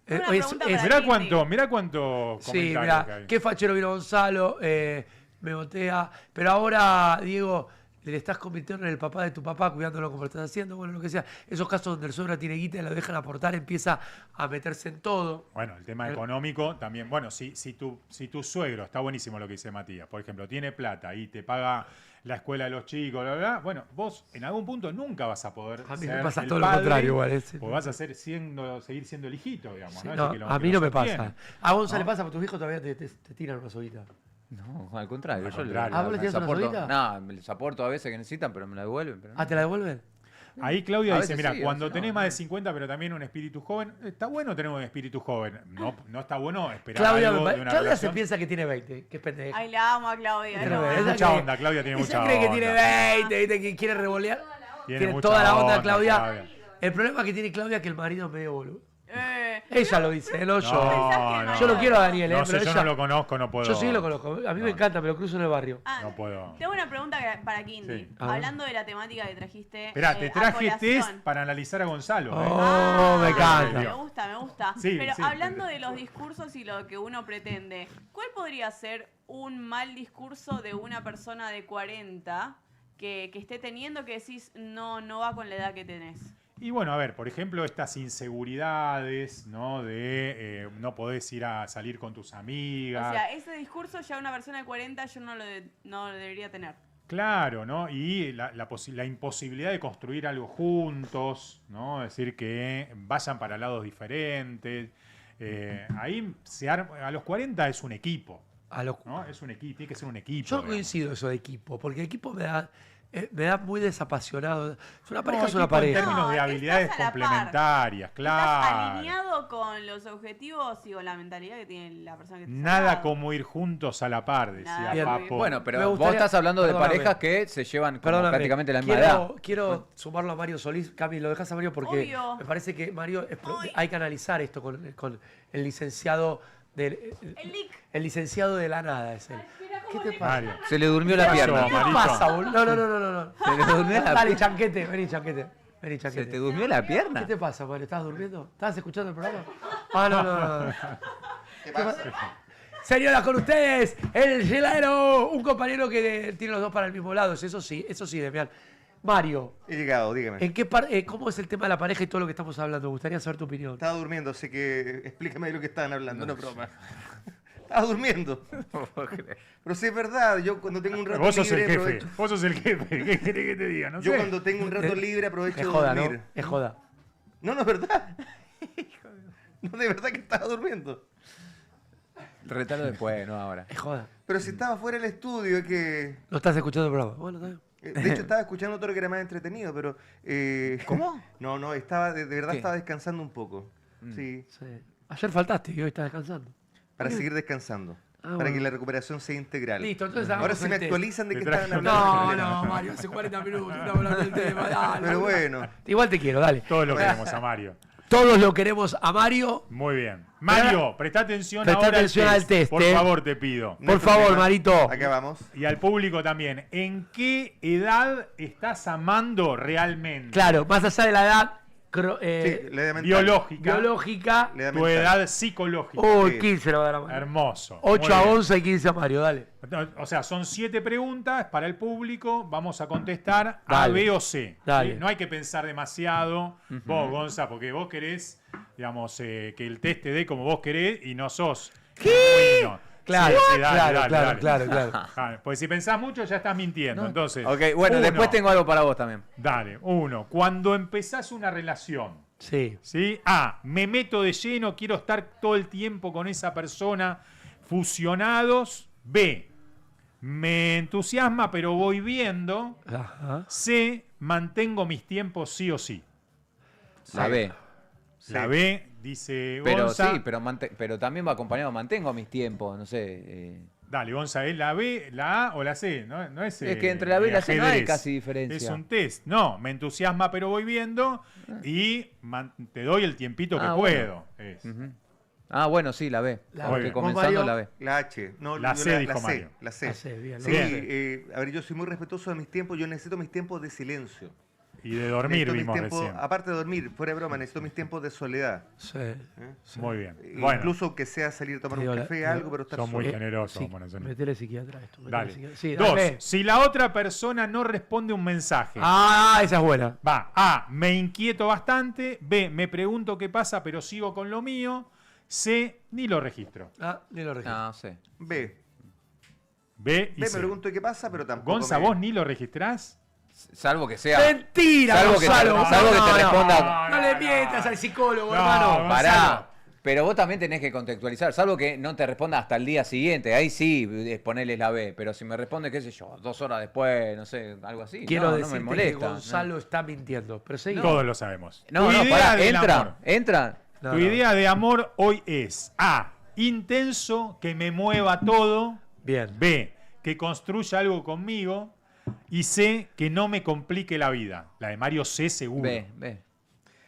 Es- pregunta es- para Mirá cuánto Sí, comentarios mirá, que hay. qué fachero vino Gonzalo, me botea. Pero ahora, Diego, le estás convirtiendo en el papá de tu papá, cuidándolo como lo estás haciendo, bueno, lo que sea. Esos casos donde el suegro tiene guita y lo dejan aportar, empieza a meterse en todo. Bueno, el tema económico también. Bueno, si tu suegro, está buenísimo lo que dice Matías, por ejemplo, tiene plata y te paga la escuela de los chicos, bla, bla, bla, bueno, vos en algún punto nunca vas a poder A mí ser me pasa el todo lo padre, contrario igual, porque vas a seguir siendo el hijito, digamos. Sí, ¿no? no, Ese que lo- a que mí lo no me sostiene, pasa. A Gonzalo ¿no? le pasa porque tus hijos todavía te tiran una soguita. No, al contrario. Al Yo contrario. ¿Ah, vos le tirás una sodita? No, les aporto a veces que necesitan, pero me la devuelven. Pero no. Ah, ¿te la devuelven? Ahí Claudia A dice, veces mira, sí, a cuando veces tenés no, más de no. 50, pero también un espíritu joven, está bueno tener un espíritu joven. No está bueno esperar Claudia, algo de una Claudia se relación. piensa que tiene 20. Qué pendeja. Ay, la amo a Claudia. Tiene no. Tiene Esa mucha que- onda, Claudia tiene Ella mucha cree que onda. tiene 20, ¿viste? Que quiere revolear. Tiene mucha toda la onda, onda, Claudia. El problema que tiene Claudia es que el marido es medio boludo. Eh, Ella lo dice, no yo. No, Yo lo quiero a Daniel, No pero sé, yo ella... no lo conozco, no puedo. Yo sí lo conozco. A mí me encanta, me lo cruzo en el barrio. No puedo. Tengo una pregunta para Kindy. Sí. A ver. Hablando de la temática que trajiste. Esperá, te a traje colación. test para analizar a Gonzalo. Oh, me encanta. Me gusta, me gusta. Sí, Pero sí. hablando de los discursos y lo que uno pretende, ¿cuál podría ser un mal discurso de una persona de 40 que esté teniendo que decís no va con la edad que tenés? Y bueno, a ver, por ejemplo, estas inseguridades, ¿no? De no podés ir a salir con tus amigas. O sea, ese discurso ya una persona de 40 yo no lo debería tener. Claro, ¿no? Y la imposibilidad de construir algo juntos, ¿no? Es decir, que vayan para lados diferentes. Ahí a los 40 es un equipo. ¿No? Es un equipo, tiene que ser un equipo. Yo no coincido eso de equipo, porque equipo me da muy desapasionado. Es una pareja, es una equipo en pareja. términos de habilidades estás a la par. complementarias, ¿Estás claro. alineado con los objetivos y con la mentalidad que tiene la persona que te está al Nada lado? como ir juntos a la par, decía Nada. Bien. Papo. Bueno, Me pero gustaría- vos estás hablando de perdóname. parejas que se llevan como Perdóname, prácticamente la misma edad. quiero sumarlo a Mario Solís. Cami, lo dejas a Mario porque Obvio. me parece que Mario hay que analizar esto con el licenciado el licenciado de la nada es él. ¿Qué te pasa? Mario. Se le durmió la pierna. ¿Qué te pasa, boludo? No. Se le durmió la Dale, pierna. chanquete, vení, chanquete. ¿Se te durmió la pierna? ¿Qué te pasa, Mario? ¿Estabas durmiendo? ¿Estabas escuchando el programa? Ah, no. ¿Qué pasa? Señoras, con ustedes, el gelero, un compañero que tiene los dos para el mismo lado. Eso sí, Demián. Mario, He llegado, dígame. ¿en qué ¿cómo es el tema de la pareja y todo lo que estamos hablando? Me gustaría saber tu opinión. Estaba durmiendo, así que explícame de lo que estaban hablando, no broma. Estaba durmiendo. Pero sí es verdad, yo cuando tengo un rato Vos sos libre el jefe. aprovecho. Vos sos el jefe. ¿Qué querés que te diga? No Yo sé. cuando tengo un rato libre aprovecho Es de joda, ¿no? dormir. Es joda. No, es verdad. No, de verdad que estaba durmiendo. Retalo después, no ahora. Es joda. Pero si estaba fuera del estudio, es que... No estás escuchando el programa. Bueno, está bien. De hecho, estaba escuchando otro que era más entretenido, pero... ¿Cómo? No, estaba de verdad ¿Qué? estaba descansando un poco. Sí, Sí. Ayer faltaste y hoy estás descansando. para seguir descansando. Ah, Para bueno. que la recuperación sea integral. Listo, entonces Ahora hagamos sí el me test. actualizan de Te que traje estaban un- hablando. No, Mario, hace 40 minutos estamos hablando del tema. Dale, Pero boludo. bueno. Igual te quiero, dale. Todos lo queremos a Mario. Todos lo queremos a Mario. Muy bien. Mario, presta atención Presta ahora atención al test, Por favor, te pido. No hay Por favor, problema. Marito. Acá vamos. Y al público también. ¿En qué edad estás amando realmente? Claro, más allá de la edad Sí, la edad mental. Biológica. biológica. La edad Tu mental. edad psicológica. Uy, Sí. 15 lo va a dar a Mario. Hermoso. 8 Muy a bien. 11 y 15 a Mario, dale. O sea, son 7 preguntas para el público. Vamos a contestar A, Dale. B o C. Dale. No hay que pensar demasiado. Vos, Gonza, porque vos querés, digamos, que el test te dé como vos querés y no sos. genuino. Claro, Sí, dale, claro. Ah, pues si pensás mucho ya estás mintiendo. Entonces, Ok, bueno, uno, después tengo algo para vos también. Dale, 1. Cuando empezás una relación, Sí. ¿sí? A, me meto de lleno, quiero estar todo el tiempo con esa persona, fusionados. B, me entusiasma, pero voy viendo. Ajá. C, mantengo mis tiempos sí o sí. La B. La B, dice Pero Gonza. sí, pero también va acompañado, mantengo mis tiempos, no sé. Dale, Gonza, ¿es la B, la A o la C? No es, Es que entre la B y la C no hay ajedrez. casi diferencia. Es un test. No, me entusiasma, pero voy viendo y te doy el tiempito que Ah, puedo. bueno. Es. Ujú. Ah, bueno, sí, la B. La B. Porque ¿Vos, comenzando Mario? la B. La H. No, La yo C, dijo la Mario. La C. La C, bien, Sí, bien. a ver, yo soy muy respetuoso de mis tiempos. Yo necesito mis tiempos de silencio. Y de dormir Necesito mis vimos tiempos, recién. aparte de dormir, fuera de broma, necesito mis tiempos de soledad. Sí. Muy bien. Bueno, Incluso que sea salir a tomar Te un digo, café, la- algo, pero estar son muy solo. generosos. Sí, Monazón. metele psiquiatra esto. metele Dale. psiquiatra. Sí, 2. dale. Si la otra persona no responde un mensaje. Ah, esa es buena. Va, A, me inquieto bastante. B, me pregunto qué pasa, pero sigo con lo mío. C, ni lo registro. Ah, ni lo registro. No sé. B. B y B, C. me pregunto qué pasa, pero tampoco. Gonza, ¿vos ni lo registrás? Salvo que sea. Mentira, Salvo que te- Gonzalo. salvo que te responda- No le mientas al psicólogo, No, hermano. Gonzalo. Pará. Pero vos también tenés que contextualizar, salvo que no te responda hasta el día siguiente. Ahí sí, ponerles la B. Pero si me responde, qué sé yo, 2 horas después, no sé, algo así. Quiero no decirte me molesta. que Gonzalo está mintiendo. Pero seguí. Todos lo sabemos. No, Tu idea pará, del amor. entra. Tu idea de amor hoy es A, intenso, que me mueva todo. Bien. B, que construya algo conmigo. Y C, que no me complique la vida. La de Mario C seguro. B.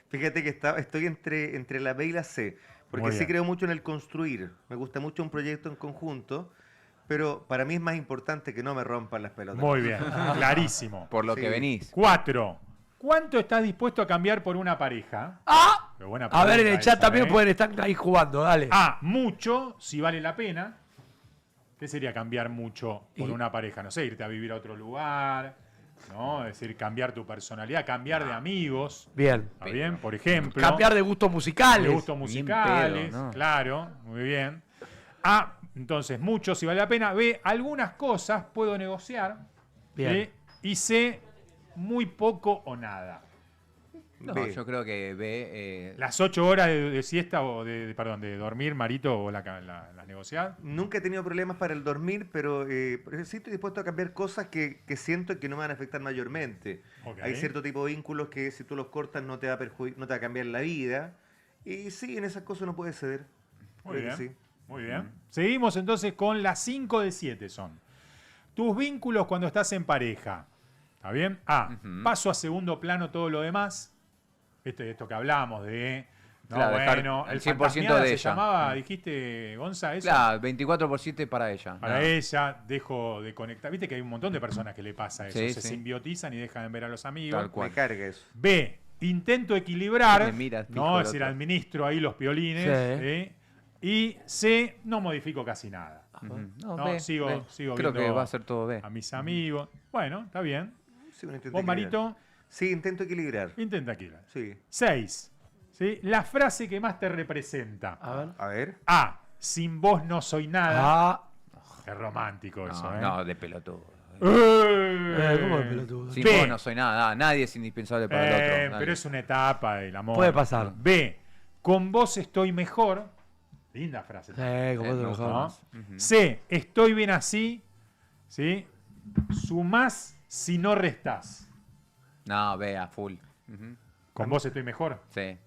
Fíjate que estoy entre la B y la C, porque Muy sí bien. creo mucho en el construir. Me gusta mucho un proyecto en conjunto, pero para mí es más importante que no me rompan las pelotas. Muy bien, clarísimo. Por lo Sí. que venís. 4. ¿Cuánto estás dispuesto a cambiar por una pareja? ¡Ah! Qué buena A ver, en el pregunta chat esa, también ¿eh? pueden estar ahí jugando, dale. A, mucho, si vale la pena. ¿Qué sería cambiar mucho por una pareja? No sé, irte a vivir a otro lugar, ¿no? Es decir, cambiar tu personalidad, cambiar de amigos. Bien. ¿Está bien? Por ejemplo. Cambiar de gustos musicales. De gustos musicales, pedo, ¿no? claro, muy bien. A, entonces, mucho si vale la pena. B, algunas cosas puedo negociar. Bien. Y C, muy poco o nada. No, B. yo creo que B. Las 8 horas de siesta o de dormir, Marito, o las negociar. Nunca he tenido problemas para el dormir, pero sí estoy dispuesto a cambiar cosas que siento que no me van a afectar mayormente. Ok. Hay cierto tipo de vínculos que si tú los cortas no te va a cambiar la vida. Y sí, en esas cosas no puedes ceder. Muy Creo que bien. sí. Muy bien. Seguimos entonces con las 5 de 7 son. Tus vínculos cuando estás en pareja. ¿Está bien? A, paso a segundo plano todo lo demás. Esto que hablamos de... No, Claro, dejar bueno, el el 100% fantasmiada de se ella. llamaba, dijiste, Gonza, eso. Claro, 24% para ella. Para No. ella, dejo de conectar. Viste que hay un montón de personas que le pasa eso. Sí, Se sí. simbiotizan y dejan de ver a los amigos. Tal cual. Me carga eso. B, intento equilibrar. Me mira, pijo No, el es decir, otro. administro ahí los piolines. Sí. ¿sí? Y C, no modifico casi nada. Ujú. No, B, sigo B. sigo Creo viendo que va a ser todo B. a mis amigos. Bueno, está bien. Sí, un intento ¿Vos, equilibrar. Marito? Sí, intento equilibrar. Intenta equilibrar. Sí. 6. ¿Sí? La frase que más te representa. A ver. A ver. A, sin vos no soy nada. Ah. Qué romántico eso, No, ¿eh? no, de pelotudo. ¿Cómo de pelotudo? Sin B. vos no soy nada. Nadie es indispensable para el otro. Dale. Pero es una etapa del amor. Puede pasar. B, con vos estoy mejor. Linda frase. Como otro me gusta mejor. más. Ujú. C, estoy bien así. ¿Sí? Sumás si no restás. No, B, a full. Ujú. Con vos estoy mejor. Sí.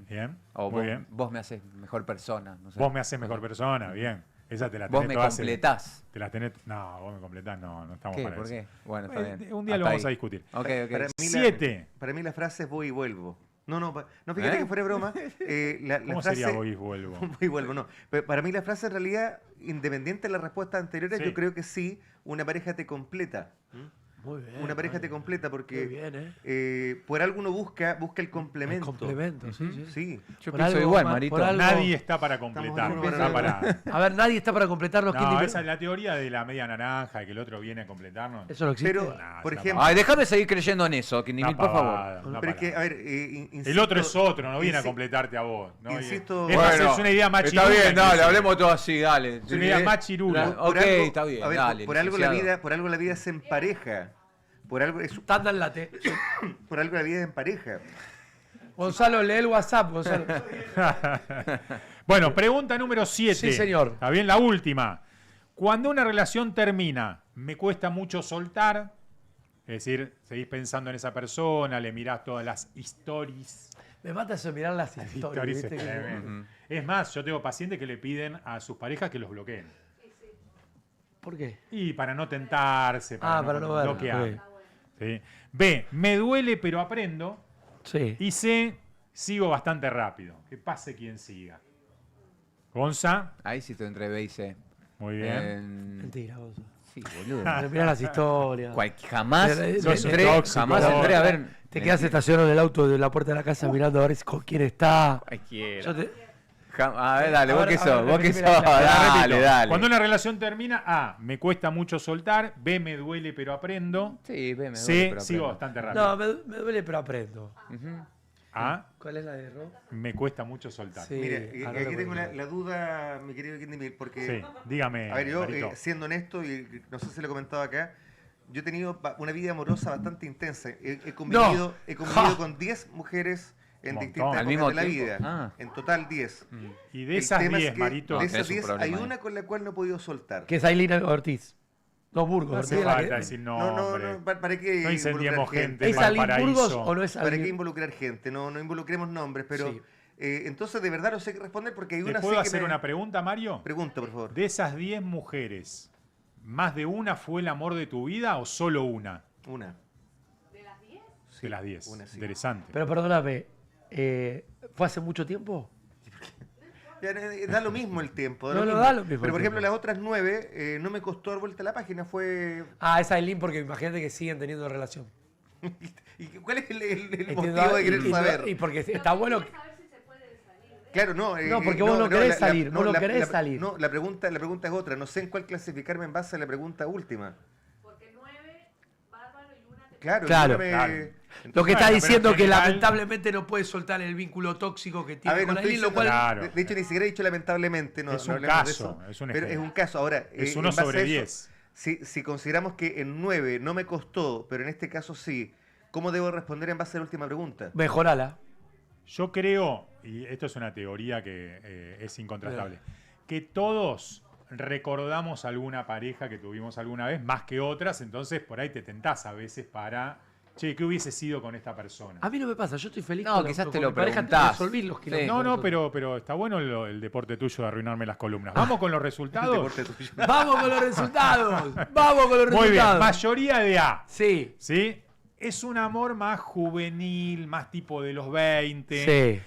Bien. O muy vos, bien. vos me haces mejor persona. No sé. Vos me haces mejor persona. Bien. Esa te la Vos tenés me toda completás. Te la tenés. No, vos me completás. No estamos ¿Qué? para ¿Por eso. qué? Bueno, está bien. Un día lo Hasta vamos ahí. a discutir. Ok, ok. Para mí 7. Para mí la frase es voy y vuelvo. No, fíjate ¿Eh? que fuera broma. La ¿Cómo frase, sería voy y vuelvo? Voy y vuelvo, no. Pero para mí la frase en realidad, independiente de las respuestas anteriores, Sí. yo creo que sí, una pareja te completa. Muy bien. Una pareja te completa Qué porque bien, por algo uno busca el complemento. complemento, sí. Sí. Yo Por pienso algo, igual, por Marito. algo- Nadie está para completar. Estamos Está para... A ver, nadie está para completarnos. ¿Quién No, dice? esa es la teoría de la media naranja, de que el otro viene a completarnos. Eso no existe. Pero, Nah, por es una ejemplo, Ay, déjame seguir creyendo en eso, que ni Una por favor. pavada, una pero es que, a pavada. ver, El insisto- otro es otro, no viene a insi- completarte a vos. ¿no? insisto- Es, más, Bueno, es una idea más está chirula bien, que dale, esa. hablemos todo así, dale. Es una idea más chirula. Ok, está bien, a ver, dale. por algo la licenciado. vida es en pareja. Por algo Tanda en late. por algo la vida es en pareja. Gonzalo, lee el WhatsApp, Gonzalo. Bueno, pregunta número 7. Sí, señor. Está bien, la última. Cuando una relación termina, me cuesta mucho soltar. Es decir, seguís pensando en esa persona, le mirás todas las stories. Me mata eso de mirar las historias. Stories ¿viste? es Que- tremendo. Es más, yo tengo pacientes que le piden a sus parejas que los bloqueen. ¿Por qué? Y para no tentarse, para Para no ver. bloquear. Ok. ¿Sí? B, me duele pero aprendo. Sí. Y C, sigo bastante rápido. Que pase quien siga. Gonza. Ahí sí estoy entre B y C. Muy bien. Mentira, Gonzalo. Sí, boludo. Mirá las historias. Jamás Sos un entré, tóxico, jamás vos. entré a ver. Te quedas estacionado en el auto de la puerta de la casa mirando a ver con quién está. Cualquiera. Yo te- A ver, dale, A vos ver, que a sos, ver, vos que repetime sos. la- Repito. Dale, dale. Cuando una relación termina, A, me cuesta mucho soltar. B, me duele pero aprendo. Sí, B, me duele, C, pero sigo aprendo. bastante rápido. No, me duele, pero aprendo. A, ¿Cuál es la de Ro? me cuesta mucho soltar. Sí. Mira, ahora aquí lo tengo cuento. la duda, mi querido Kendimil, porque... Sí, dígame, A ver, yo, Marito. siendo honesto, y no sé si lo he comentado acá, yo he tenido una vida amorosa bastante intensa. He convivido Ja. con 10 mujeres en Un distintas montón. ¿Al mismo épocas de la tiempo? vida. Ah. En total 10. Y de El esas tema es 10, que Marito, de es esas un 10 problema hay ahí. una con la cual no he podido soltar. Que es Ailina Ortiz. No, Burgos. no hace Ortiz, la falta que- decir No, nombre. ¿para qué No incendiemos involucrar gente en ¿Es Ailín Valparaíso. Burgos o no es ¿Para qué Ailín? involucrar gente? No involucremos nombres, pero Sí. entonces de verdad no sé qué responder porque hay ¿Te una puedo sí que hacer me... una pregunta, Mario? Pregunta, por favor. De esas 10 mujeres, ¿más de una fue el amor de tu vida o solo una? Una. De las 10. una sí. Interesante. Pero perdóname, ¿fue hace mucho tiempo? Ya, da lo mismo el tiempo. No, da lo mismo Pero el por ejemplo, tiempo. las otras 9 no me costó dar vuelta a la página. Fue... Ah, es Ailín porque imagínate que siguen teniendo relación. ¿Y cuál es el Entiendo, motivo de querer y- saber? Y porque está bueno. Claro, no. No, porque vos no querés salir, vos no querés salir. No, la pregunta es otra. No sé en cuál clasificarme en base a la pregunta última. Porque 9, bárbaro y una... Claro, Claro, y una me- claro. Lo que está Bueno, diciendo pero en que general- lamentablemente no puede soltar el vínculo tóxico que A tiene ver, no con estoy Ailín, lo diciendo- cual. Claro. de hecho, ni siquiera he dicho lamentablemente. No, Es no un hablemos de caso, eso. es un Pero es ejemplo. un caso. Ahora, Es en 1 base a sobre eso, 10. Si consideramos que en 9 no me costó, pero en este caso sí, ¿cómo debo responder en base a la última pregunta? Mejorala. Yo creo, y esto es una teoría que es incontrastable, que todos recordamos alguna pareja que tuvimos alguna vez más que otras, entonces por ahí te tentás a veces para, che, ¿qué hubiese sido con esta persona? A mí no me pasa, yo estoy feliz No, con quizás con te lo mi pareja, preguntás. resolví los quilombos Sí. No, nosotros. pero está bueno el deporte tuyo de arruinarme las columnas. Vamos con los resultados. Deporte tuyo. Vamos con los resultados. Vamos con los Muy bien, resultados. mayoría de A. Sí. ¿Sí? Es un amor más juvenil, más tipo de los 20. Sí.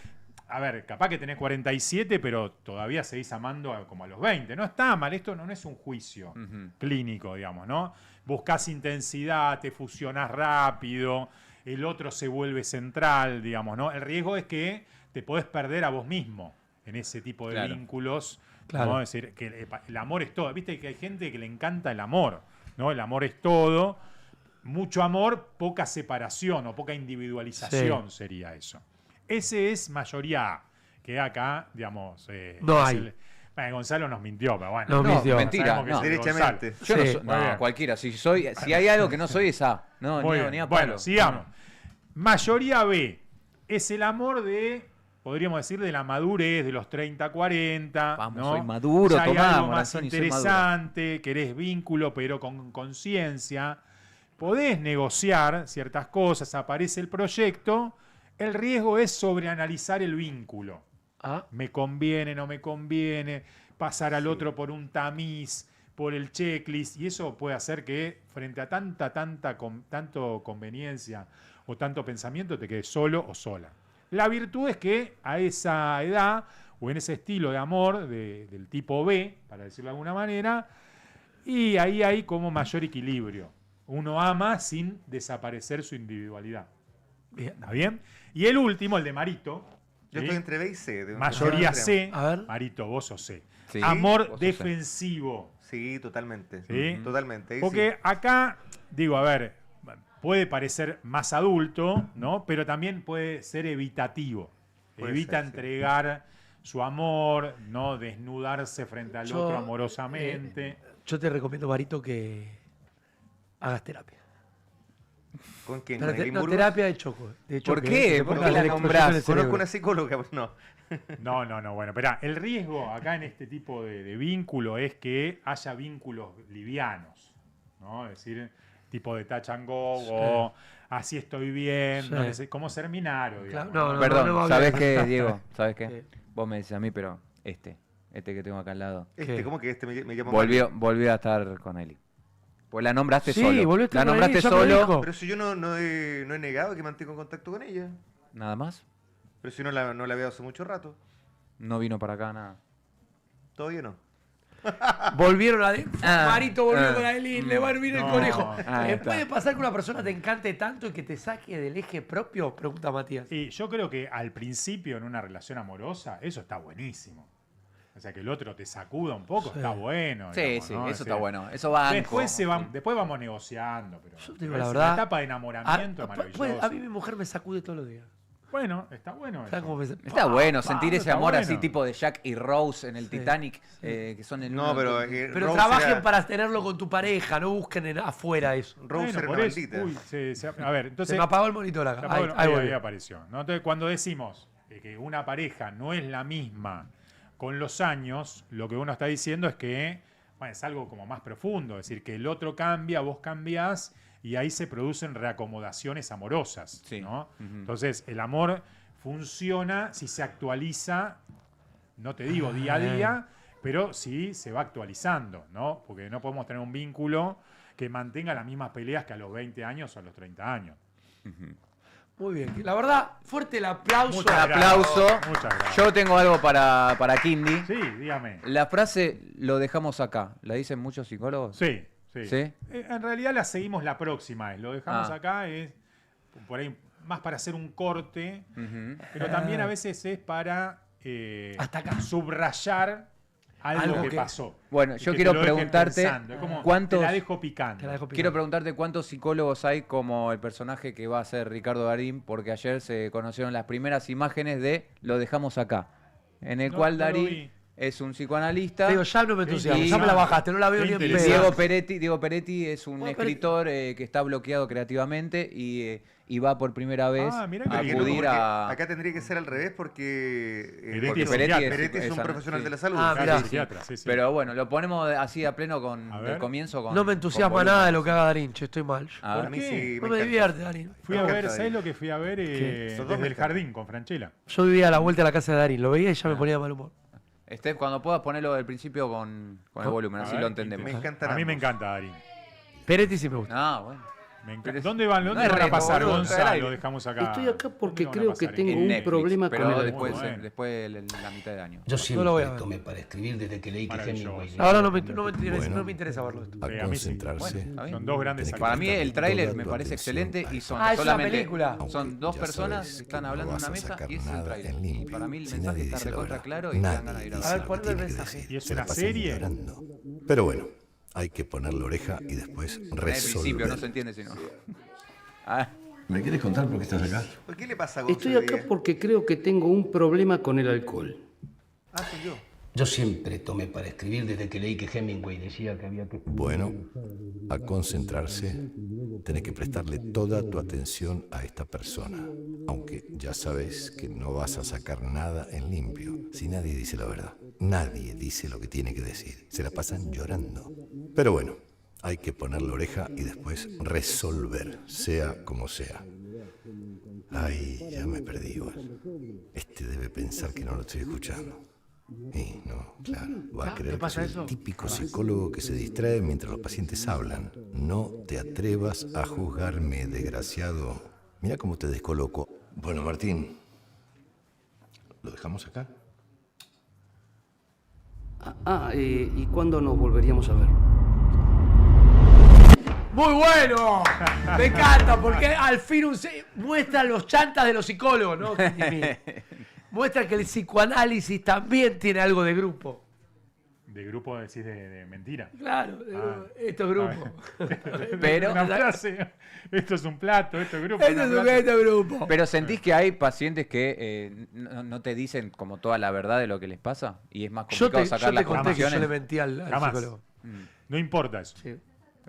A ver, capaz que tenés 47, pero todavía seguís amando como a los 20. No está mal, esto no es un juicio clínico, digamos, ¿no? Buscás intensidad, te fusionás rápido, el otro se vuelve central, digamos, ¿no? El riesgo es que te podés perder a vos mismo en ese tipo de Claro. vínculos. Claro. ¿no? Es decir, que el amor es todo. Viste que hay gente que le encanta el amor, ¿no? El amor es todo. Mucho amor, poca separación o poca individualización sería eso. Ese es mayoría A, que acá, digamos... No es hay. Gonzalo nos mintió, pero bueno. Nos mintió. Mentira, Mentira, que no. es de Derechamente. Gonzalo. Yo no, Sí. soy- Muy no, bien. cualquiera. Si hay algo que no soy, es A. No, Muy ni, bien. ni a Bueno, palo. sigamos. No. Mayoría B es el amor de, podríamos decir, de la madurez, de los 30, 40. Vamos, ¿no? soy maduro, Ya hay tomá, algo más Morazoni, soy maduro. interesante, querés vínculo, pero con conciencia. Podés negociar ciertas cosas, aparece el proyecto. El riesgo es sobreanalizar el vínculo. Ah, Me conviene, no me conviene, pasar al otro por un tamiz, por el checklist, y eso puede hacer que frente a tanto conveniencia o tanto pensamiento te quedes solo o sola. La virtud es que a esa edad o en ese estilo de amor del tipo B, para decirlo de alguna manera, y ahí hay como mayor equilibrio. Uno ama sin desaparecer su individualidad. bien. ¿Está bien? Y el último, el de Marito. Yo ¿sí? estoy entre B y C. Mayoría C. A ver. Marito, vos sos C. Sí, Amor vos sos C. defensivo. Sí, totalmente. ¿Sí? Totalmente. ahí Porque acá, digo, a ver, puede parecer más adulto, ¿no? Pero también puede ser evitativo. Puede Evita ser, sí. entregar su amor, ¿no? Desnudarse frente al Yo, otro amorosamente. Yo te recomiendo, Marito, que hagas terapia. sí. ¿Con quién? Pero ¿Con Ailín no, Burgos? terapia de choco. De ¿Por choque, qué? que se ¿Por ponga qué la electrochoque nombrás? en el cerebro. Conozco una psicóloga, pues no. No, bueno, esperá, el riesgo acá en este tipo de vínculo es que haya vínculos livianos, ¿no? Es decir, tipo de touch and go, o así estoy bien, Sí. no neces- como ser Minaro, digamos. Claro, no, Perdón, no ¿sabés hables. qué, Diego? ¿Sabés qué? Sí. Vos me decís a mí, pero este que tengo acá al lado, ¿Qué? ¿Cómo que me llamo volvió a estar con Eli. Pues la nombraste Sí, solo. volvió a estar La con nombraste Eli, ya me lo solo. dijo. Pero si yo no he negado que mantengo contacto con ella. Nada más. Pero si no la veo hace mucho rato. No vino para acá nada. Todavía no. Volvieron a... Ah, Marito volvió ah, con Ailín, le va a hervir el no, conejo. ahí está. ¿Puede pasar que una persona te encante tanto y que te saque del eje propio? Pregunta Matías. Y yo creo que al principio en una relación amorosa, eso está buenísimo. O sea, que el otro te sacuda un poco, Sí. está bueno. Sí, digamos, sí, ¿no? eso Es está decir, bueno. Eso va Después vamos negociando. Pero Yo te digo es la verdad. La etapa de enamoramiento es Pues, maravillosa. a mí mi mujer me sacude todos los días. Bueno, está bueno Está eso. como Está bueno sentir ese está amor bueno. así tipo de Jack y Rose en el Titanic, que son en No, uno- pero, Pero Rose trabajen era- para tenerlo con tu pareja, no busquen afuera eso. Rose Bueno, era por una eso. maldita. Uy, a ver, entonces. Se me apagó el monitor acá. Se apagó, Ahí volvió. ahí apareció. ¿No? Entonces, cuando decimos que una pareja no es la misma con los años, lo que uno está diciendo es que bueno, es algo como más profundo, es decir, que el otro cambia, vos cambiás y ahí se producen reacomodaciones amorosas. Sí. ¿no? Ujú. Entonces, el amor funciona si se actualiza, no te digo día a día, pero sí se va actualizando, ¿no? Porque no podemos tener un vínculo que mantenga las mismas peleas que a los 20 años o a los 30 años. Muy bien. La verdad, fuerte el aplauso. Un aplauso. Muchas gracias. Yo tengo algo para Kindy. Sí, dígame. La frase "lo dejamos acá", ¿la dicen muchos psicólogos? Sí, sí. ¿Sí? En realidad la seguimos la próxima. Lo dejamos Ah. acá, es por ahí más para hacer un corte, Ujú. pero también a veces es para subrayar algo que pasó. Bueno, Y yo que quiero te lo dejen preguntarte pensando. Es como, cuántos. te la dejo picando. Quiero preguntarte cuántos psicólogos hay como el personaje que va a ser Ricardo Darín, porque ayer se conocieron las primeras imágenes de "lo dejamos acá", en el No, cual no lo Darín vi. es un psicoanalista. Te digo, ya no me entusiasmo, Y- ya me la bajaste, no la veo ni en pedo. Diego Peretti es un escritor que está bloqueado creativamente y va por primera vez Ah, a mirá que bien, acudir porque a... acá tendría que ser al revés porque Porque Peretti es un profesional de la salud. Pero bueno, lo ponemos así a pleno con ver. el comienzo. Con, No me con entusiasma volumen. nada de lo que haga Darín, che, estoy mal. A ver. A mí sí, No me me encanta. divierte, Darín. Fui a ver, ¿sabés lo que fui a ver? ¿Qué? Desde el jardín con Franchella. Yo vivía a la vuelta de la casa de Darín, lo veía y ya me ponía de mal humor. Steph, cuando puedas ponerlo del principio con el volumen, A así ver, lo entendemos. A mí me encanta Darín. Peretti sí me gusta. Ah, bueno. Me encanta. ¿Dónde van, no dónde es van a riesgo, pasar, boludo, Gonzalo? está al aire. Dejamos acá. Estoy acá porque ¿Dónde van a creo que pasar? tengo En un Netflix, problema pero con el después, alcohol. después la mitad de año. Yo No lo voy a siempre ver. tomé para escribir desde que leí que Hemingway. Ahora no me interesa, no me interesa verlo esto. Sí, a mí sí. Bueno, está bien. Son dos grandes Para mí actores. el tráiler me parece excelente y son Ah, es una solamente película. son dos Ya personas sabes que están que no hablando en vas una a mesa sacar y es el nada tráiler. en limpio. Y para mí el Si mensaje nadie está dice la recontra verdad. claro y te dan ganas de ir a Nadie verlo. A ver, ponme el tiene que mensaje. decir. ¿Y es Se una la pasan serie? llorando. Pero bueno, hay que ponerle oreja y después En el principio no se resolver. entiende si no. Ah, ¿Me quieres contar por qué estás acá? ¿Por qué le pasa a Gonzo Estoy hoy acá día? porque creo que tengo un problema con el alcohol. Ah, soy yo. Yo siempre tomé para escribir desde que leí que Hemingway decía que había que... Bueno, a concentrarse, tenés que prestarle toda tu atención a esta persona. Aunque ya sabes que no vas a sacar nada en limpio. Si nadie dice la verdad, nadie dice lo que tiene que decir. Se la pasan llorando. Pero bueno, hay que ponerle oreja y después resolver, sea como sea. Ay, ya me perdí igual. Este debe pensar que no lo estoy escuchando. Y no, claro, va a creer que pasa soy el eso? típico psicólogo que se distrae mientras los pacientes hablan. No te atrevas a juzgarme, desgraciado. Mira cómo te descoloco. Bueno, Martín, ¿lo dejamos acá? ¿Y cuándo nos volveríamos a ver? Muy bueno, me encanta porque al fin muestra los chantas de los psicólogos, ¿no? Muestra que el psicoanálisis también tiene algo de grupo. De grupo decís de mentira. Claro, esto es grupo. Pero- Una frase. Esto es un plato, esto es grupo. Esto una es un frase. grupo. Pero sentís que hay pacientes que no te dicen como toda la verdad de lo que les pasa y es más Yo complicado te sacar las conté que yo conclusiones. le mentí al Jamás. psicólogo. No importa eso. Sí.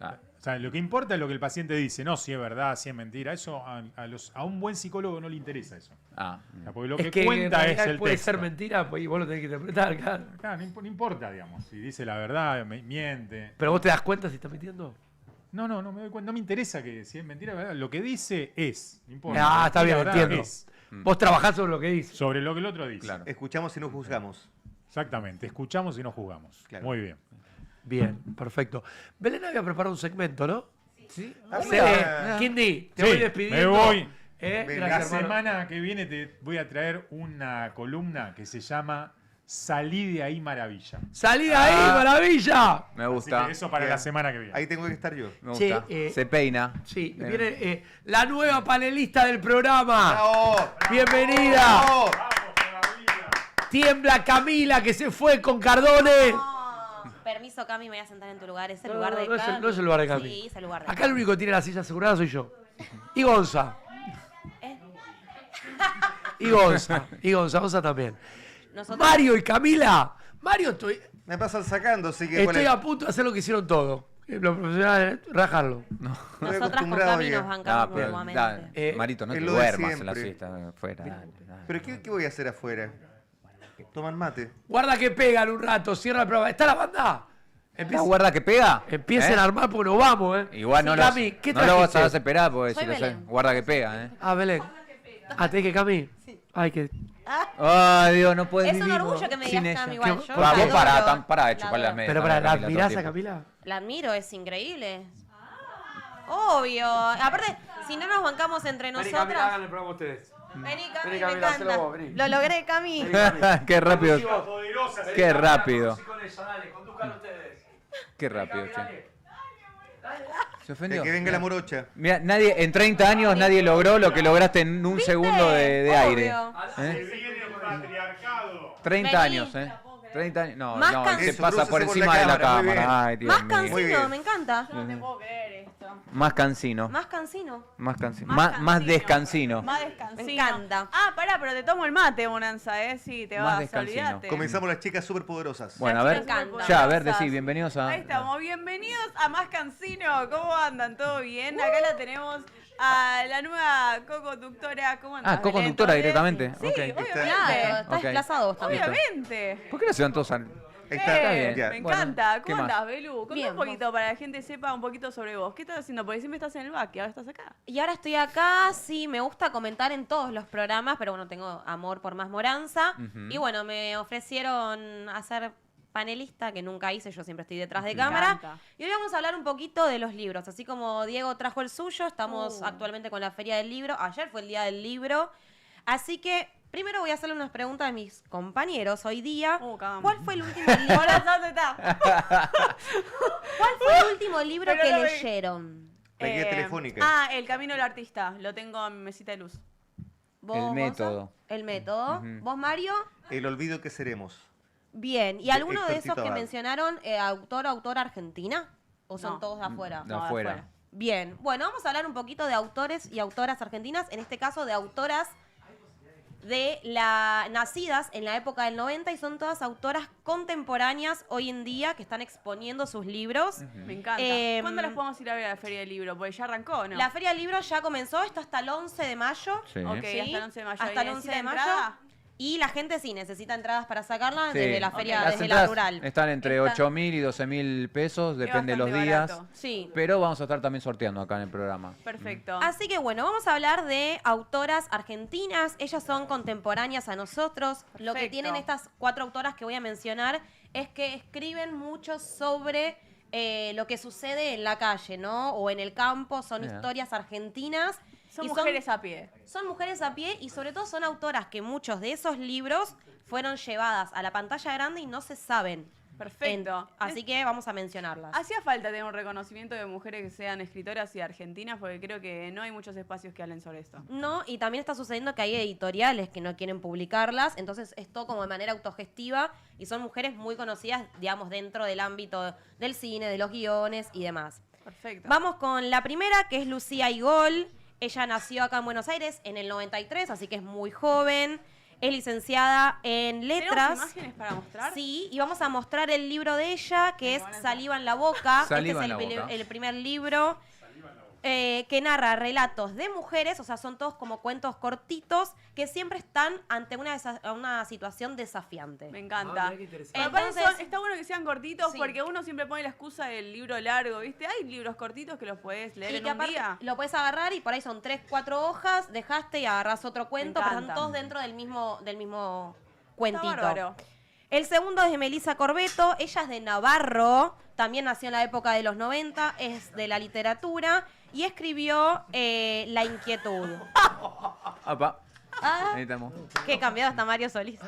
Ah, O sea, lo que importa es lo que el paciente dice, no si es verdad, si es mentira. Eso a un buen psicólogo no le interesa eso. ah, O sea, porque lo Es que que en cuenta realidad es el puede texto. ser mentira, pues y vos lo tenés que interpretar, claro. Claro, no importa, digamos. Si dice la verdad, miente. Pero vos te das cuenta si está mintiendo. No me doy cuenta. No me interesa que si es mentira, verdad. Lo que dice es. No importa. Ah, está La bien, verdad entiendo. es. Vos trabajás sobre lo que dice. Sobre lo que el otro dice. claro. Escuchamos y no juzgamos. Exactamente. Escuchamos y no jugamos. Claro. Muy bien. Bien, perfecto. Belén había preparado un segmento, ¿no? ¿Sí? Ah, Sí. mira. Kindy, te Sí, voy despidiendo. me voy. Venga, La Gracias, hermano. semana que viene te voy a traer una columna que se llama Salí de ahí maravilla. ¡Salí de ahí, maravilla! Me Así gusta. que eso para Bien. la semana que viene. Ahí tengo que estar yo. Me Che, gusta. eh, Se peina. Sí, viene la nueva panelista del programa. ¡Bravo! Bienvenida. ¡Bravo! Tiembla Camila, que se fue con Cardone. Permiso, Cami, me voy a sentar en tu lugar. Es el No, lugar de no es el- Cami. no es el lugar de Cami. Sí, es el lugar de Acá el único que tiene la silla asegurada soy yo. Y Gonza. Y Gonza también. Nosotros- Mario y Camila. Mario, Me pasan sacando, así que... estoy a punto de hacer lo que hicieron todos. Los profesionales, rajarlo. Nosotras con Cami nos bancamos mutuamente. Marito, no te es lo de duermas en la siempre. siesta afuera. Dale. ¿Pero qué voy a hacer afuera? Toman mate. Guarda que pegan un rato, cierra el programa. ¿Está la banda? ¿La guarda que pega? Empiecen a armar porque nos vamos, Igual no, Cami, ¿qué no lo vas trajiste? a esperar porque Soy si lo sé, Belén. guarda que pega, Ah, Belén. ¿Tenés que Cami? Ay, que... Ay, Dios, no puedes Es un vivir orgullo que me sin digas ella. Cami igual. Yo Vos la pará, adoro. pará de chuparle La las medias. Pero pará, para, ¿la Camila, todo el admirás a tiempo. Camila? La admiro, es increíble. Obvio. Aparte, si no nos bancamos entre nosotras... el programa ustedes. Vení, Cami, Vení, me Camila, hacelo encanta. vos, vení. Lo logré, Cami. Qué rápido. Qué rápido. ustedes. Qué rápido, che. ¿Se ofendió? Que venga la morocha. Mira, nadie, en 30 años nadie logró lo que lograste en un segundo de aire. Obvio. ¿Eh? 30 Vení. años, ¿eh? 30 años. No, Más no, can- se Eso, pasa por crúcese por encima la de la cámara, muy cámara. Ay, Dios Más mío. Muy cansino, bien. me encanta. No te puedo creer esto. Más cansino. Más cansino. Más cansino. Más Más cansino. descansino. Más descansino. Me encanta. Ah, pará, pero te tomo el mate, Bonanza, Sí, te Más vas, descansino. olvídate. Comenzamos las chicas superpoderosas. Bueno, a Me ver. encanta. Ya, a ver, decí, bienvenidos a. Ahí estamos, bienvenidos a Más Cansino. ¿Cómo andan? ¿Todo bien? Acá la tenemos a la nueva co-conductora. ¿Cómo andas? Ah, co-conductora Belén? directamente. Sí, Ok. obviamente. Claro, está Ok. desplazado vos también. Obviamente. ¿Por qué no se van todos al.? Ahí está, bien. ya. Me Bueno, encanta. ¿qué ¿Cómo más? andás, Belu? Contá Bien, un poquito para que la gente sepa un poquito sobre vos. ¿Qué estás haciendo? Porque siempre estás en el back y ahora estás acá. Y ahora estoy acá, sí, me gusta comentar en todos los programas, pero bueno, tengo amor por Más Moranza. Ujú. Y bueno, me ofrecieron hacer panelista, que nunca hice, yo siempre estoy detrás de Me cámara. encanta. Y hoy vamos a hablar un poquito de los libros. Así como Diego trajo el suyo, estamos actualmente con la Feria del Libro. Ayer fue el Día del Libro. Así que primero voy a hacerle unas preguntas a mis compañeros hoy día. Caramba. ¿Cuál fue el último libro? Ahora, ¿dónde está? ¿Cuál fue el último libro Pero que no vi. leyeron? La guía telefónica. Ah, El Camino del Artista. Lo tengo en mi mesita de luz. ¿Vos, El Gonza? método. El método. Ujú. ¿Vos, Mario? El olvido que seremos. Bien. ¿Y De alguno de Héctor esos Tito que Abad. mencionaron, autor o autora argentina? ¿O son No. todos de afuera? De afuera. Bien. Bueno, vamos a hablar un poquito de autores y autoras argentinas, en este caso de autoras nacidas en la época del 90 y son todas autoras contemporáneas hoy en día que están exponiendo sus libros. Me encanta. Em, ¿Cuándo las podemos ir a ver a la Feria del Libro? Porque ya arrancó, ¿no? La Feria del Libro ya comenzó, está hasta el 11 de mayo. Sí. Ok, ¿sí? hasta el 11 de mayo. Hasta ¿Y el 11 necesita de mayo. entrada? Y la gente sí necesita entradas para sacarla Sí. desde la feria, Las desde la entradas rural. están entre Está- 8.000 y 12.000 pesos, depende de los bastante días. barato. Sí. Pero vamos a estar también sorteando acá en el programa. Perfecto. Así que bueno, vamos a hablar de autoras argentinas. Ellas son contemporáneas a nosotros. Lo que Perfecto. tienen estas 4 autoras que voy a mencionar es que escriben mucho sobre lo que sucede en la calle, ¿no? O en el campo. Son Mira. historias argentinas. Son y mujeres a pie. Son mujeres a pie y sobre todo son autoras que muchos de esos libros fueron llevadas a la pantalla grande y no se saben. Perfecto. Así que vamos a mencionarlas. Hacía falta tener un reconocimiento de mujeres que sean escritoras y argentinas porque creo que no hay muchos espacios que hablen sobre esto. No, y también está sucediendo que hay editoriales que no quieren publicarlas, entonces es todo como de manera autogestiva y son mujeres muy conocidas, digamos, dentro del ámbito del cine, de los guiones y demás. Perfecto. Vamos con la primera, que es Lucía Igol. Ella nació acá en Buenos Aires en el 93, así que es muy joven. Es licenciada en letras. ¿Tenemos imágenes para mostrar? Sí, y vamos a mostrar el libro de ella, que es Saliva en la boca. Saliva Este en es la boca. el primer libro que narra relatos de mujeres, o sea, son todos como cuentos cortitos que siempre están ante una situación desafiante. Me encanta. Ah, mirá qué interesante. Aparte Entonces- está bueno que sean cortitos Sí. porque uno siempre pone la excusa del libro largo, ¿viste? Hay libros cortitos que los podés leer Y en que un aparte día. lo puedes agarrar y por ahí son 3, 4 hojas, dejaste y agarrás otro cuento, pero están encanta. todos dentro del mismo cuentito. bárbaro. El segundo es de Melissa Corbeto, ella es de Navarro, también nació en la época de los 90, es de la literatura y escribió La inquietud. Apa, Ah, ahí estamos. qué cambiado está Mario Solís.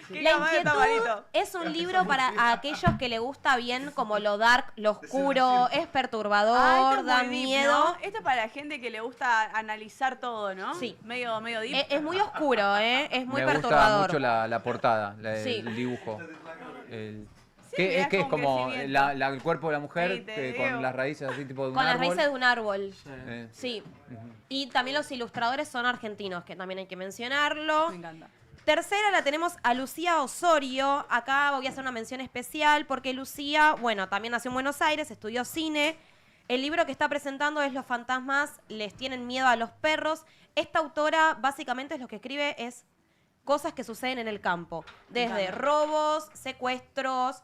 Qué La camada está inquietud Marito. es un libro para aquellos que le gusta bien como lo dark, lo oscuro, es perturbador, Ah, esto es da muy deep, miedo. ¿no? Esto es para la gente que le gusta analizar todo, ¿no? Sí. Medio deep. Es muy oscuro, es muy Me gusta perturbador. mucho la portada, Sí. el dibujo. Sí, ¿Qué es es como crecimiento. el cuerpo de la mujer Sí, te con digo. las raíces así tipo de un Con las árbol? raíces de un árbol. Eh, Sí. Y también los ilustradores son argentinos, que también hay que mencionarlo. Me encanta. Tercera la tenemos a Lucía Osorio. Acá voy a hacer una mención especial porque Lucía, bueno, también nació en Buenos Aires, estudió cine. El libro que está presentando es Los fantasmas les tienen miedo a los perros. Esta autora básicamente lo que escribe es cosas que suceden en el campo. Desde encanta. robos, secuestros,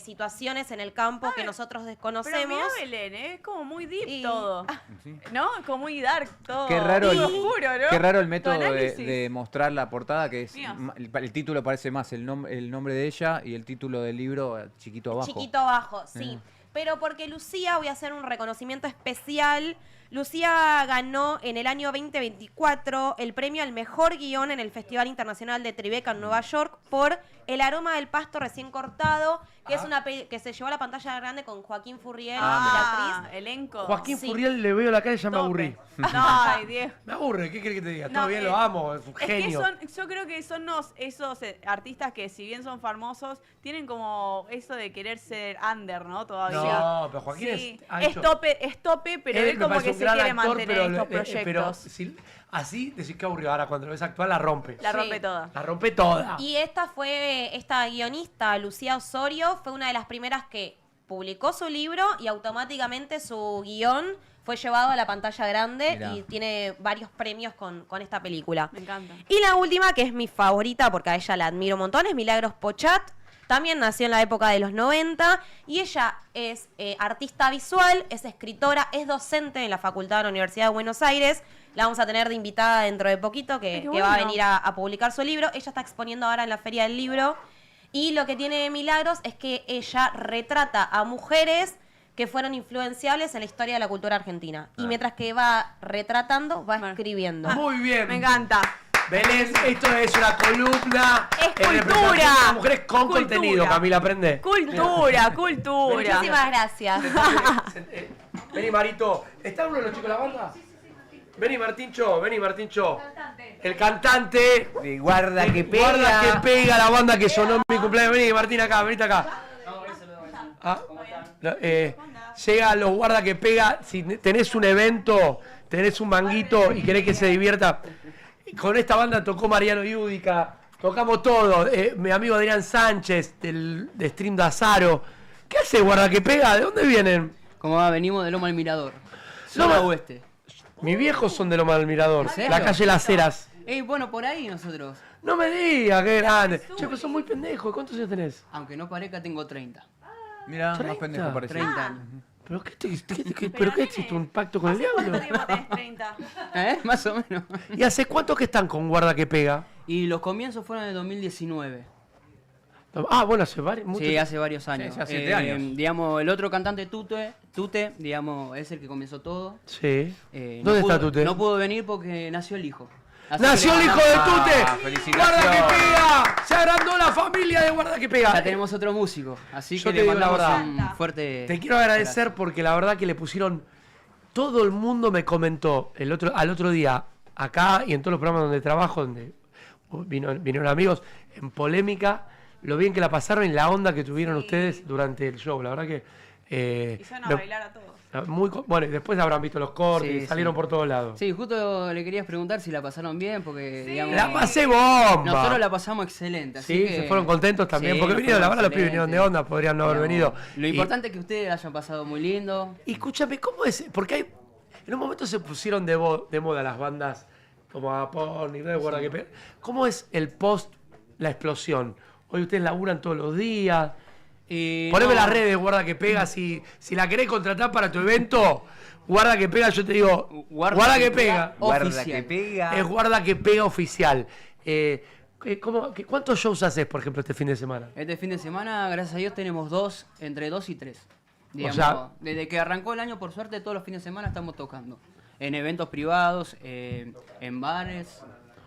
situaciones en el campo que nosotros Pero desconocemos. mirá, Belén, es como muy deep Y- todo. sí. ¿No? Como muy dark todo. Qué raro, Muy oscuro, ¿no? qué raro el Tu método análisis. de mostrar la portada, que es Dios. el título parece más el nombre de ella y el título del libro chiquito abajo. Chiquito abajo, sí. Pero porque Lucía, voy a hacer un reconocimiento especial. Lucía ganó en el año 2024 el premio al mejor guión en el Festival Internacional de Tribeca en Nueva York por El aroma del pasto recién cortado, que es una que se llevó a la pantalla grande con Joaquín Furriel, la actriz. Elenco. Joaquín Sí. Furriel le veo la cara y ya me Tope. aburrí. Ay, Dios. Me aburre, ¿qué querés que te diga? No, Todo bien, lo amo, es un Es genio. que yo creo que son esos artistas que si bien son famosos, tienen como eso de querer ser under, ¿no? Todavía. No, pero Joaquín ha hecho- es tope, pero Él él me como parece que un se gran quiere actor, mantener pero, estos pero proyectos. si- así decís que aburrido. Ahora cuando lo ves actuar la rompe. La Sí. rompe toda. La rompe toda. Y esta guionista, Lucía Osorio, fue una de las primeras que publicó su libro y automáticamente su guión fue llevado a la pantalla grande. Mirá. Y tiene varios premios con esta película. Me encanta. Y la última, que es mi favorita porque a ella la admiro un montón, es Milagros Pochat. También nació en la época de los 90 y ella es artista visual, es escritora, es docente en la Facultad de la Universidad de Buenos Aires. La vamos a tener de invitada dentro de poquito, que Qué va a bueno. venir a publicar su libro. Ella está exponiendo ahora en la Feria del Libro. Y lo que tiene Milagros es que ella retrata a mujeres que fueron influenciables en la historia de la cultura argentina. Y mientras que va retratando, va escribiendo. Muy bien. Me encanta. Belén, esto es una columna. Es en representación cultura. de las mujeres con Cultura. contenido, Camila, aprende. Cultura, cultura. Muchísimas gracias. Vení, Marito. ¿Está uno de los chicos de la banda? Vení, Martincho, vení, Martincho. El cantante. De guarda que pega. Guarda que pega la banda que sonó en mi cumpleaños. Vení, Martín, acá, venite acá. Ah, llega a los guarda que pega. Si tenés un evento, tenés un manguito y querés que se divierta. Con esta banda tocó Mariano Yudica. Tocamos todo. Mi amigo Adrián Sánchez, de Stream de Azaro. ¿Qué hace guarda que pega? ¿De dónde vienen? ¿Cómo va? Venimos de Loma del Mirador. Loma- Zona oeste. Mis viejos son de Loma del Mirador. ¿En serio? La calle Las Heras. Bueno, por ahí nosotros. No me digas, qué grande. Che, pero son muy pendejos. ¿Cuántos años tenés? Aunque no parezca, tengo 30. Mirá, más 30. pendejo parece. 30 años. ¿Pero qué existe? ¿Un pacto con el diablo? ¿Cuánto tiempo tenés 30? Más o menos. ¿Y hace cuánto que están con guarda que pega? Y los comienzos fueron en el 2019. Ah, bueno, hace varios. Sí, hace varios años. Sí, hace 7 años. Digamos, el otro cantante Tute, digamos, es el que comenzó todo. Sí. No ¿Dónde está pudo- Tute? No pudo venir porque nació el hijo. Así ¡Nació que el le hijo de mandamos- Tute! felicitaciones. ¡Guarda que pega! ¡Se agrandó la familia de guarda que pega! Ya tenemos otro músico. Así Yo que te le digo la mandamos verdad. un fuerte. Te quiero agradecer porque la verdad que le pusieron. Todo el mundo me comentó al otro día, acá y en todos los programas donde trabajo, donde vinieron amigos, en Polémica, lo bien que la pasaron y la onda que tuvieron ustedes durante el show. La verdad que. Hicieron a me- bailar a todos. bueno, y después habrán visto los cortes, Sí, salieron sí. por todos lados. Sí, justo le querías preguntar si la pasaron bien, porque digamos. La pasé bomba. Nosotros la pasamos excelente. Así Sí, que- se fueron contentos también, Sí, porque vinieron, la verdad, los pibes excelente. vinieron de onda, podrían no haber Digamos, venido. Lo Y- importante es que ustedes hayan pasado muy lindo. Y escúchame, ¿cómo es? Porque en un momento se pusieron de moda las bandas como Apon y de guarda que pega. ¿Cómo es el post la explosión? Hoy ustedes laburan todos los días. Poneme no. las redes, guarda que pega. Si la querés contratar para tu evento, guarda que pega, yo te digo, guarda que pega. Guarda que pega. Es guarda que pega oficial. ¿Cuántos shows haces, por ejemplo, este fin de semana? Este fin de semana, gracias a Dios, tenemos entre 2 y 3. Digamos, sea- desde que arrancó el año, por suerte, todos los fines de semana estamos tocando. En eventos privados, en bares.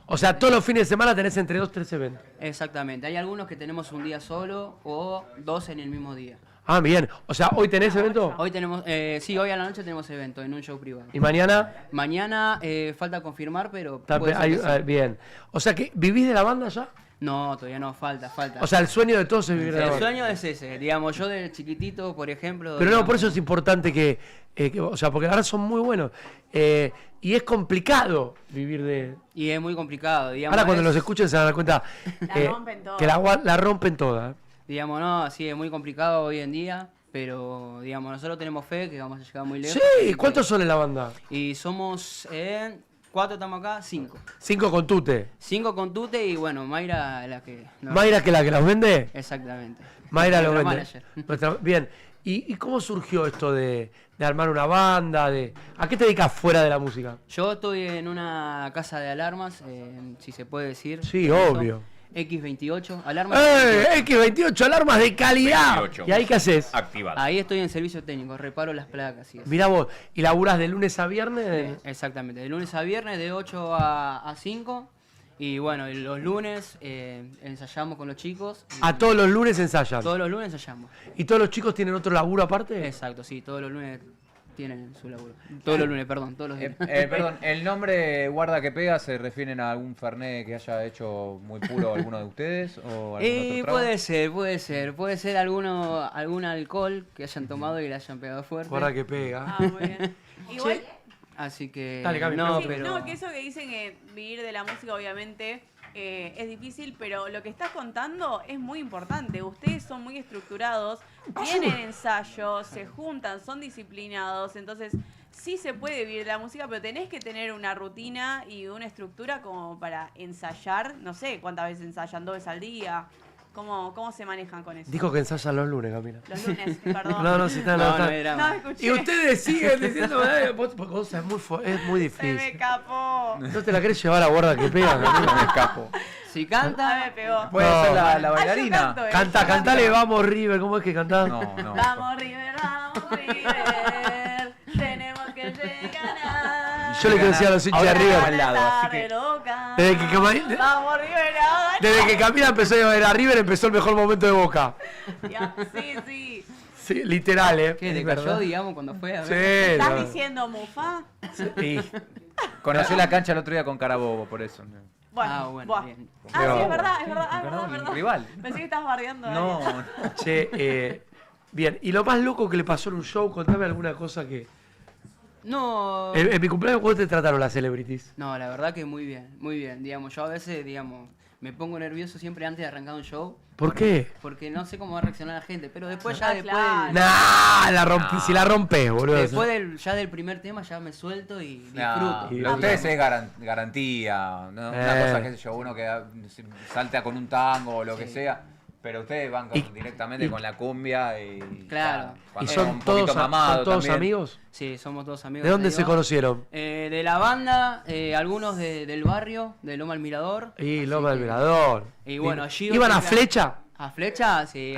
O sea, todos los fines de semana tenés entre 2 y 3 eventos. Exactamente. Hay algunos que tenemos un día solo o 2 en el mismo día. Ah, bien. O sea, ¿hoy tenés evento? Hoy tenemos, sí, hoy a la noche tenemos evento en un show privado. ¿Y mañana? Mañana falta confirmar, pero Está- puede ser que sí. bien. O sea, que ¿vivís de la banda ya? No, todavía no, falta. O sea, el sueño de todos es vivir de la El banda. sueño es ese, digamos, yo de chiquitito, por ejemplo... Pero no, digamos, por eso es importante o sea, porque ahora son muy buenos. Y es complicado vivir de... Y es muy complicado, digamos. Ahora cuando los escuchen se van a dar cuenta rompen todas. que la rompen todas. Digamos, no, sí, es muy complicado hoy en día, pero, digamos, nosotros tenemos fe que vamos a llegar muy lejos. Sí, ¿cuántos son en la banda? Y somos 4 estamos acá, 5. 5 con Tute. 5 con Tute y bueno, Mayra la que... ¿Mayra que la que los vende? Exactamente. Mayra lo Nuestra vende. manager. Bien. ¿Y cómo surgió esto de armar una banda? ¿A qué te dedicas fuera de la música? Yo estoy en una casa de alarmas, si se puede decir. Sí, Eso. obvio. X28, alarmas. X28, alarmas de calidad. 28. ¿Y ahí qué haces? Activar. Ahí estoy en servicio técnico, reparo las placas y eso. Mirá vos, ¿y laburás de lunes a viernes? Exactamente, de lunes a viernes de 8 a 5. Y bueno, y los lunes ensayamos con los chicos. ¿A todos los lunes ensayan? Todos los lunes ensayamos. ¿Y todos los chicos tienen otro laburo aparte? Exacto, sí, todos los lunes tienen su laburo. Todos los lunes, perdón, todos los días. Perdón, ¿el nombre Guarda que Pega se refieren a algún fernet que haya hecho muy puro alguno de ustedes? ¿O algún otro trago? Puede ser algún alcohol que hayan tomado y le hayan pegado fuerte. Guarda que pega. Ah, muy bien. Igual, Así que Dale, Cami, no, sí, pero no, que eso que dicen que vivir de la música obviamente es difícil, pero lo que estás contando es muy importante. Ustedes son muy estructurados, tienen ensayos, se juntan, son disciplinados, entonces sí se puede vivir de la música, pero tenés que tener una rutina y una estructura como para ensayar. No sé cuántas veces ensayan, 2 veces al día. ¿Cómo se manejan con eso? Dijo que ensayan los lunes, Camila. Los lunes, perdón. No, sí, está. No era No, mal. escuché. Y ustedes siguen diciendo, es muy Se difícil. me escapó. ¿No te la querés llevar a Guarda que Pega, Camila? Me escapo. Si canta, me pegó. Puede No. ser la Ah, yo bailarina. canto, Cantale Vamos River, ¿cómo es que cantás? No. Vamos River, tenemos que llegar. Yo le quiero decir a los hinchas de River. al lado, así que- Vamos River, Desde que Camila empezó a ver a River, empezó el mejor momento de Boca. Sí. Sí, literal, ¿eh? ¿qué? ¿Le Es cayó, verdad. digamos, cuando fue a ver? Sí, ¿Estás no. diciendo Mufa? Sí. Conocí la cancha el otro día con Carabobo, por eso. Bueno, bueno, bien. Ah, sí, es verdad. Un Perdón. rival. Pensé que estabas bardeando. No, Che, bien. ¿Y lo más loco que le pasó en un show? Contame alguna cosa que... No. En mi cumpleaños, ¿cómo te trataron las celebrities? No, la verdad que muy bien. Digamos, yo a veces, me pongo nervioso siempre antes de arrancar un show. ¿Por qué? Porque no sé cómo va a reaccionar la gente, pero después ya claro. Nah, si la rompes, boludo. después del primer tema ya me suelto y disfruto. Lo de ustedes es garantía, ¿no? Una cosa, qué sé yo, uno que salta con un tango o lo que sea, pero ustedes van directamente con la cumbia y... Claro. ¿Y son todos amigos? Sí, somos todos amigos. ¿De dónde te se digo. conocieron? De la banda, algunos del barrio, de Loma del Mirador. Y Loma del Mirador. Y bueno, allí... ¿Iban a Flecha? ¿A Flecha? Sí,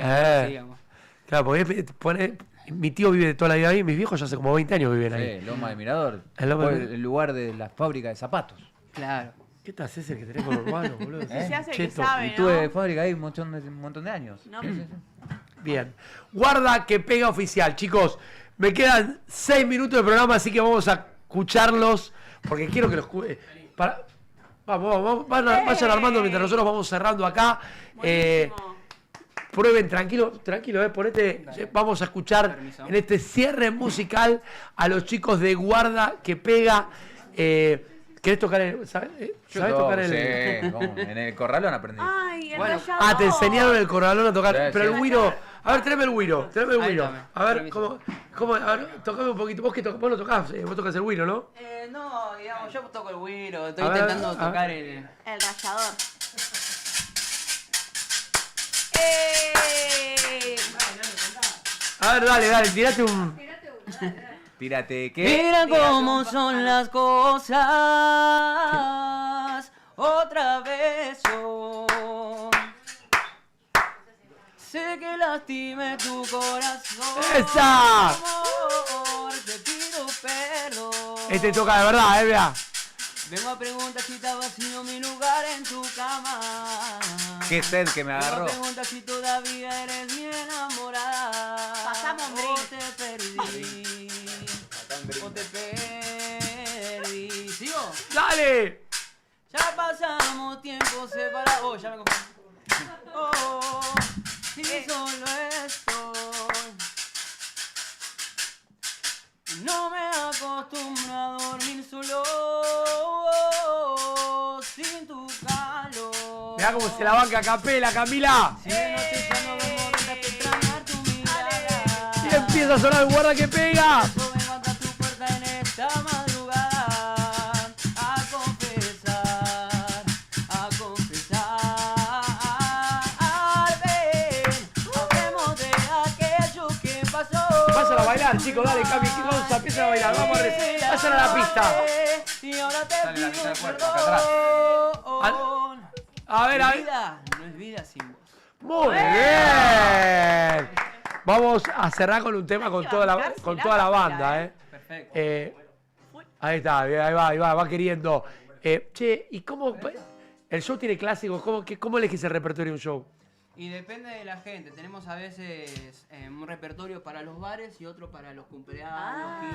digamos. Claro, porque mi tío vive toda la vida ahí, mis viejos ya hace como 20 años viven ahí. Sí, Loma del Mirador. El Loma del- Fue el lugar de la fábrica de zapatos. Claro. ¿Qué te haces el que tenés con Urbano, boludo? Se hace el que Cheto. sabe, Y ¿no? tuve fábrica ahí un montón de años. No. Bien. Guarda que Pega oficial, chicos. Me quedan 6 minutos de programa, así que vamos a escucharlos. Porque quiero que los... Vamos, vayan armando mientras nosotros vamos cerrando acá. Prueben, tranquilo, ponete. Vamos a escuchar en este cierre musical a los chicos de Guarda que Pega. ¿Querés tocar ¿sabes tocar el...? Sí, ¿cómo? En el corralón aprendí. Ay, el Bueno. rallador. Te enseñaron el corralón a tocar. Sí, pero sí. el güiro. A ver, tráeme el güiro. Ahí está, A ver, permiso. ¿cómo? A ver, tocame un poquito. Vos lo tocás, vos tocás el güiro, ¿no? No, digamos, yo toco el güiro, estoy A ver, intentando a ver. tocar El rallador. A ver, dale, tirate un. Tírate, ¿qué? Mira cómo son las cosas, otra vez yo. Sé que lastimé tu corazón. ¡Esa! Amor, te pido perdón. Este toca de verdad, vea. Vengo a preguntar si está vacío mi lugar en tu cama. Qué sed que me Vengo agarró. a preguntar si todavía eres mi enamorada. Pasamos un O drink. te perdí. O te perdí. ¿Sigo? ¡Dale! Ya pasamos tiempo separados. Oh, ya me confundí. Mirá cómo se la banca a capela, Camila. Si de noche ya no duermo de extrañar tu mirada. Y empieza a sonar Guarda que pega. Yo vengo hasta tu puerta en esta madrugada a confesar, a confesar. Ven, hablemos de aquello que pasó. Pasan a bailar, chicos, dale, Cami, ¿qué cosa? Empiezan a bailar, vamos a vayan a la pista. Y ahora te Sale la pido mitad del cuerpo, acá atrás. perdón. A ver, a ver. Vida no es vida sin vos. Muy bien. Vamos a cerrar con un tema con toda la banda, ¿eh? Perfecto. Ahí está, ahí va queriendo. Che, ¿y cómo? ¿El show tiene clásicos? ¿Cómo elegís el repertorio de un show? Y depende de la gente. Tenemos a veces un repertorio para los bares y otro para los cumpleaños.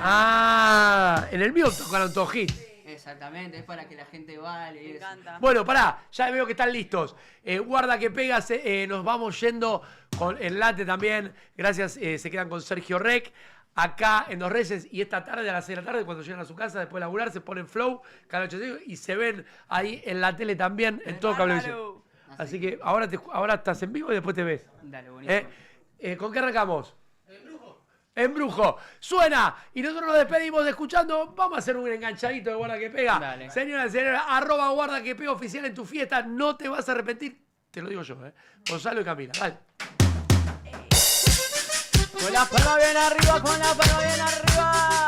En el mío tocaron todos hits. Exactamente, es para que la gente baile. Me encanta. Bueno, pará, ya veo que están listos. Guarda que pegas, nos vamos yendo con el late también. Gracias, se quedan con Sergio Rec. Acá en Dos Reyes y esta tarde a las 6 de la tarde, cuando llegan a su casa después de laburar, se ponen flow, cada noche y se ven ahí en la tele también, en todo Cablevisión. Así que ahora estás en vivo y después te ves. Dale, buenísimo. ¿Con qué arrancamos? Embrujo. Suena. Y nosotros nos despedimos escuchando. Vamos a hacer un enganchadito de Guarda que pega. Dale. Señoras y señores, @ Guarda que pega oficial en tu fiesta. No te vas a arrepentir. Te lo digo yo, Gonzalo y Camila. Dale. Con la palma bien arriba, con la palma bien arriba.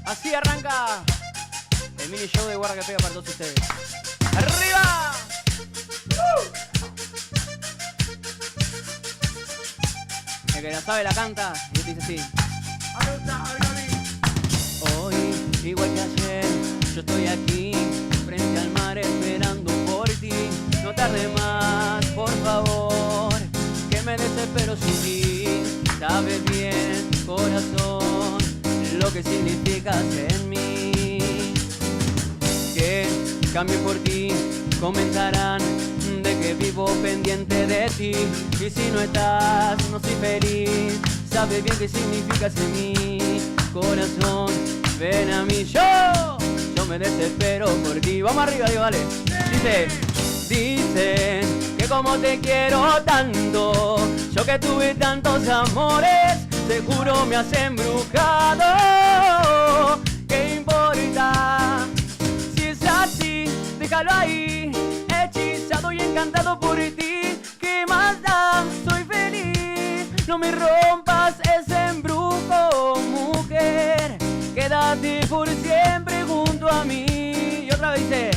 Así arranca el mini show de Guarda que pega para todos ustedes. ¡Arriba! El que la sabe la canta y dice así. Hoy, igual que ayer, yo estoy aquí, frente al mar esperando por ti. No tarde más, por favor, que me desespero sin ti. Sabes bien, corazón, lo que significas en mí. Que cambie por ti, comentarán de que vivo pendiente de ti. Y si no estás, no soy feliz. Sabes bien qué significas en mí. Corazón, ven a mí. Yo me desespero por ti. Vamos arriba, Dios, dale. Dicen que como te quiero tanto, yo que tuve tantos amores, seguro me has embrujado. ¿Qué importa? Si es así, déjalo ahí. Hechizado y encantado por ti. ¿Qué más da? Soy feliz. No me rompas ese embrujo, mujer. Quédate por siempre junto a mí. Y otra vez dice,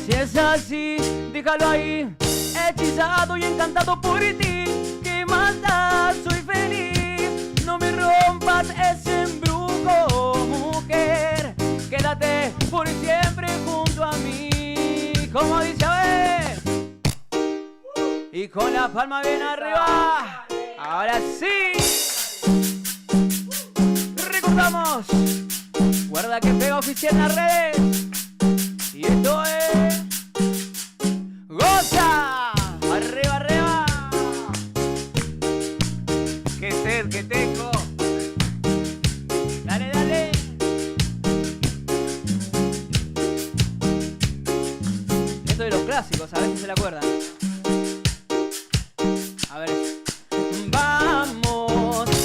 si es así, déjalo ahí. Hechizado y encantado por ti. ¿Qué más da? Soy feliz. No me rompas ese embrujo, mujer. Quédate por siempre junto a mí. Como dice, a ver. Y con la palma bien arriba. Ahora sí. Recordamos. Guarda que pega oficial en las redes. Y esto es ¡Goza! Arriba, arriba. Qué sed que tengo. Dale, dale. Esto de los clásicos, a ver si se la acuerdan. A ver.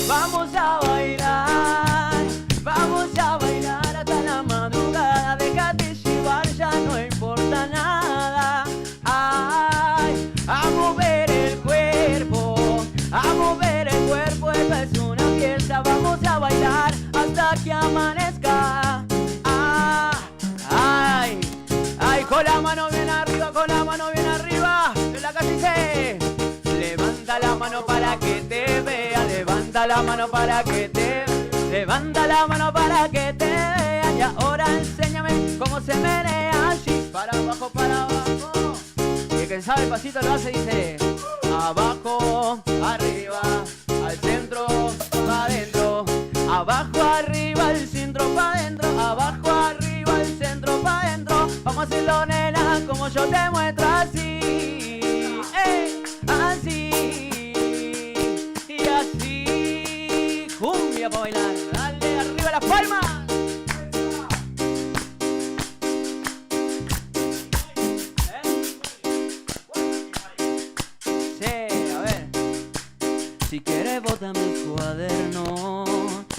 Vamos a bailar. Vamos a bailar hasta la madrugada. Déjate llevar, ya no importa nada. Ay, a mover el cuerpo. A mover el cuerpo, esta es una fiesta. Vamos a bailar hasta que amanezca. Ay, ay, con la mano bien arriba, con la mano bien arriba. En la calle dice, levanta la mano para que te vea. Levanta la mano para que te vea. Levanta la mano para que te vean. Y ahora enséñame cómo se menea así. Para abajo, para abajo. Y el que sabe el pasito lo hace, dice, abajo, arriba, al centro, pa' adentro. Abajo, arriba, al centro, pa' adentro. Abajo, arriba, al centro, pa' adentro. Vamos a hacerlo, nena, como yo te muestro así. Así. Y así. Cumbia pa' bailar. Dale, arriba las palmas. Si quieres bota mis cuadernos,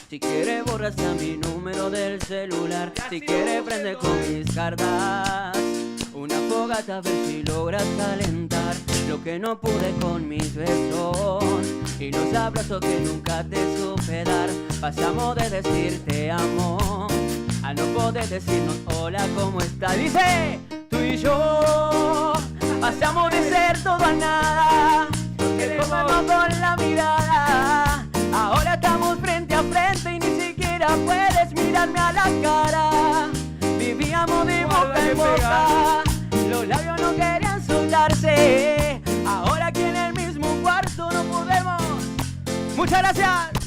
si quieres borra hasta mi número del celular, si quieres prende con mis cartas una fogata a ver si logras calentar lo que no pude con mis besos y los abrazos que nunca te supe dar. Pasamos de decir te amo a no poder decirnos hola, ¿cómo estás? Dice, tú y yo pasamos de ser todo a nada, de comernos con la mirada. Ahora estamos frente a frente y ni siquiera puedes mirarme a la cara. Vivíamos de boca en boca, los labios no querían soltarse. Ahora aquí en el mismo cuarto no podemos. Muchas gracias.